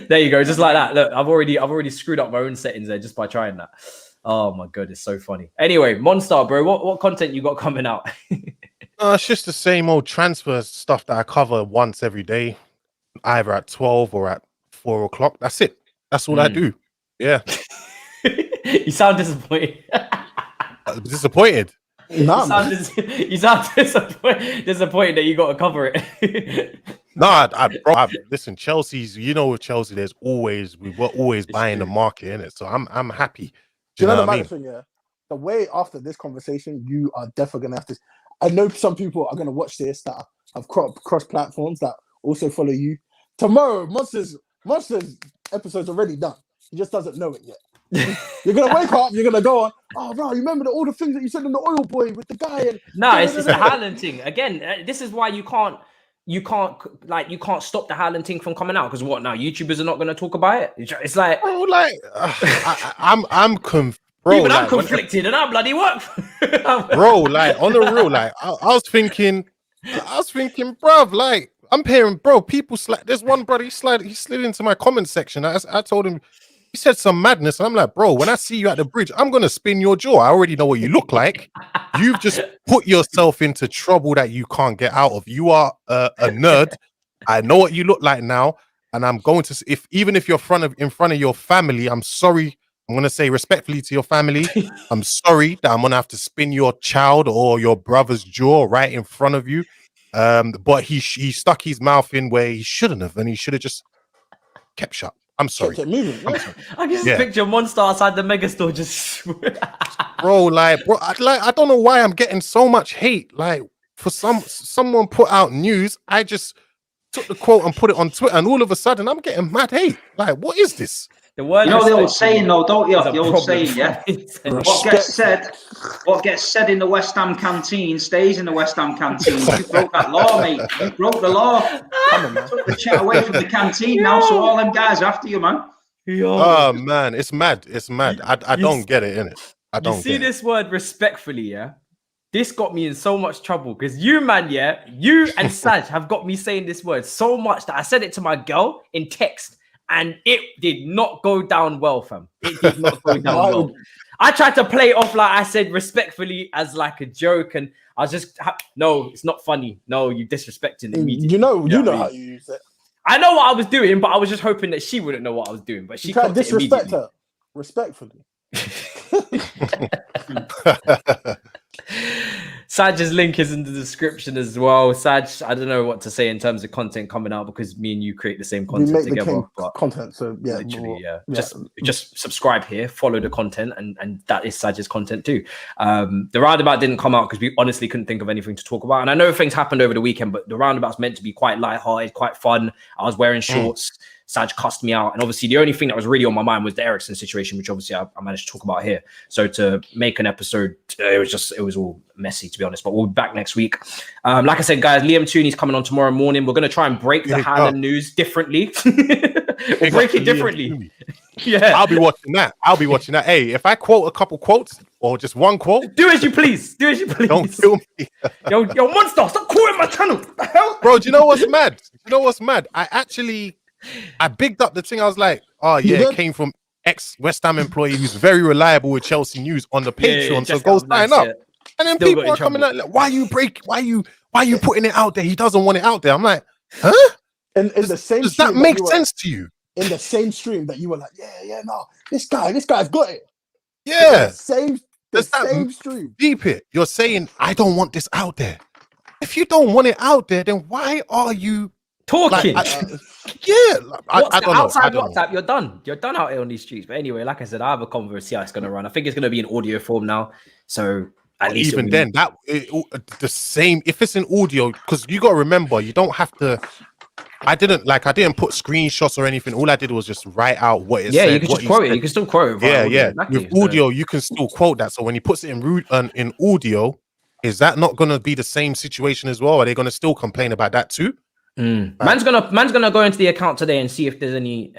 There you go, just like that. Look, I've already screwed up my own settings there just by trying that. Oh my god, it's so funny. Anyway, Monstar, bro, what content you got coming out? It's just the same old transfer stuff that I cover once every day, either at 12 or at 4 o'clock. That's it. That's all I do. Yeah. You sound disappointed. Disappointed? No, you sound disappointed that you got to cover it. No, listen, Chelsea's, you know, with Chelsea, we're always buying the market in it. So I'm happy. Do you know the maddest thing, yeah? the way after this conversation, you are definitely gonna have to. I know some people are gonna watch this that have cross platforms that also follow you. Tomorrow, Monsters episode's already done. He just doesn't know it yet. You're gonna wake up, you're gonna go on. Oh, bro, you remember all the things that you said in the oil boy with the guy? And no, it's the Haaland thing again. This is why you can't stop the Haaland thing from coming out because what now? YouTubers are not going to talk about it. It's like, bro, like I'm confused. Bro, even like, I'm conflicted and I bloody work. Bro, like on the real, like I was thinking, bruv, like I'm hearing, bro, people there's one brother, he slid into my comment section. I told him, he said some madness, and I'm like, bro, when I see you at the bridge, I'm gonna spin your jaw. I already know what you look like. You've just put yourself into trouble that you can't get out of. You are a nerd. I know what you look like now, and I'm going to even if you're in front of your family, I'm sorry. I'm gonna say respectfully to your family, I'm sorry that I'm gonna have to spin your child or your brother's jaw right in front of you. But he stuck his mouth in where he shouldn't have, and he should have just kept shut. I'm sorry. Kept moving. I'm sorry. I can just picture Monstar outside the megastore just bro, I don't know why I'm getting so much hate. Like for someone put out news, I just took the quote and put it on Twitter, and all of a sudden I'm getting mad hate. Like, what is this? The word, you know the old saying though, don't you? The old saying, yeah. What gets said in the West Ham canteen stays in the West Ham canteen. You broke that law, mate. You broke the law. Come on, man. Took the chat away from the canteen now, so all them guys are after you, man. Oh man, it's mad. It's mad. I don't get it, innit? I don't see this word respectfully, yeah. This got me in so much trouble because you, man, yeah, you and Saj have got me saying this word so much that I said it to my girl in text. And it did not go down well, fam. It did not go down well. I tried to play it off like I said respectfully as like a joke, and I was just no, it's not funny. No, you disrespecting the media. You know how you use it. I know what I was doing, but I was just hoping that she wouldn't know what I was doing. But she can't disrespect her respectfully. Saj's link is in the description as well. Saj, I don't know what to say in terms of content coming out because me and you create the same content together. Content, so yeah, literally, yeah. Just subscribe here, follow the content, and that is Saj's content too. The roundabout didn't come out because we honestly couldn't think of anything to talk about, and I know things happened over the weekend, but the roundabout's meant to be quite lighthearted, quite fun. I was wearing shorts. Saj cussed me out, and obviously the only thing that was really on my mind was the Eriksen situation, which obviously I managed to talk about here. So to make an episode, it was all messy, to be honest. But we'll be back next week. Like I said, guys, Liam Tooney's coming on tomorrow morning. We're going to try and break the Haaland news differently. We'll break it differently. Yeah, I'll be watching that. Hey, if I quote a couple quotes or just one quote, do as you please. Don't kill me. yo, Monstar, stop quoting my channel. What the hell? Bro, do you know what's mad? I bigged up the thing. I was like, oh yeah, it came from ex-West Ham employee who's very reliable with Chelsea news on the Patreon. So go sign up. And then still people are coming out like, why you putting it out there? He doesn't want it out there. I'm like, huh? And in the same does that make sense to you? In the same stream that you were like, no, this guy's got it. Yeah. Same stream. Deep it. You're saying, I don't want this out there. If you don't want it out there, then why are you talking? I don't know. Outside WhatsApp, you're done. You're done out here on these streets. But anyway, like I said, I have a convo. See how it's going to run. I think it's going to be in audio form now. So at least even then, the same. If it's in audio, because you got to remember, you don't have to. I didn't put screenshots or anything. All I did was just write out what it said. Yeah, you can just quote it. You can still quote it. Yeah. Exactly. With audio, you can still quote that. So when he puts it in audio, is that not going to be the same situation as well? Are they going to still complain about that too? Man's gonna go into the account today and see if there's any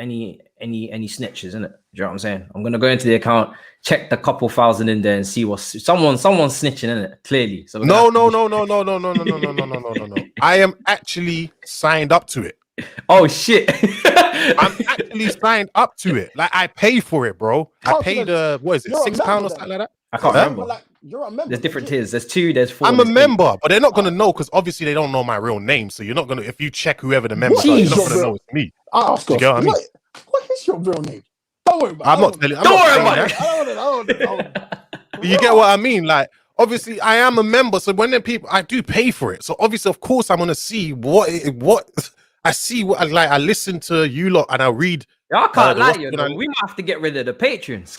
snitches, isn't it? Do you know what I'm saying? I'm gonna go into the account, check the couple thousand in there, and see what someone's snitching in it. Clearly, so no. I am actually signed up to it. Oh shit! I'm actually signed up to it. Like I pay for it, bro. I paid what is it, £6 or something like that? I can't remember. Like, you're a member. There's different tiers. There's 2. There's 4. I'm a member, but they're not gonna know because obviously they don't know my real name. So you're not gonna. If you check whoever the members are, you're not gonna know it's me. What is your real name? Don't worry about it. I'm not telling. Don't worry about it. I don't. You get what I mean? Like, obviously, I am a member, so when the people, I do pay for it. So obviously, of course, I'm gonna see what I see. What I listen to you lot, and I read I can't lie, you know, we might have to get rid of the patrons.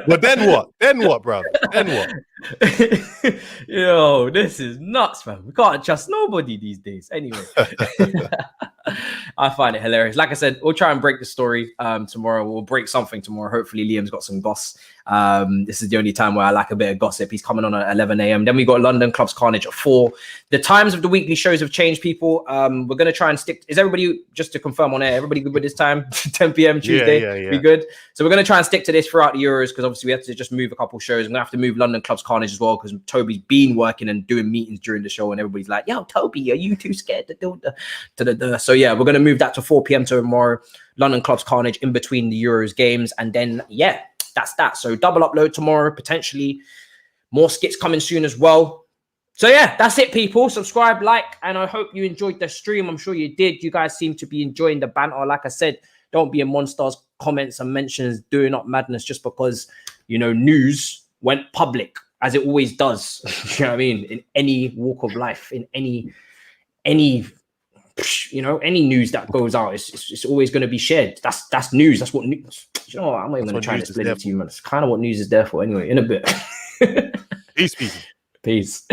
But then what, bro? Then what? Yo, this is nuts, man. We can't trust nobody these days. Anyway, I find it hilarious. Like I said, we'll try and break the story tomorrow. We'll break something tomorrow. Hopefully, Liam's got some goss. This is the only time where I like a bit of gossip. He's coming on at 11 a.m. Then we got London Clubs Carnage at 4. The times of the weekly shows have changed, people. We're going to try and stick. Is everybody, just to confirm on air, everybody good with this time? 10 p.m. Tuesday? Yeah. Be good. So we're going to try and stick to this throughout the Euros because obviously we have to just move a couple shows. I'm going to have to move London Clubs Carnage as well because Toby's been working and doing meetings during the show and everybody's like, yo, Toby, are you too scared to do the... So yeah, we're going to move that to 4 p.m. tomorrow. London Clubs Carnage in between the Euros games. And then, yeah, that's that. So double upload tomorrow, potentially more skits coming soon as well. So yeah, that's it, people. Subscribe, like, and I hope you enjoyed the stream. I'm sure you did. You guys seem to be enjoying the banter. Like I said, don't be in Monstar's comments and mentions doing up madness just because, you know, news went public, as it always does. You know what I mean? In any walk of life, in any, you know, any news that goes out, it's always going to be shared. That's news. That's what news. You know what? I'm not even going to try and explain it to you, man. It's kind of what news is there for anyway, in a bit. Peace, people. Peace.